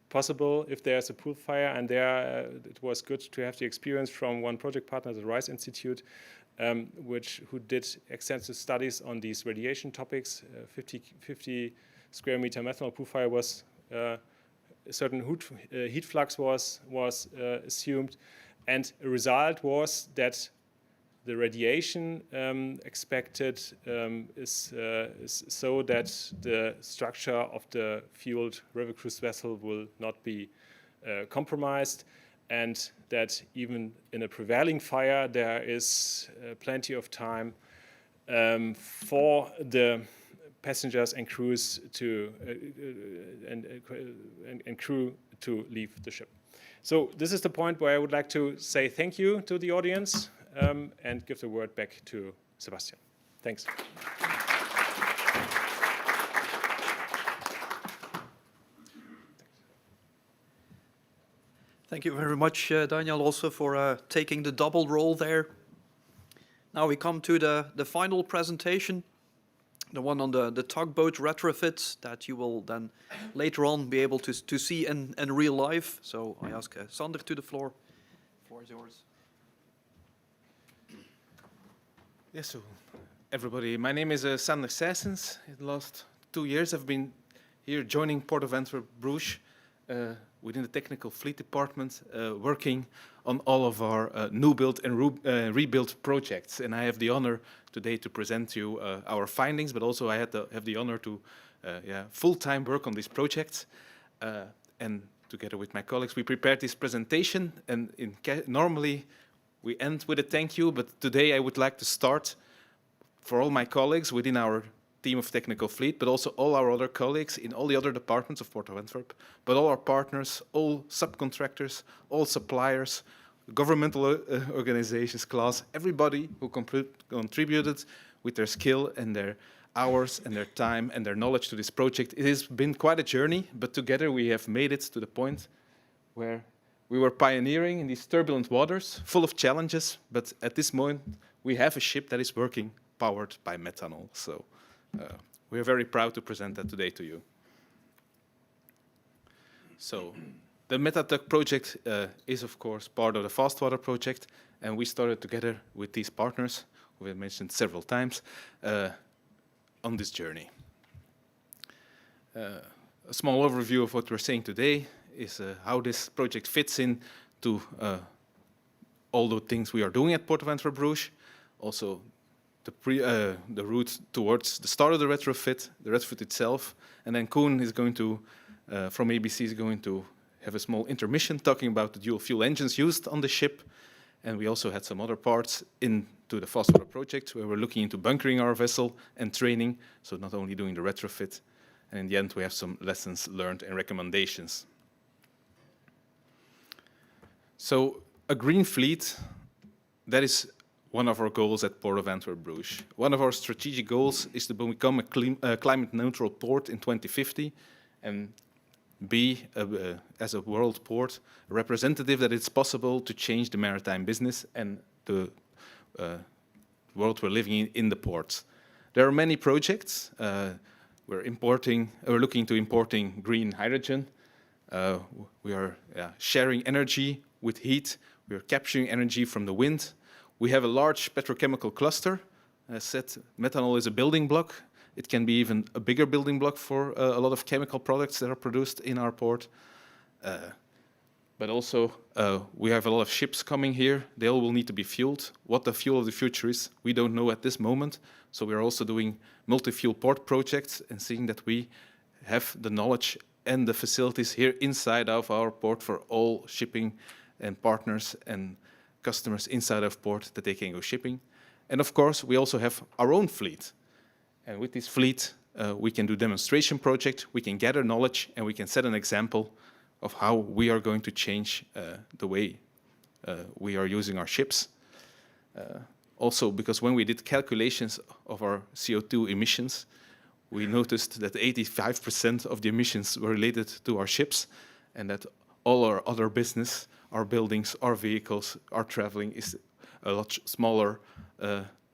Speaker 6: possible if there's a pool fire, and there it was good to have the experience from one project partner, the Rice Institute, who did extensive studies on these radiation topics. 50 square meter methanol pool fire was, a certain heat flux was assumed, and a result was that the radiation expected is so that the structure of the fueled river cruise vessel will not be compromised, and that even in a prevailing fire there is plenty of time for the passengers and crews and crew to leave the ship. So this is the point where I would like to say thank you to the audience. And give the word back to Sebastian. Thanks.
Speaker 3: Thank you very much, Daniel, also for taking the double role there. Now we come to the final presentation, the one on the tugboat retrofits that you will then later on be able to see in real life. So I ask Sander to the floor. The floor is yours.
Speaker 11: Yes, so everybody, my name is Sander Sijssens. In the last 2 years I've been here joining Port of Antwerp-Bruges within the technical fleet department, working on all of our new build and rebuild projects. And I have the honor today to present you our findings, but also I have the honor to full-time work on these projects. And together with my colleagues, we prepared this presentation, and normally we end with a thank you, but today I would like to start for all my colleagues within our team of technical fleet, but also all our other colleagues in all the other departments of Port of Antwerp, but all our partners, all subcontractors, all suppliers, governmental organizations, class, everybody who contributed with their skill and their hours and their time and their knowledge to this project. It has been quite a journey, but together we have made it to the point where we were pioneering in these turbulent waters, full of challenges, but at this moment we have a ship that is working, powered by methanol. So we are very proud to present that today to you. So the MetaTuck project is, of course, part of the FASTWATER project, and we started together with these partners, who we have mentioned several times, on this journey. A small overview of what we're saying today is how this project fits into all the things we are doing at Port of Antwerp-Bruges, also the route towards the start of the retrofit itself, and then Koen is going to, from ABC, is going to have a small intermission talking about the dual fuel engines used on the ship, and we also had some other parts into the FASTWATER project where we're looking into bunkering our vessel and training, so not only doing the retrofit, and in the end we have some lessons learned and recommendations. So a green fleet, that is one of our goals at Port of Antwerp-Bruges. One of our strategic goals is to become a climate-neutral port in 2050 and be, as a world port, a representative that it's possible to change the maritime business and the world we're living in the ports. There are many projects. We're looking into importing green hydrogen. We are sharing energy with heat. We are capturing energy from the wind. We have a large petrochemical cluster. As said, methanol is a building block. It can be even a bigger building block for a lot of chemical products that are produced in our port. But also, we have a lot of ships coming here. They all will need to be fueled. What the fuel of the future is, we don't know at this moment. So we are also doing multi-fuel port projects and seeing that we have the knowledge and the facilities here inside of our port for all shipping and partners and customers inside of port that they can go shipping. And of course, we also have our own fleet. And with this fleet, we can do demonstration projects, we can gather knowledge, and we can set an example of how we are going to change the way we are using our ships. Also, because when we did calculations of our CO2 emissions, we noticed that 85% of the emissions were related to our ships, and that all our other business, our buildings, our vehicles, our traveling is a lot smaller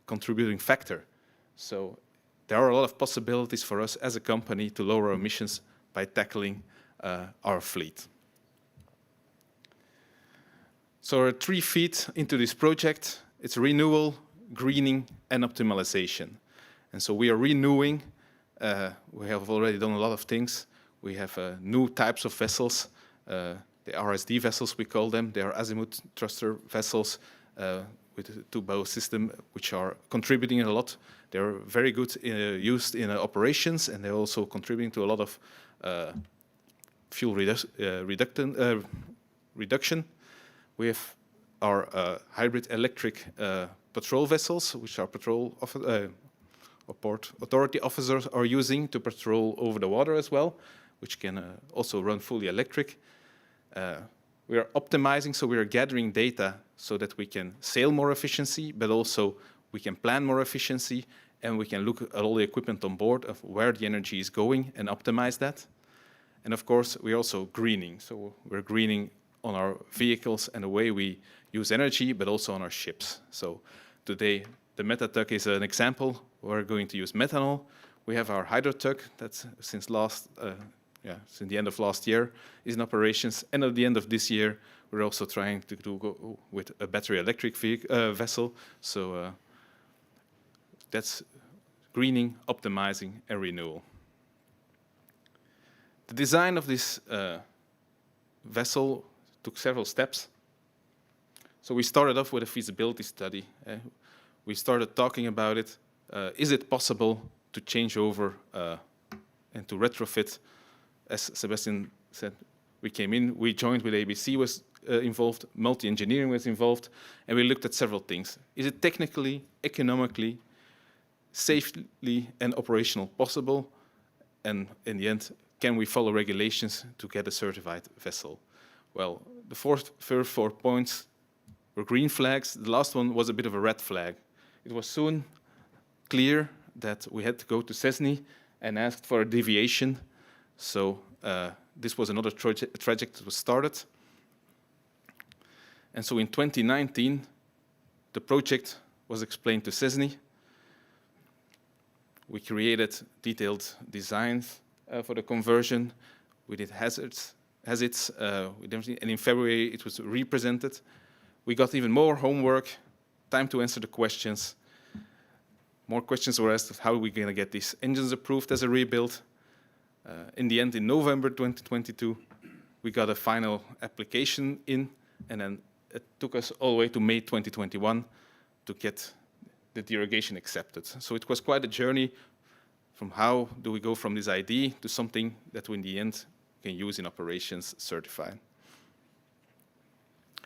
Speaker 11: contributing factor. So there are a lot of possibilities for us as a company to lower our emissions by tackling our fleet. So there are 3 feet into this project. It's renewal, greening, and optimization. And so we are renewing. We have already done a lot of things. We have new types of vessels, the RSD vessels we call them. They are azimuth thruster vessels with a two-bow system, which are contributing a lot. They're very good used in operations, and they're also contributing to a lot of fuel reduction. We have our hybrid electric patrol vessels, which our port authority officers are using to patrol over the water as well, which can also run fully electric. We are optimizing, so we are gathering data so that we can sail more efficiency, but also we can plan more efficiency, and we can look at all the equipment on board of where the energy is going and optimize that. And of course, we're also greening. So we're greening on our vehicles and the way we use energy, but also on our ships. So today, the MetaTuck is an example. We're going to use methanol. We have our HydroTuck that's since the end of last year is in operations. And at the end of this year, we're also trying to go with a battery electric vessel. So that's greening, optimizing, and renewal. The design of this vessel took several steps. So we started off with a feasibility study. We started talking about it. Is it possible to change over and to retrofit? As Sebastian said, we came in, we joined with ABC was involved, multi-engineering was involved, and we looked at several things. Is it technically, economically, safely, and operational possible? And in the end, can we follow regulations to get a certified vessel? Well, the first 4 points were green flags. The last one was a bit of a red flag. It was soon clear that we had to go to CESNI and asked for a deviation. So this was another project that was started. And so in 2019, the project was explained to CESNI. We created detailed designs for the conversion. We did hazards, and in February it was represented. We got even more homework, time to answer the questions. More questions were asked of how are we going to get these engines approved as a rebuild. In the end, in November 2022, we got a final application in, and then it took us all the way to May 2021 to get the derogation accepted. So it was quite a journey from how do we go from this idea to something that we in the end can use in operations certified.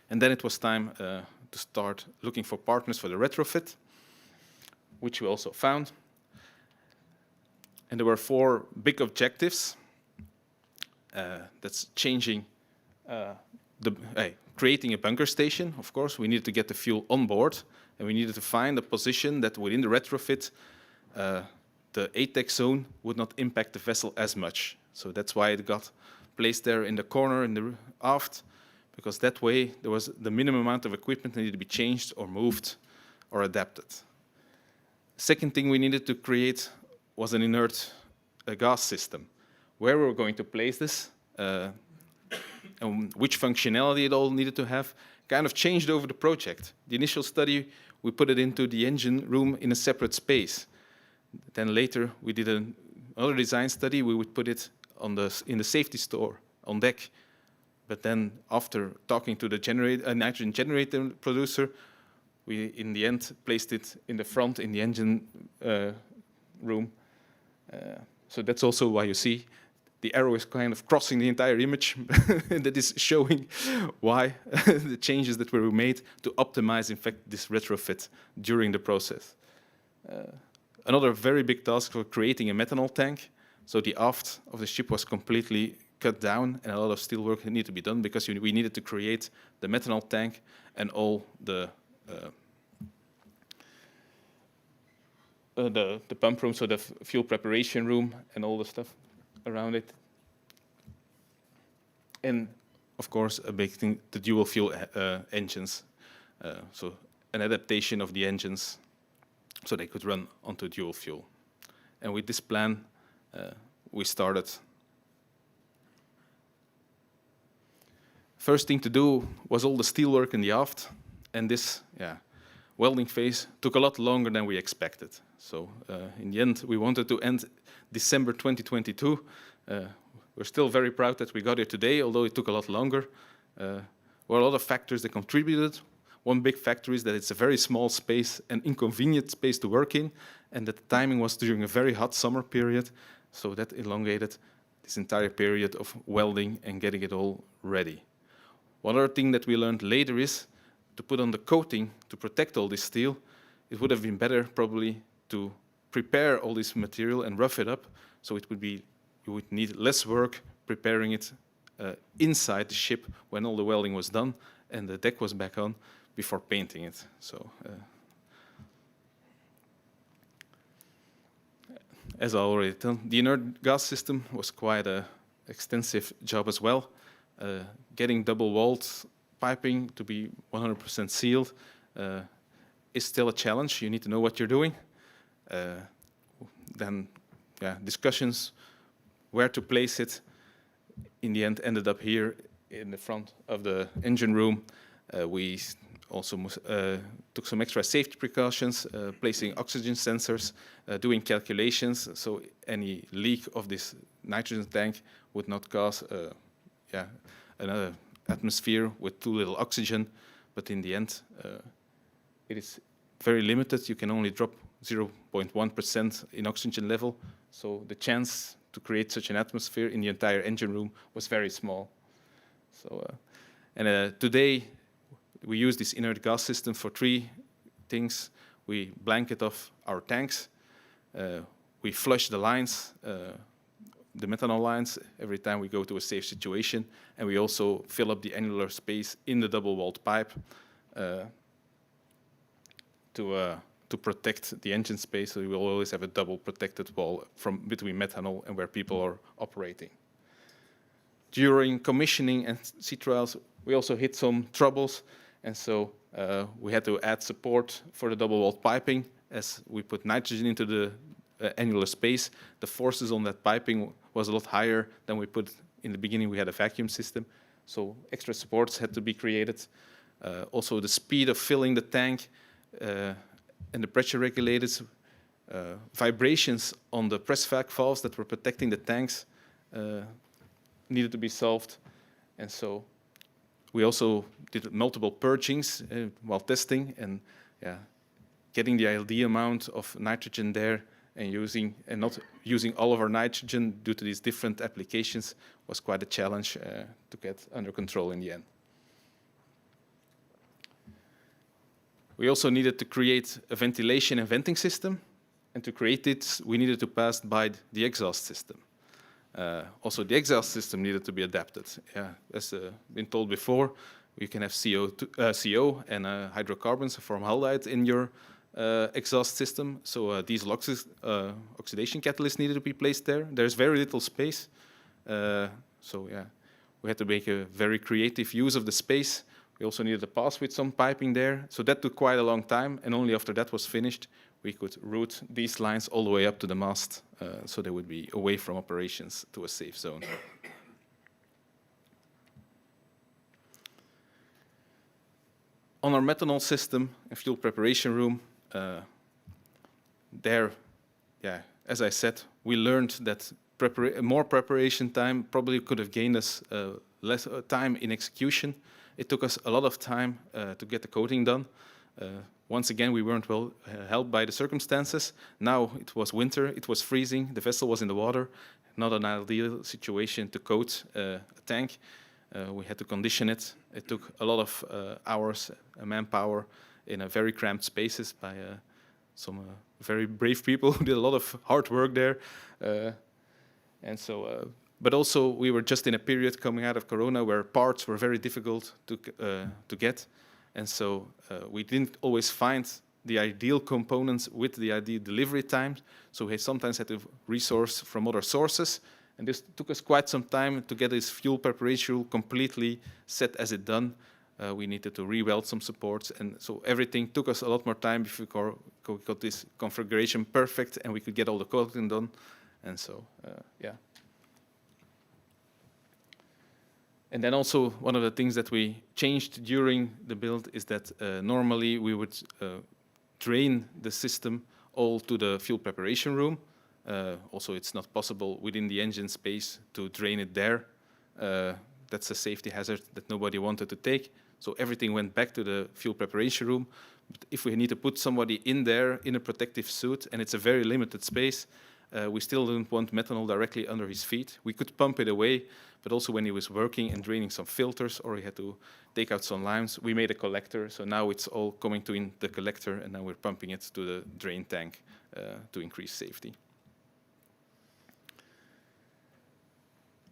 Speaker 11: And then it was time to start looking for partners for the retrofit, which we also found. And there were 4 big objectives. That's changing, creating a bunker station. Of course, we needed to get the fuel on board, and we needed to find a position that within the retrofit, the ATEX zone would not impact the vessel as much. So that's why it got placed there in the corner in the aft, because that way there was the minimum amount of equipment that needed to be changed or moved or adapted. Second thing we needed to create was an inert gas system. Where we were going to place this, and which functionality it all needed to have, kind of changed over the project. The initial study, we put it into the engine room in a separate space. Then later, we did another design study. We would put it on in the safety store on deck. But then, after talking to the nitrogen generator producer, we, in the end, placed it in the front in the engine room. So that's also why you see the arrow is kind of crossing the entire image. That is showing why the changes that were made to optimize, in fact, this retrofit during the process. Another very big task was creating a methanol tank. So the aft of the ship was completely cut down, and a lot of steel work needed to be done because we needed to create the methanol tank and all the pump room, so the fuel preparation room and all the stuff around it. And of course, a big thing, the dual fuel engines. So an adaptation of the engines so they could run onto dual fuel. And with this plan, we started. First thing to do was all the steel work in the aft, and this welding phase took a lot longer than we expected. So in the end, we wanted to end December 2022. We're still very proud that we got here today, although it took a lot longer. There were a lot of factors that contributed. One big factor is that it's a very small space, an inconvenient space to work in, and that the timing was during a very hot summer period, so that elongated this entire period of welding and getting it all ready. One other thing that we learned later is to put on the coating to protect all this steel. It would have been better probably to prepare all this material and rough it up, so it would be, you would need less work preparing it inside the ship when all the welding was done and the deck was back on before painting it. So, as I already told, the inert gas system was quite an extensive job as well. Getting double-walled piping to be 100% sealed is still a challenge. You need to know what you're doing. Then, discussions where to place it. In the end, ended up here in the front of the engine room. We also took some extra safety precautions, placing oxygen sensors, doing calculations, so any leak of this nitrogen tank would not cause another atmosphere with too little oxygen. But in the end, it is very limited. You can only drop 0.1% in oxygen level, so the chance to create such an atmosphere in the entire engine room was very small. So, today we use this inert gas system for 3 things. We blanket off our tanks, we flush the lines, the methanol lines every time we go to a safe situation, and we also fill up the annular space in the double-walled pipe to to protect the engine space, so we will always have a double protected wall from between methanol and where people are operating. During commissioning and sea trials, we also hit some troubles, and so we had to add support for the double-walled piping. As we put nitrogen into the annular space, the forces on that piping was a lot higher than we put in the beginning. We had a vacuum system, so extra supports had to be created. Also, the speed of filling the tank and the pressure regulators, vibrations on the press vac valves that were protecting the tanks needed to be solved. And so we also did multiple purgings while testing, and getting the ideal amount of nitrogen there and not using all of our nitrogen due to these different applications was quite a challenge to get under control in the end. We also needed to create a ventilation and venting system, and to create it, we needed to pass by the exhaust system. Also, the exhaust system needed to be adapted. As been told before, you can have CO and hydrocarbons, formaldehyde in your exhaust system. So diesel oxidation catalyst needed to be placed there. There's very little space. We had to make a very creative use of the space. We also needed a pass with some piping there. So that took quite a long time, and only after that was finished, we could route these lines all the way up to the mast, so they would be away from operations to a safe zone. On our methanol system and fuel preparation room, as I said, we learned that more preparation time probably could have gained us less time in execution. It took us a lot of time to get the coating done. Once again, we weren't well helped by the circumstances. Now it was winter, it was freezing, the vessel was in the water, not an ideal situation to coat a tank. We had to condition it. It took a lot of hours, manpower in a very cramped spaces by some very brave people who did a lot of hard work there. But also we were just in a period coming out of Corona where parts were very difficult to get. And so we didn't always find the ideal components with the ideal delivery times. So we sometimes had to resource from other sources. And this took us quite some time to get this fuel preparation rule completely set as it done. We needed to re-weld some supports. And so everything took us a lot more time before we got this configuration perfect and we could get all the coating done. And so, And then also one of the things that we changed during the build is that normally we would drain the system all to the fuel preparation room. Also, it's not possible within the engine space to drain it there. That's a safety hazard that nobody wanted to take. So everything went back to the fuel preparation room. But if we need to put somebody in there in a protective suit and it's a very limited space, we still didn't want methanol directly under his feet. We could pump it away, but also when he was working and draining some filters or he had to take out some lines, we made a collector. So now it's all coming to in the collector, and now we're pumping it to the drain tank to increase safety.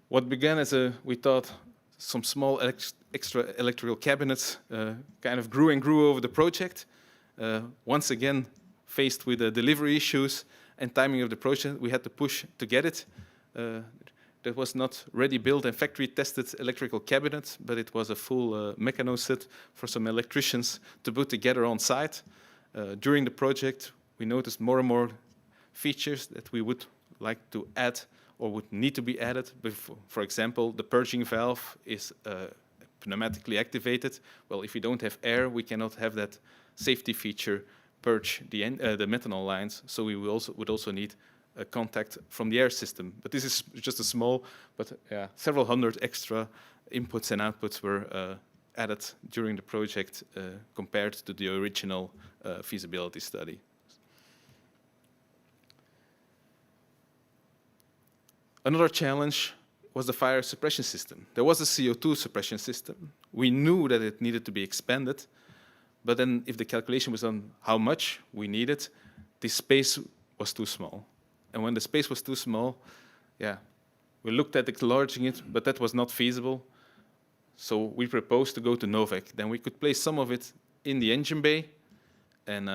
Speaker 11: What began as we thought, some small extra electrical cabinets kind of grew and grew over the project. Once again, faced with the delivery issues and timing of the project, we had to push to get it. That was not ready-built and factory-tested electrical cabinet, but it was a full mechano set for some electricians to put together on site. During the project, we noticed more and more features that we would like to add or would need to be added. For example, the purging valve is pneumatically activated. Well, if we don't have air, we cannot have that safety feature purge the methanol lines, so we would also need a contact from the air system. But this is just a small, but several hundred extra inputs and outputs were added during the project compared to the original feasibility study. Another challenge was the fire suppression system. There was a CO2 suppression system. We knew that it needed to be expanded, but then if the calculation was on how much we needed, the space was too small. And when the space was too small, we looked at enlarging it, but that was not feasible. So we proposed to go to Novec. Then we could place some of it in the engine bay, and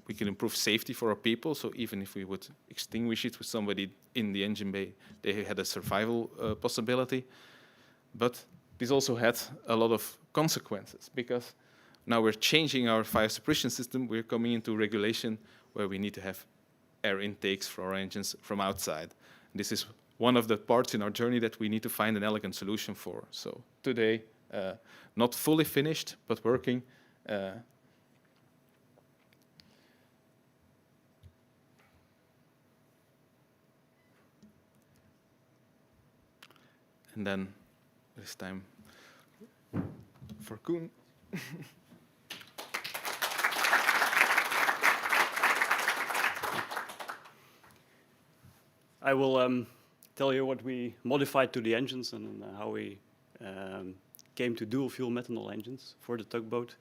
Speaker 11: we can improve safety for our people. So even if we would extinguish it with somebody in the engine bay, they had a survival possibility. But this also had a lot of consequences, because now we're changing our fire suppression system. We're coming into regulation where we need to have air intakes for our engines from outside. This is one of the parts in our journey that we need to find an elegant solution for. So today, not fully finished, but working. And then it's time for Koen.
Speaker 12: I will tell you what we modified to the engines and how we came to dual fuel methanol engines for the tugboat.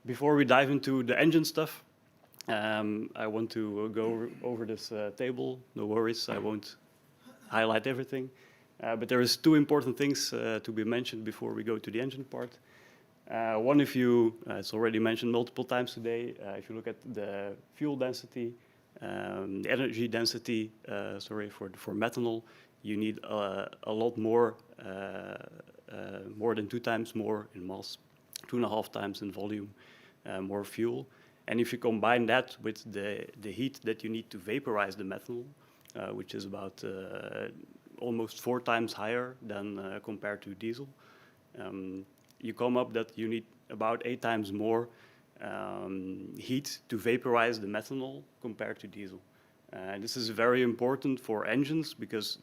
Speaker 12: Before we dive into the engine stuff, I want to go over this table. No worries, I won't highlight everything. But there is two important things to be mentioned before we go to the engine part. One, if you, it's already mentioned multiple times today, if you look at the fuel density, the energy density, for methanol, you need a lot more, more than 2 times more in mass, 2.5 times in volume, more fuel. And if you combine that with the heat that you need to vaporize the methanol, which is about almost 4 times higher than compared to diesel, you come up that you need about 8 times more heat to vaporize the methanol compared to diesel. This is very important for engines because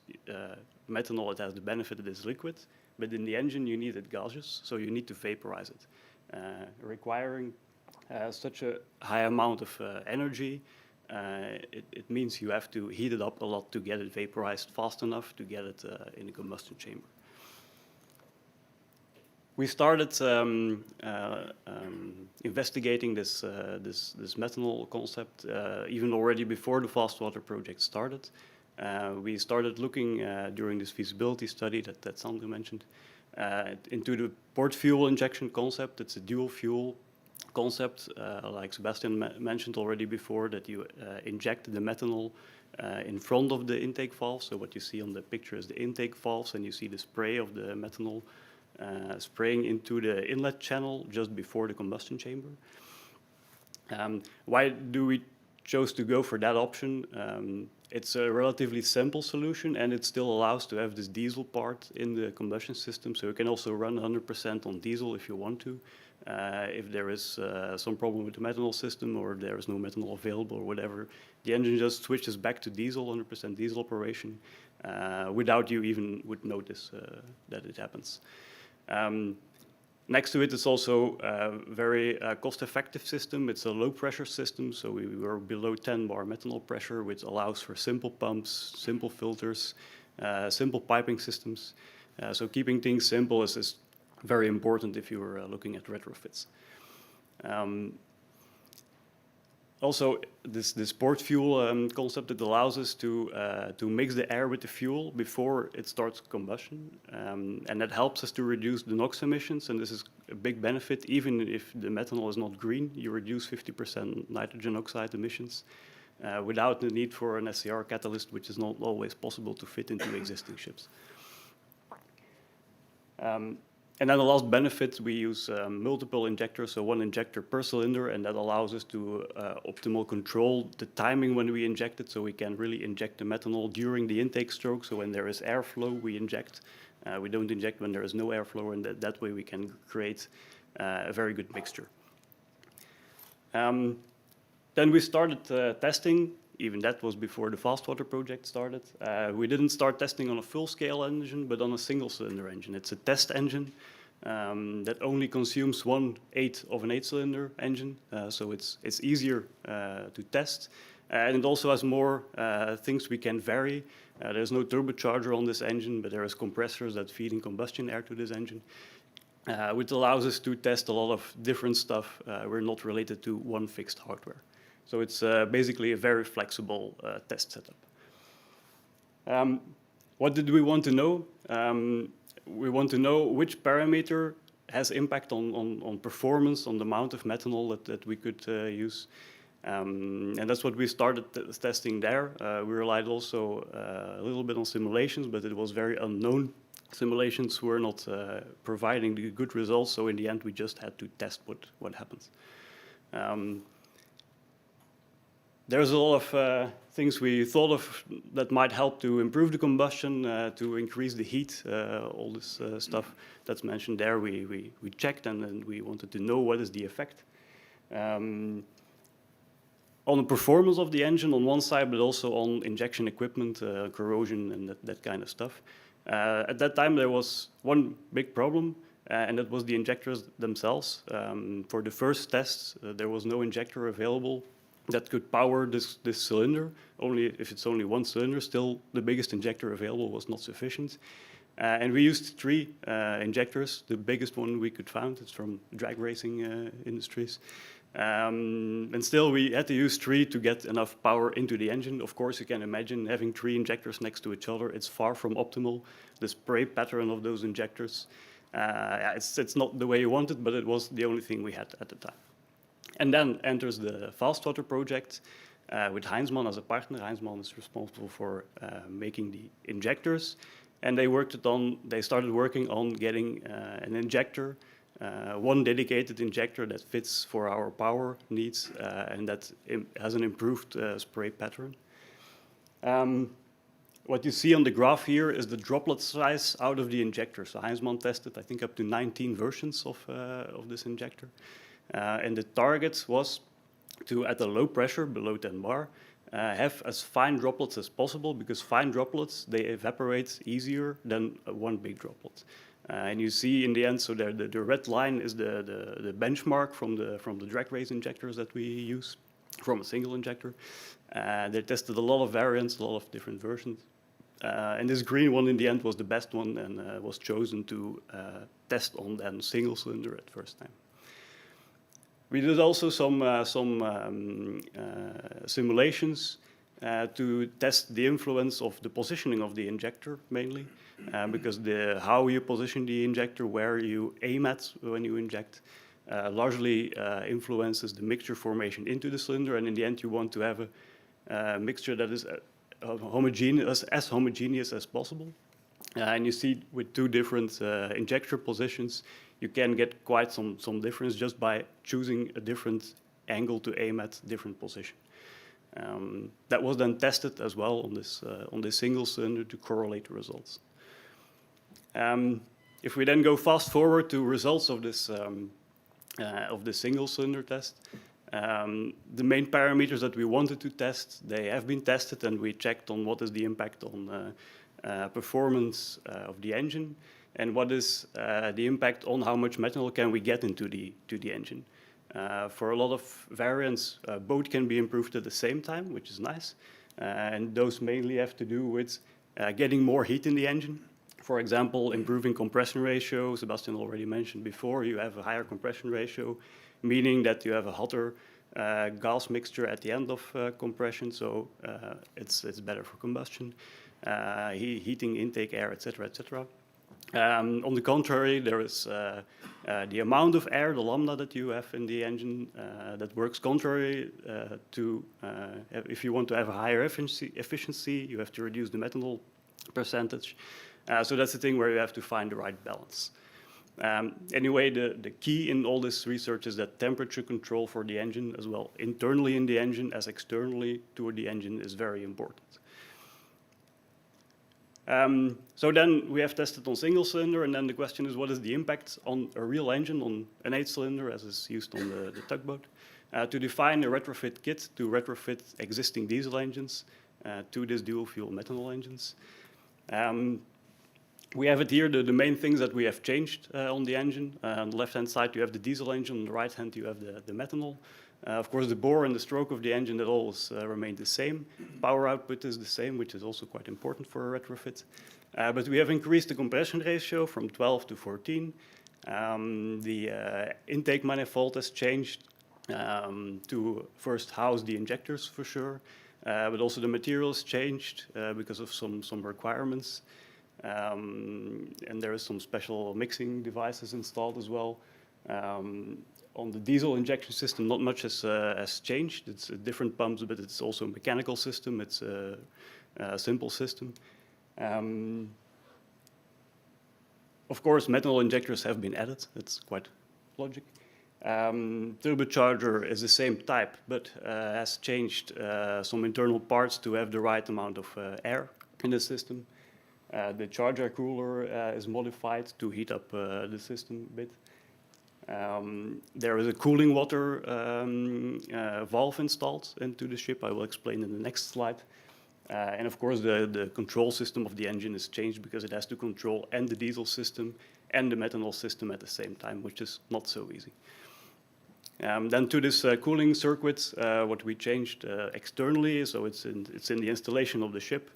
Speaker 12: methanol, it has the benefit that it's liquid, but in the engine you need it gaseous, so you need to vaporize it, requiring such a high amount of energy. It means you have to heat it up a lot to get it vaporized fast enough to get it in the combustion chamber. We started investigating this methanol concept even already before the FASTWATER project started. We started looking during this feasibility study that Sandra mentioned into the port fuel injection concept. It's a dual fuel concept, like Sebastian mentioned already before, that you inject the methanol in front of the intake valve. So what you see on the picture is the intake valves, and you see the spray of the methanol spraying into the inlet channel just before the combustion chamber. Why do we chose to go for that option? It's a relatively simple solution, and it still allows to have this diesel part in the combustion system, so you can also run 100% on diesel if you want to. If there is some problem with the methanol system, or there is no methanol available or whatever, the engine just switches back to diesel, 100% diesel operation, without you even would notice that it happens. Next to it, it's also a very cost-effective system. It's a low-pressure system, so we were below 10 bar methanol pressure, which allows for simple pumps, simple filters, simple piping systems. So keeping things simple is very important if you're looking at retrofits. Also, this port fuel concept, it allows us to mix the air with the fuel before it starts combustion, and that helps us to reduce the NOx emissions, and this is a big benefit. Even if the methanol is not green, you reduce 50% nitrogen oxide emissions without the need for an SCR catalyst, which is not always possible to fit into existing ships. And then the last benefit, we use multiple injectors, so 1 injector per cylinder, and that allows us to optimal control the timing when we inject it, so we can really inject the methanol during the intake stroke. So when there is airflow, we inject. We don't inject when there is no airflow, and that way we can create a very good mixture. Then we started testing. Even that was before the FASTWATER project started. We didn't start testing on a full-scale engine, but on a single-cylinder engine. It's a test engine that only consumes 1/8 of an 8-cylinder engine, so it's easier to test. And it also has more things we can vary. There's no turbocharger on this engine, but there is compressors that feed in combustion air to this engine, which allows us to test a lot of different stuff. We're not related to one fixed hardware. So it's basically a very flexible test setup. What did we want to know? We want to know which parameter has impact on performance, on the amount of methanol that we could use. And that's what we started testing there. We relied also a little bit on simulations, but it was very unknown. Simulations were not providing the good results, so in the end we just had to test what happens. There's a lot of things we thought of that might help to improve the combustion, to increase the heat, all this stuff that's mentioned there. We checked and then we wanted to know what is the effect. On the performance of the engine on one side, but also on injection equipment, corrosion and that kind of stuff. At that time there was one big problem, and that was the injectors themselves. For the first tests, there was no injector available that could power this cylinder. Only if it's only one cylinder, still the biggest injector available was not sufficient. And we used 3 injectors. The biggest one we could find is from drag racing industries. And still we had to use 3 to get enough power into the engine. Of course, you can imagine having 3 injectors next to each other. It's far from optimal. The spray pattern of those injectors, it's not the way you want it, but it was the only thing we had at the time. And then enters the FASTWATER project with Heinzmann as a partner. Heinzmann is responsible for making the injectors. And they started working on getting an injector, one dedicated injector that fits for our power needs and that has an improved spray pattern. What you see on the graph here is the droplet size out of the injector. So Heinzmann tested, I think, up to 19 versions of this injector. And the target was to, at a low pressure, below 10 bar, have as fine droplets as possible, because fine droplets, they evaporate easier than one big droplet. And you see in the end, so the red line is the benchmark from the drag race injectors that we use from a single injector. They tested a lot of variants, a lot of different versions. And this green one in the end was the best one and was chosen to test on that single cylinder at first time. We did also some simulations to test the influence of the positioning of the injector mainly, because how you position the injector, where you aim at when you inject, largely influences the mixture formation into the cylinder, and in the end you want to have a mixture that is as homogeneous as possible. And you see with 2 different injector positions, you can get quite some difference just by choosing a different angle to aim at, different position. That was then tested as well on this single cylinder to correlate the results. If we then go fast forward to results of this single cylinder test, the main parameters that we wanted to test, they have been tested, and we checked on what is the impact on performance of the engine, and what is the impact on how much methanol can we get into the engine. For a lot of variants, both can be improved at the same time, which is nice, and those mainly have to do with getting more heat in the engine. For example, improving compression ratio. Sebastian already mentioned before, you have a higher compression ratio, meaning that you have a hotter gas mixture at the end of compression, so it's better for combustion, heating intake air, etc., etc. On the contrary, there is the amount of air, the lambda that you have in the engine, that works contrary to, if you want to have a higher efficiency, you have to reduce the methanol percentage. So that's the thing where you have to find the right balance. Anyway, the key in all this research is that temperature control for the engine as well, internally in the engine as externally toward the engine, is very important. So then we have tested on single cylinder, and then the question is, what is the impact on a real engine, on an 8-cylinder as is used on the tugboat, to define a retrofit kit to retrofit existing diesel engines to these dual fuel methanol engines. We have it here, the main things that we have changed on the engine. On the left-hand side, you have the diesel engine. On the right hand, you have the methanol. Of course, the bore and the stroke of the engine, that always remained the same. Power output is the same, which is also quite important for a retrofit. But we have increased the compression ratio from 12 to 14. The intake manifold has changed to first house the injectors for sure, but also the materials changed because of some requirements. And there is some special mixing devices installed as well. On the diesel injection system, not much has changed. It's different pumps, but it's also a mechanical system. It's a simple system. Of course, methanol injectors have been added. That's quite logic. Turbocharger is the same type, but has changed some internal parts to have the right amount of air in the system. The charger cooler is modified to heat up the system a bit. There is a cooling water valve installed into the ship. I will explain in the next slide. And of course, the control system of the engine is changed because it has to control and the diesel system and the methanol system at the same time, which is not so easy. Then to this cooling circuit, what we changed externally, so it's in the installation of the ship,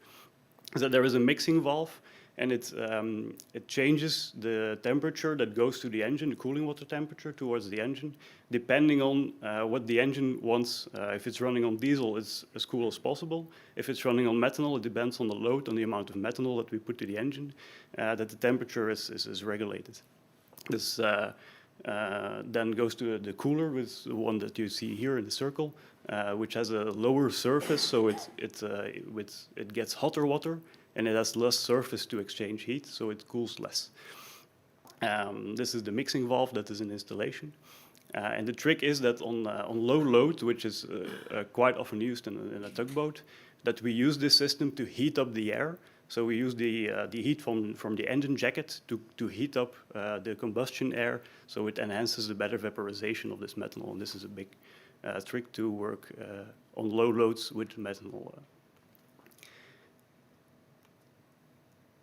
Speaker 12: is that there is a mixing valve, and it changes the temperature that goes to the engine, the cooling water temperature towards the engine, depending on what the engine wants. If it's running on diesel, it's as cool as possible. If it's running on methanol, it depends on the load, on the amount of methanol that we put to the engine, that the temperature is regulated. This then goes to the cooler, with the one that you see here in the circle, which has a lower surface, so it gets hotter water, and it has less surface to exchange heat, so it cools less. This is the mixing valve that is in installation. And the trick is that on low load, which is quite often used in a tugboat, that we use this system to heat up the air. So we use the heat from the engine jacket to heat up the combustion air, so it enhances the better vaporization of this methanol. And this is a big trick to work on low loads with methanol.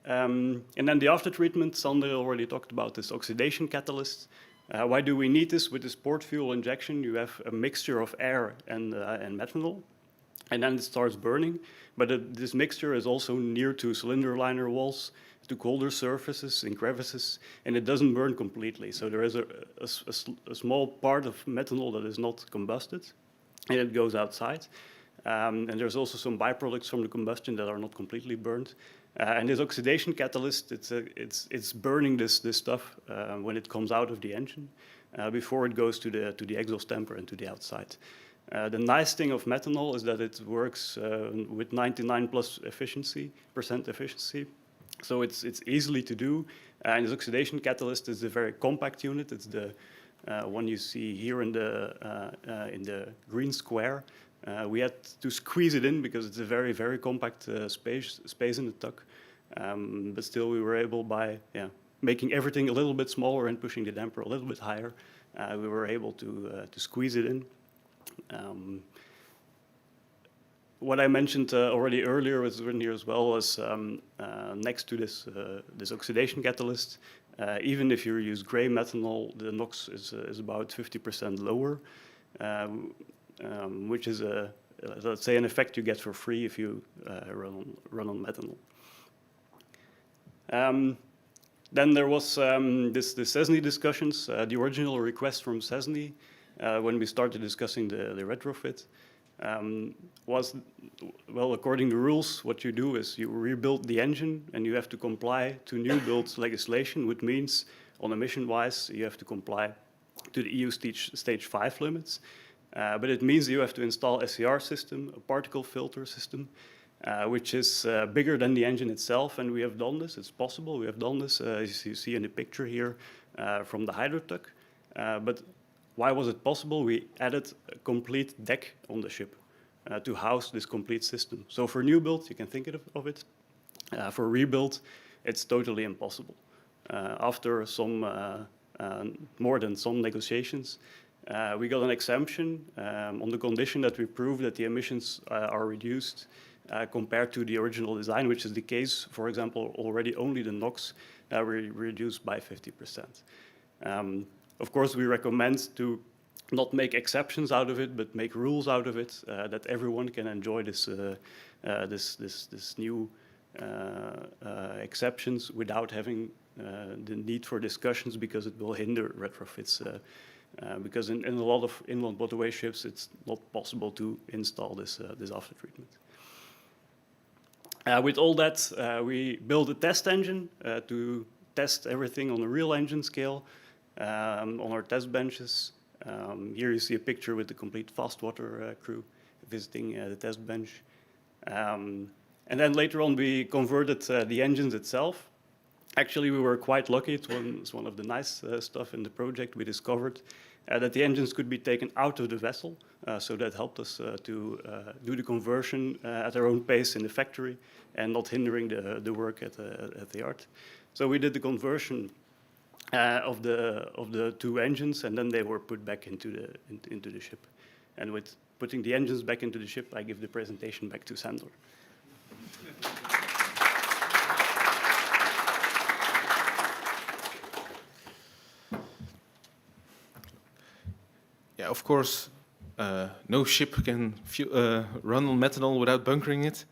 Speaker 12: And then the aftertreatment, Sander already talked about this oxidation catalyst. Why do we need this? With the sport fuel injection, you have a mixture of air and methanol, and then it starts burning. But this mixture is also near to cylinder liner walls, to colder surfaces and crevices, and it doesn't burn completely. So there is a small part of methanol that is not combusted, and it goes outside. And there's also some byproducts from the combustion that are not completely burned. And this oxidation catalyst, it's burning this stuff when it comes out of the engine before it goes to the exhaust temper and to the outside. The nice thing of methanol is that it works with 99+ efficiency, so it's easily to do. And this oxidation catalyst is a very compact unit. It's the one you see here in the green square. We had to squeeze it in because it's a very, very compact space in the tug. But still, we were able, by making everything a little bit smaller and pushing the damper a little bit higher, we were able to squeeze it in. What I mentioned already earlier was written here as well as next to this oxidation catalyst, even if you use gray methanol, the NOx is about 50% lower. Which is let's say, an effect you get for free if you run on methanol. Then there was the CINEA discussions. The original request from CINEA, when we started discussing the retrofit, was, well, according to rules, what you do is you rebuild the engine and you have to comply to new build legislation, which means on emission-wise you have to comply to the EU stage 5 limits. But it means you have to install SCR system, a particle filter system, which is bigger than the engine itself, and we have done this. It's possible. We have done this, as you see in the picture here, from the Hydrotug. But why was it possible? We added a complete deck on the ship to house this complete system. So for new build, you can think of it. For rebuild, it's totally impossible. After some more than some negotiations, we got an exemption on the condition that we prove that the emissions are reduced compared to the original design, which is the case, for example, already only the NOx were reduced by 50%. Of course, we recommend to not make exceptions out of it, but make rules out of it, that everyone can enjoy this new exceptions without having the need for discussions, because it will hinder retrofits. Because in a lot of inland waterway ships, it's not possible to install this after treatment. With all that, we built a test engine to test everything on a real engine scale on our test benches. Here you see a picture with the complete FASTWATER crew visiting the test bench. And then later on, we converted the engines itself. Actually, we were quite lucky. It's one of the nice stuff in the project. We discovered that the engines could be taken out of the vessel. So that helped us to do the conversion at our own pace in the factory and not hindering the work at the yard. So we did the conversion of the two engines, and then they were put back into the ship. And with putting the engines back into the ship, I give the presentation back to Sandor.
Speaker 11: Yeah, of course, no ship can run on methanol without bunkering it.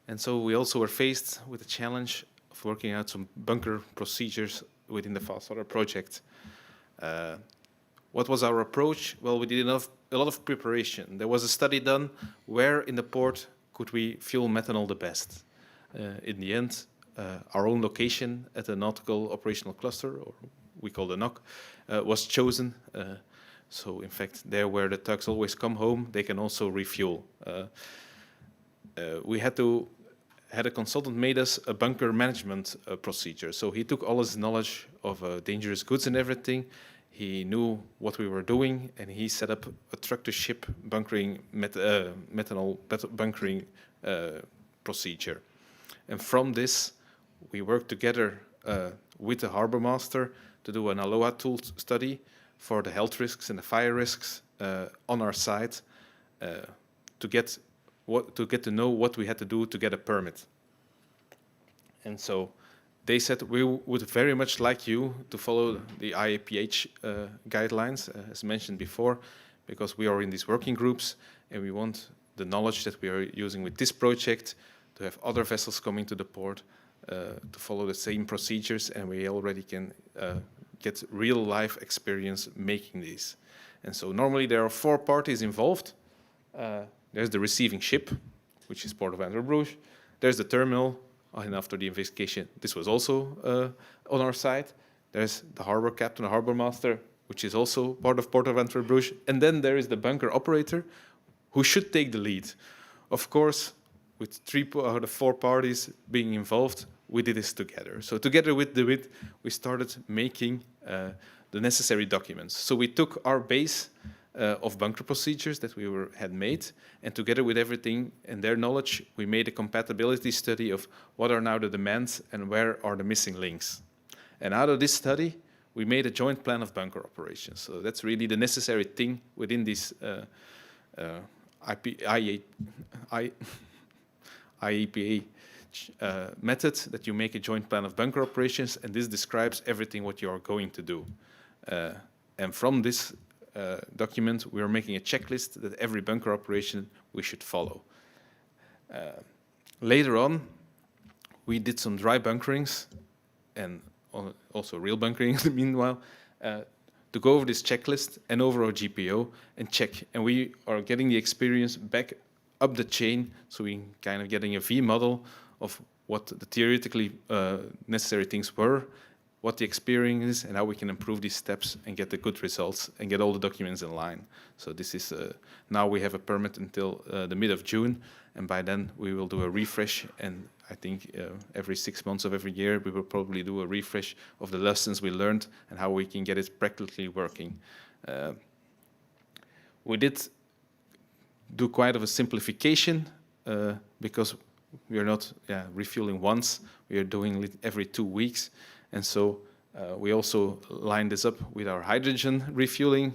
Speaker 11: And so we also were faced with the challenge of working out some bunker procedures within the FASTWATER project. What was our approach? Well, we did a lot of preparation. There was a study done where in the port could we fuel methanol the best. In the end, our own location at the Nautical Operational Cluster, or we call the NOC, was chosen. So in fact, there where the tugs always come home, they can also refuel. We had a consultant made us a bunker management procedure. So he took all his knowledge of dangerous goods and everything. He knew what we were doing, and he set up a truck-to-ship bunkering methanol bunkering procedure. And from this, we worked together with the harbor master to do an Aloha tool study for the health risks and the fire risks on our site to get to know what we had to do to get a permit. And so they said we would very much like you to follow the IAPH guidelines, as mentioned before, because we are in these working groups and we want the knowledge that we are using with this project to have other vessels coming to the port to follow the same procedures, and we already can get real life experience making these. And so normally there are 4 parties involved. There's the receiving ship, which is Port of Antwerp-Bruges. There's the terminal, and after the investigation, this was also on our side. There's the harbor captain, the harbor master, which is also part of Port of Antwerp-Bruges. And then there is the bunker operator, who should take the lead. Of course, with 3 out of 4 parties being involved, we did this together. So together with the WIT, we started making the necessary documents. So we took our base of bunker procedures that we had made, and together with everything and their knowledge, we made a compatibility study of what are now the demands and where are the missing links. And out of this study, we made a joint plan of bunker operations. So that's really the necessary thing within this IAPA method, that you make a joint plan of bunker operations, and this describes everything what you are going to do. And from this document, we are making a checklist that every bunker operation we should follow. Later on, we did some dry bunkerings and also real bunkering in the meanwhile, to go over this checklist and over our GPO and check. And we are getting the experience back up the chain, so we're kind of getting a V model of what the theoretically necessary things were, what the experience is, and how we can improve these steps and get the good results and get all the documents in line. So this is, now we have a permit until the mid of June, and by then we will do a refresh, and I think every 6 months of every year we will probably do a refresh of the lessons we learned and how we can get it practically working. We did do quite of a simplification because we are not refueling once, we are doing it every 2 weeks. And so we also line this up with our hydrogen refueling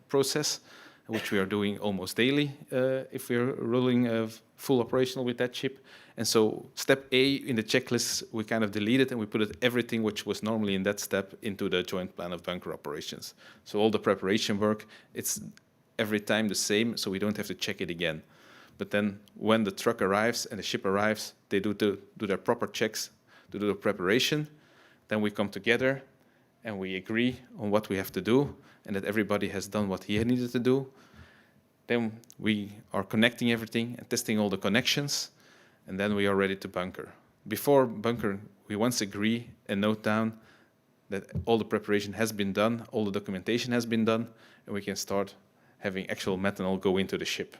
Speaker 11: process, which we are doing almost daily if we are rolling full operational with that ship. And so step A in the checklist, we kind of deleted and we put everything which was normally in that step into the joint plan of bunker operations. So all the preparation work, it's every time the same, so we don't have to check it again. But then when the truck arrives and the ship arrives, they do their proper checks to do the preparation. Then we come together and we agree on what we have to do and that everybody has done what he needed to do. Then we are connecting everything and testing all the connections. and then we are ready to bunker. Before bunker, we once agree and note down that all the preparation has been done, all the documentation has been done, and we can start having actual methanol go into the ship.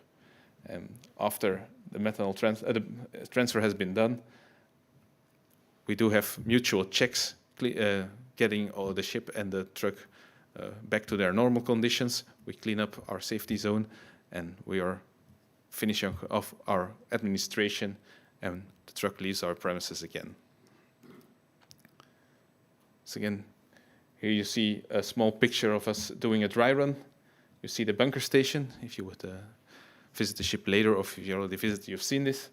Speaker 11: And after the methanol transfer has been done, we do have mutual checks, getting all the ship and the truck back to their normal conditions. We clean up our safety zone, and we are finishing off our administration, and the truck leaves our premises again. So again, here you see a small picture of us doing a dry run. You see the bunker station. If you would visit the ship later, or if you already visited, you've seen this.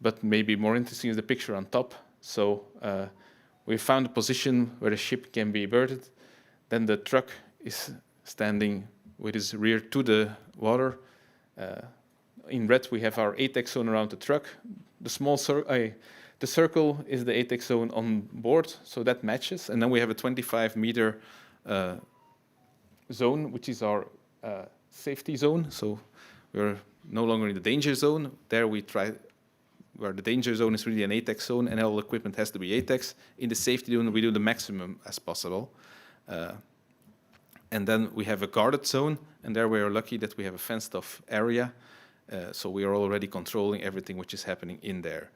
Speaker 11: But maybe more interesting is the picture on top. So we found a position where the ship can be berthed. Then the truck is standing with its rear to the water. In red, we have our ATEX zone around the truck. The circle is the ATEX zone on board, so that matches. And then we have a 25-meter zone, which is our safety zone. So we're no longer in the danger zone. There we try, where the danger zone is really an ATEX zone, and all equipment has to be ATEX. In the safety zone, we do the maximum as possible. And then we have a guarded zone, and there we are lucky that we have a fenced-off area. So we are already controlling everything which is happening in there.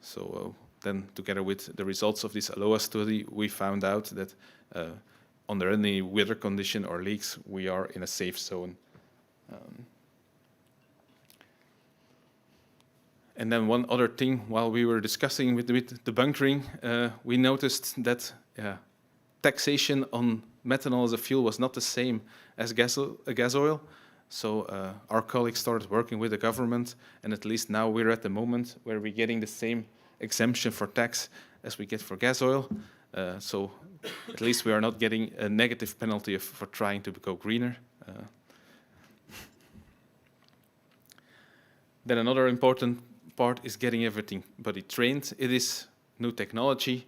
Speaker 11: So then, together with the results of this ALOA study, we found out that under any weather condition or leaks, we are in a safe zone. And then one other thing, while we were discussing with the bunkering, we noticed that taxation on methanol as a fuel was not the same as gas oil. So our colleagues started working with the government, and at least now we're at the moment where we're getting the same exemption for tax as we get for gas oil. So at least we are not getting a negative penalty for trying to go greener. Then another important part is getting everybody trained. It is new technology,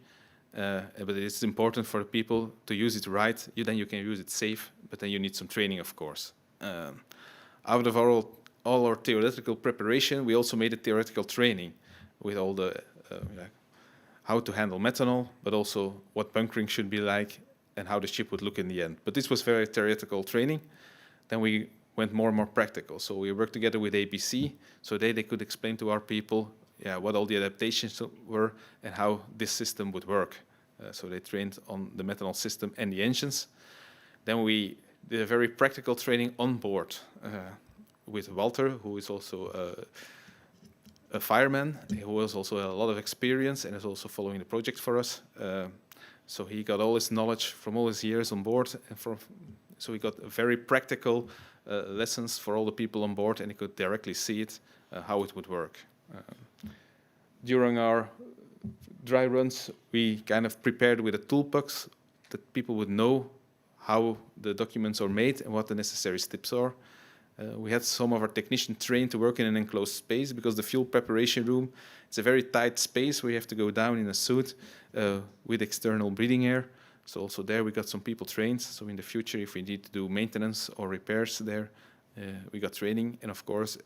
Speaker 11: but it is important for people to use it right. Then you can use it safe, but then you need some training, of course. Out of all our theoretical preparation, we also made a theoretical training with all the how to handle methanol, but also what bunkering should be like and how the ship would look in the end. But this was very theoretical training. Then we went more and more practical. So we worked together with ABC, so they could explain to our people what all the adaptations were and how this system would work. So they trained on the methanol system and the engines. Then we did a very practical training on board with Walter, who is also a fireman, who has also a lot of experience and is also following the project for us. So he got all his knowledge from all his years on board, and so he got very practical lessons for all the people on board, and he could directly see it, how it would work. During our dry runs, we kind of prepared with a toolbox that people would know how the documents are made and what the necessary steps are. We had some of our technicians trained to work in an enclosed space because the fuel preparation room, it's a very tight space where you have to go down in a suit with external breathing air. So also there we got some people trained. So in the future, if we need to do maintenance or repairs there, we got training. And of course,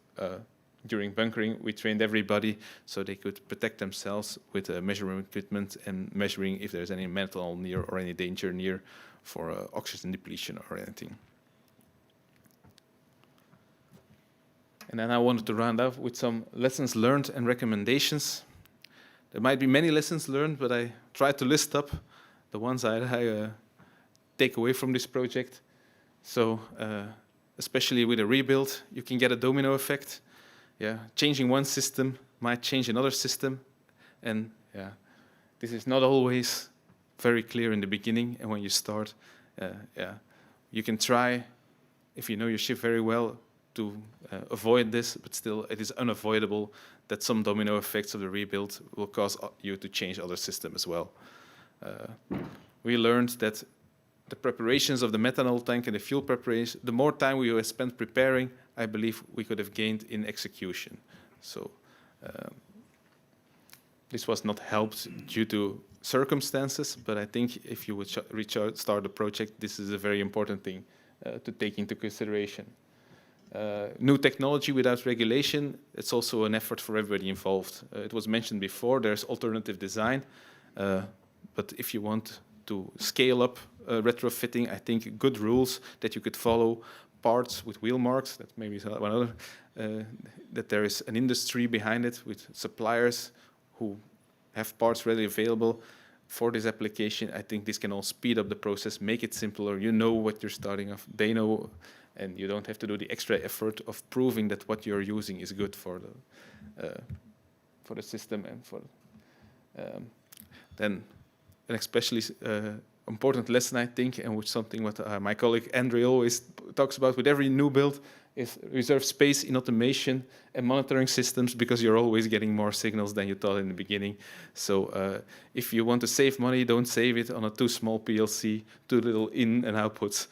Speaker 11: during bunkering, we trained everybody so they could protect themselves with measurement equipment and measuring if there's any methanol near or any danger near for oxygen depletion or anything. And then I wanted to round off with some lessons learned and recommendations. There might be many lessons learned, but I tried to list up the ones I take away from this project. So especially with a rebuild, you can get a domino effect. Changing one system might change another system. And this is not always very clear in the beginning. And when you start, you can try, if you know your ship very well, to avoid this, but still it is unavoidable that some domino effects of the rebuild will cause you to change other system as well. We learned that the preparations of the methanol tank and the fuel preparation, the more time we spent preparing, I believe we could have gained in execution. So this was not helped due to circumstances, but I think if you would start the project, this is a very important thing to take into consideration. new technology without regulation, it's also an effort for everybody involved. It was mentioned before, there's alternative design, but if you want to scale up retrofitting, I think good rules that you could follow, parts with wheel marks, that maybe is one other, that there is an industry behind it with suppliers who have parts readily available for this application. I think this can all speed up the process, make it simpler. You know what you're starting off, they know, and you don't have to do the extra effort of proving that what you're using is good for the system and for then an especially important lesson, I think, and which something what my colleague Andre always talks about with every new build, is reserve space in automation and monitoring systems, because you're always getting more signals than you thought in the beginning. So if you want to save money, don't save it on a too small PLC, too little in and outputs,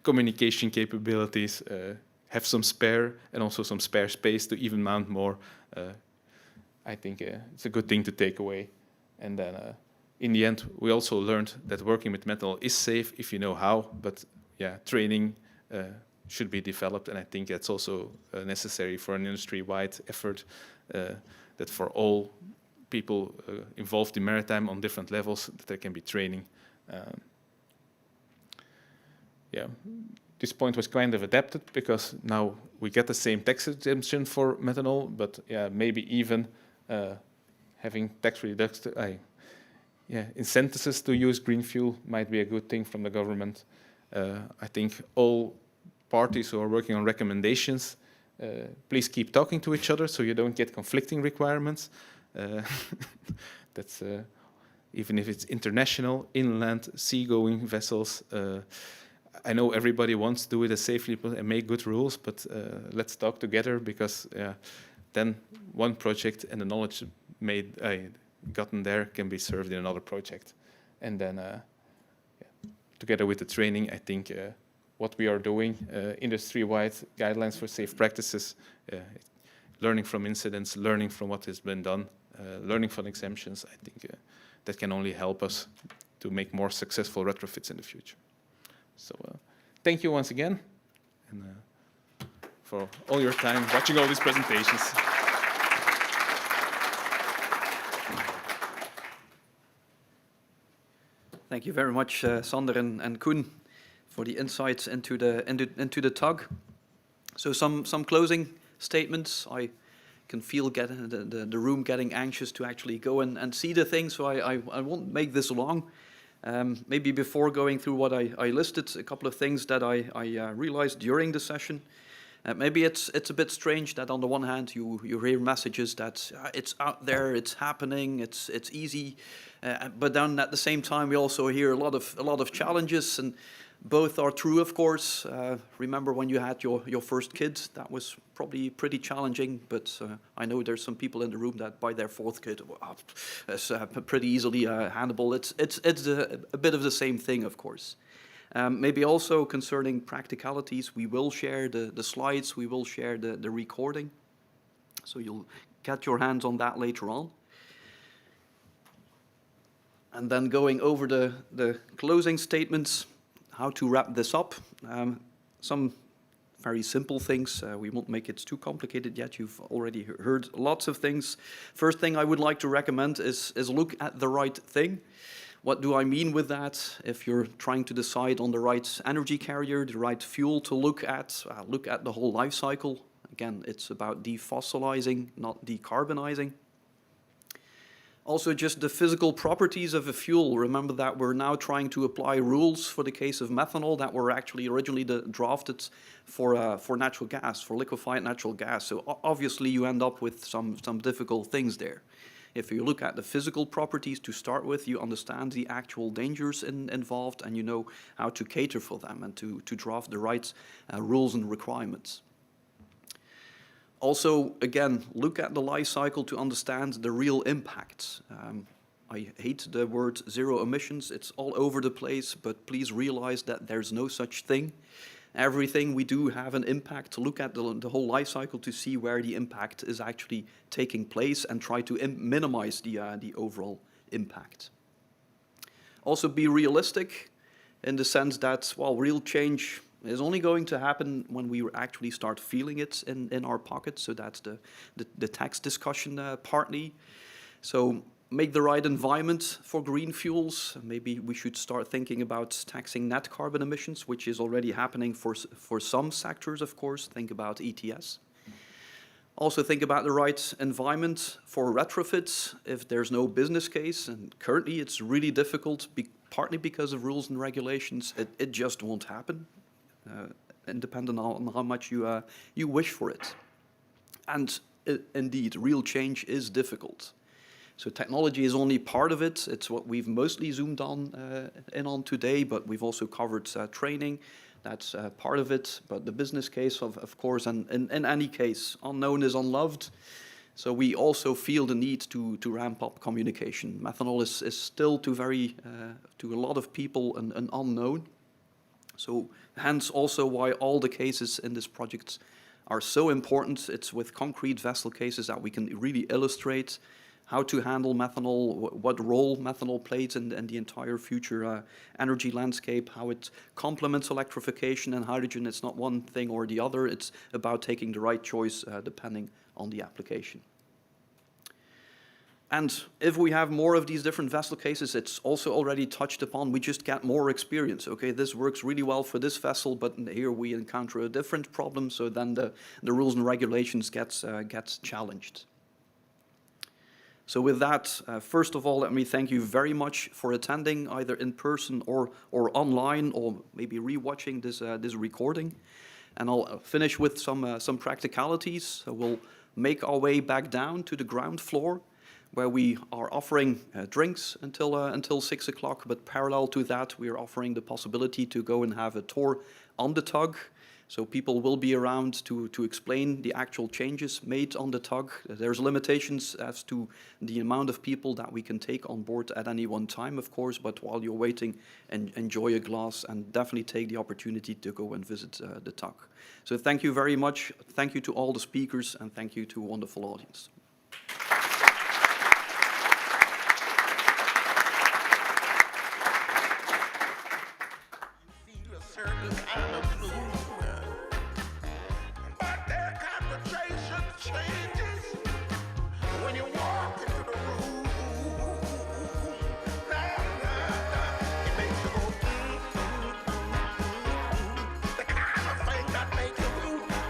Speaker 11: communication capabilities, have some spare and also some spare space to even mount more. I think it's a good thing to take away. And then in the end, we also learned that working with methanol is safe if you know how, but yeah, training should be developed, and I think that's also necessary for an industry-wide effort, that for all people involved in maritime on different levels, that there can be training. Yeah, this point was kind of adapted because now we get the same tax exemption for methanol, but yeah, maybe even having tax reduction, incentives to use green fuel might be a good thing from the government. I think all parties who are working on recommendations, please keep talking to each other so you don't get conflicting requirements. That's even if it's international, inland, seagoing vessels. I know everybody wants to do it as safely and make good rules, but let's talk together, because then one project and the knowledge gotten there can be served in another project. And then together with the training, I think what we are doing, industry-wide guidelines for safe practices, learning from incidents, learning from what has been done, learning from exemptions, I think that can only help us to make more successful retrofits in the future. So thank you once again, and for all your time watching all these presentations.
Speaker 3: Thank you very much, Sander and Koen, for the insights into the tug. So some closing statements. I can feel the room getting anxious to actually go and see the thing, so I won't make this long. Maybe before going through what I listed, a couple of things that I realized during the session. Maybe it's a bit strange that on the one hand you hear messages that it's out there, it's happening, it's easy, but then at the same time we also hear a lot of challenges, and both are true, of course. Remember when you had your first kid, that was probably pretty challenging, but I know there's some people in the room that by their fourth kid, it's pretty easily handleable. It's a bit of the same thing, of course. Maybe also concerning practicalities, we will share the slides, we will share the recording, so you'll get your hands on that later on. And then going over the closing statements, how to wrap this up. Some very simple things. We won't make it too complicated yet. You've already heard lots of things. First thing I would like to recommend is look at the right thing. What do I mean with that? If you're trying to decide on the right energy carrier, the right fuel to look at the whole life cycle. Again, it's about defossilizing, not decarbonizing. Also, just the physical properties of a fuel. Remember that we're now trying to apply rules for the case of methanol that were actually originally drafted for natural gas, for liquefied natural gas. So obviously you end up with some difficult things there. If you look at the physical properties to start with, you understand the actual dangers involved, and you know how to cater for them and to draft the right rules and requirements. Also, again, look at the life cycle to understand the real impact. I hate the word zero emissions. It's all over the place, but please realize that there's no such thing. Everything we do have an impact. To look at the whole life cycle to see where the impact is actually taking place and try to minimize the overall impact. Also be realistic in the sense that, well, real change is only going to happen when we actually start feeling it in our pockets. So that's the tax discussion partly. So make the right environment for green fuels. Maybe we should start thinking about taxing net carbon emissions, which is already happening for some sectors, of course. Think about ETS. Also think about the right environment for retrofits if there's no business case, and currently it's really difficult, partly because of rules and regulations. It just won't happen, independent on how much you wish for it. And indeed, real change is difficult. So technology is only part of it. It's what we've mostly zoomed in on today, but we've also covered training. That's part of it, but the business case, of course, and in any case, unknown is unloved. So we also feel the need to ramp up communication. Methanol is still to a lot of people an unknown. So hence also why all the cases in this project are so important. It's with concrete vessel cases that we can really illustrate how to handle methanol, what role methanol plays in the entire future energy landscape, how it complements electrification and hydrogen. It's not one thing or the other. It's about taking the right choice depending on the application. And if we have more of these different vessel cases, it's also already touched upon, we just get more experience. Okay, this works really well for this vessel, but here we encounter a different problem, so then the rules and regulations gets challenged. So with that, first of all, let me thank you very much for attending, either in person or online, or maybe rewatching this recording. And I'll finish with some practicalities. So we'll make our way back down to the ground floor, where we are offering drinks until 6 o'clock. But parallel to that, we are offering the possibility to go and have a tour on the tug. So people will be around to explain the actual changes made on the tug. There's limitations as to the amount of people that we can take on board at any one time, of course, but while you're waiting, enjoy a glass and definitely take the opportunity to go and visit the tug. So thank you very much. Thank you to all the speakers, and thank you to a wonderful audience.